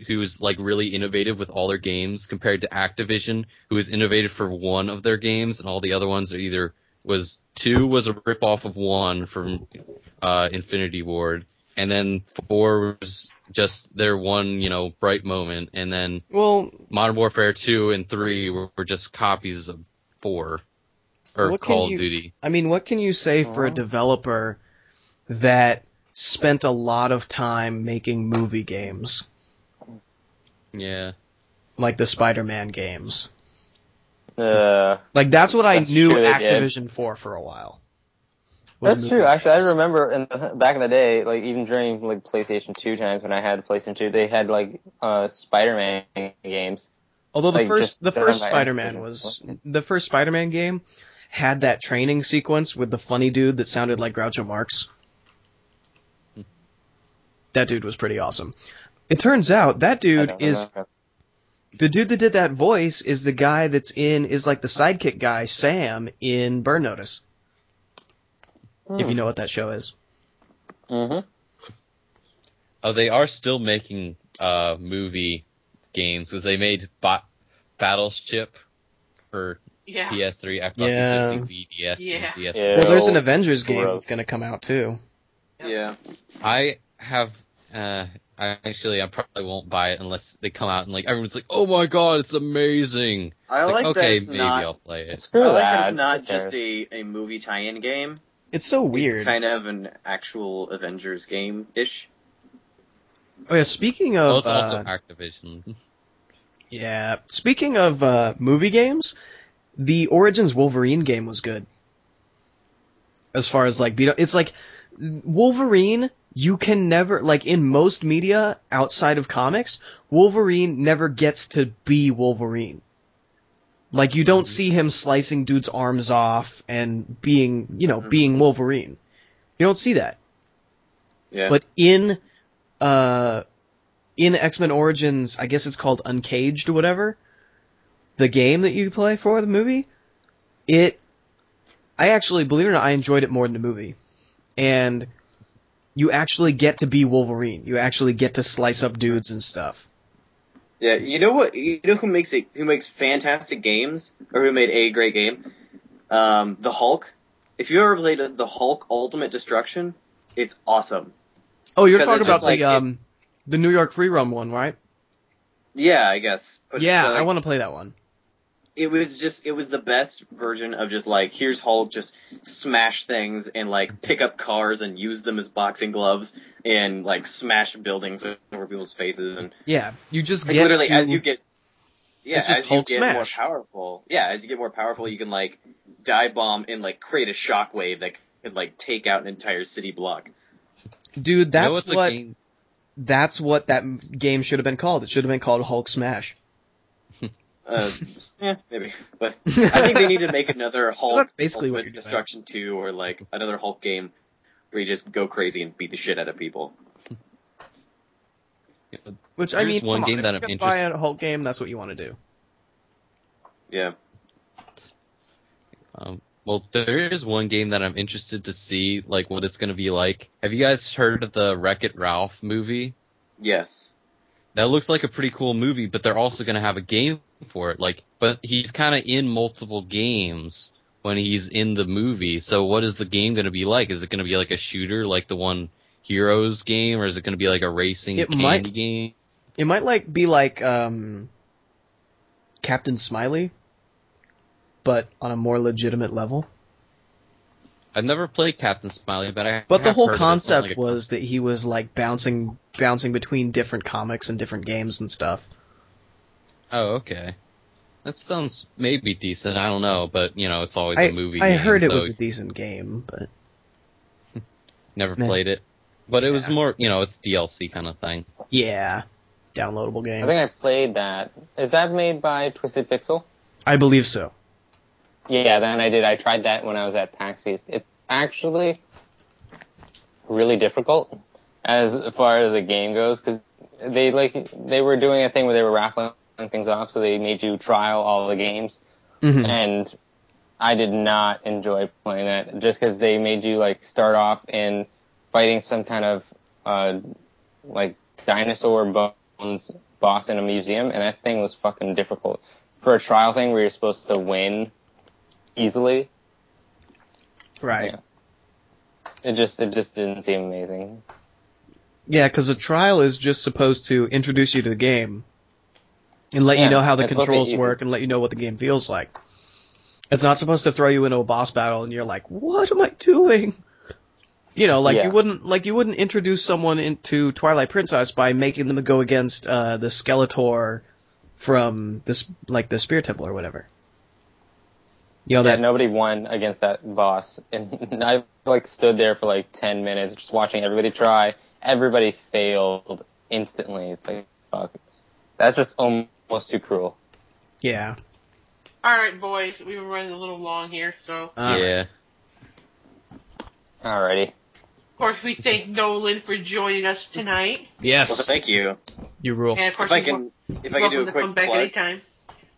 who's like really innovative with all their games, compared to Activision, who is innovative for one of their games, and all the other ones are either... Two was a rip-off of 1 from Infinity Ward, and then 4 was just their one, bright moment, and then Modern Warfare 2 and 3 were just copies of 4, or Call of Duty. I mean, what can you say for a developer that spent a lot of time making movie games? Yeah. Like the Spider-Man games. Like that's what I knew Activision for a while. That's true. Actually, I remember back in the day, like even during like PlayStation 2 times when I had PlayStation 2, they had like Spider-Man games. Although the first Spider-Man game had that training sequence with the funny dude that sounded like Groucho Marx. That dude was pretty awesome. It turns out that dude is... The dude that did that voice is the guy is like the sidekick guy, Sam, in Burn Notice. If you know what that show is. Mm-hmm. Oh, they are still making movie games, because they made Battleship for PS3, Xbox 360, DS, and PS4. Well, there's an Avengers game that's going to come out, too. Yeah. I have... I probably won't buy it unless they come out and like everyone's like, "Oh my god, it's amazing!" I it's like that okay, it's maybe not, I'll play it. I like that it's not just a movie tie-in game. It's so weird. It's kind of an actual Avengers game-ish. Oh yeah, speaking of... Well, it's also Activision. Yeah, speaking of movie games, the Origins Wolverine game was good. As far as like, it's like, Wolverine... You can never, like in most media outside of comics, Wolverine never gets to be Wolverine. Like you don't see him slicing dudes' arms off and being Wolverine. You don't see that. Yeah. But in X-Men Origins, I guess it's called Uncaged or whatever, the game that you play for the movie, I actually, believe it or not, I enjoyed it more than the movie. And you actually get to be Wolverine. You actually get to slice up dudes and stuff. Yeah, you know what? You know who makes fantastic games, or who made a great game? The Hulk. If you ever played the Hulk Ultimate Destruction, it's awesome. Oh, you're talking about the New York Free Roam one, right? Yeah, I guess. But yeah, I want to play that one. It was the best version of just like, here's Hulk, just smash things and like pick up cars and use them as boxing gloves and like smash buildings over people's faces and yeah, you just like, get literally as you get Hulk smash. more powerful. Yeah, as you get more powerful, you can like dive bomb and like create a shockwave that could like take out an entire city block. Dude, that's what that game should have been called. It should have been called Hulk Smash. Yeah, maybe. But I think they need to make another Hulk. That's basically what you're Destruction 2 or like another Hulk game where you just go crazy and beat the shit out of people. Which, I mean, one game that I'm interested. Buy a Hulk game, that's what you want to do. Yeah. Well, there is one game that I'm interested to see, like, what it's going to be like. Have you guys heard of the Wreck-It Ralph movie? Yes. That looks like a pretty cool movie, but they're also going to have a game for it. Like, but he's kind of in multiple games when he's in the movie. So what is the game going to be like? Is it going to be like a shooter, like the one Heroes game, or is it going to be like a racing candy game? It might be like Captain Smiley, but on a more legitimate level. I've never played Captain Smiley, but the whole concept was that he was like bouncing between different comics and different games and stuff. Oh, okay. That sounds maybe decent. I don't know, but you know, it's always a movie. I heard it was a decent game, but never played it. But it was more, you know, it's DLC kind of thing. Yeah, downloadable game. I think I played that. Is that made by Twisted Pixel? I believe so. Yeah, then I did. I tried that when I was at PAX East. It's actually really difficult as far as the game goes, because they were doing a thing where they were raffling things off, so they made you trial all the games, and I did not enjoy playing that just because they made you like start off in fighting some kind of like dinosaur bones boss in a museum, and that thing was fucking difficult for a trial thing where you're supposed to win easily. Right. Yeah. It just didn't seem amazing. Yeah, because a trial is just supposed to introduce you to the game and let you know how the controls work and let you know what the game feels like. It's not supposed to throw you into a boss battle and you're like, what am I doing? You know, you wouldn't introduce someone into Twilight Princess by making them go against the Skeletor from the Spear Temple or whatever. You know, that nobody won against that boss, and I stood there for 10 minutes just watching everybody try. Everybody failed instantly. It's like, fuck, that's just almost too cruel. Yeah. All right, boys, we were running a little long here, so yeah. Alrighty. Of course, we thank Nolan for joining us tonight. Yes. Well, thank you. You rule. And of course, if I can do a quick come back plug. anytime.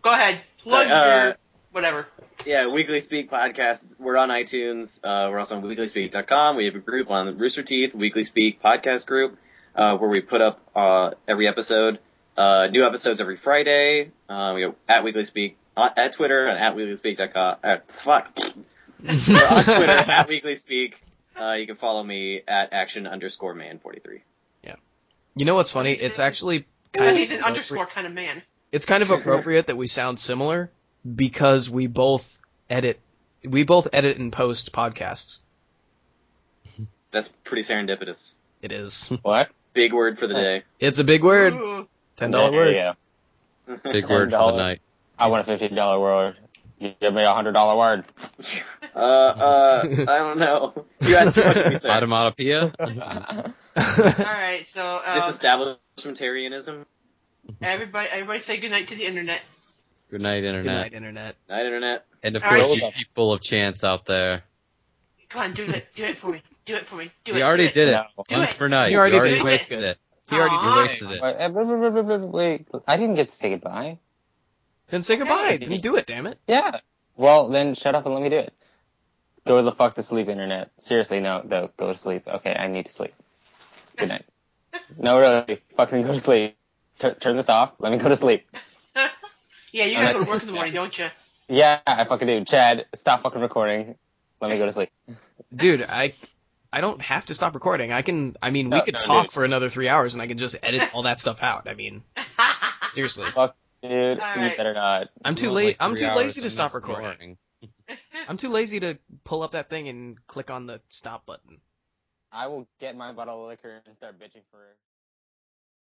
Go ahead, plug your whatever. Yeah, Weekly Speak podcast. We're on iTunes. We're also on weeklyspeak.com. We have a group on the Rooster Teeth Weekly Speak podcast group, where we put up every episode. New episodes every Friday. We go at Weekly Speak at Twitter and at weeklyspeak.com. Fuck. We're on Twitter at Weekly Speak. You can follow me at action_man43. Yeah. You know what's funny? It's actually he's an underscore kind of man. It's kind of appropriate that we sound similar because we both edit and post podcasts. That's pretty serendipitous. It is. What? Big word for the day. It's a big word. Ooh. $10 word. Yeah. Big word for the night. I want a $15 word. You give me a $100 word. I don't know. You asked too much of me, sir. Automatopoeia? Alright, so, Disestablishmentarianism? Everybody say goodnight to the internet. Good night, Internet. Good night, Internet. Night, Internet. And of All course, right. you people of chance out there. Come on, do it for me. Do it for me. We already did it. No. Once Do per it. night. You already We did it. wasted it. He already You wasted it. Wait, I didn't get to say goodbye. Then say goodbye. Then you do it, damn it. Yeah. Well, then shut up and let me do it. Go the fuck to sleep, Internet. Seriously, no, go to sleep. Okay, I need to sleep. Good night. No, really, fucking go to sleep. turn this off. Let me go to sleep. Yeah, you guys go to work in the morning, don't you? Yeah, I fucking do. Chad, stop fucking recording. Let me go to sleep. Dude, I don't have to stop recording. We could talk for another 3 hours and I can just edit all that stuff out. I mean, seriously. Fuck, dude, Right. you better not. I'm too lazy to stop recording. I'm too lazy to pull up that thing and click on the stop button. I will get my bottle of liquor and start bitching for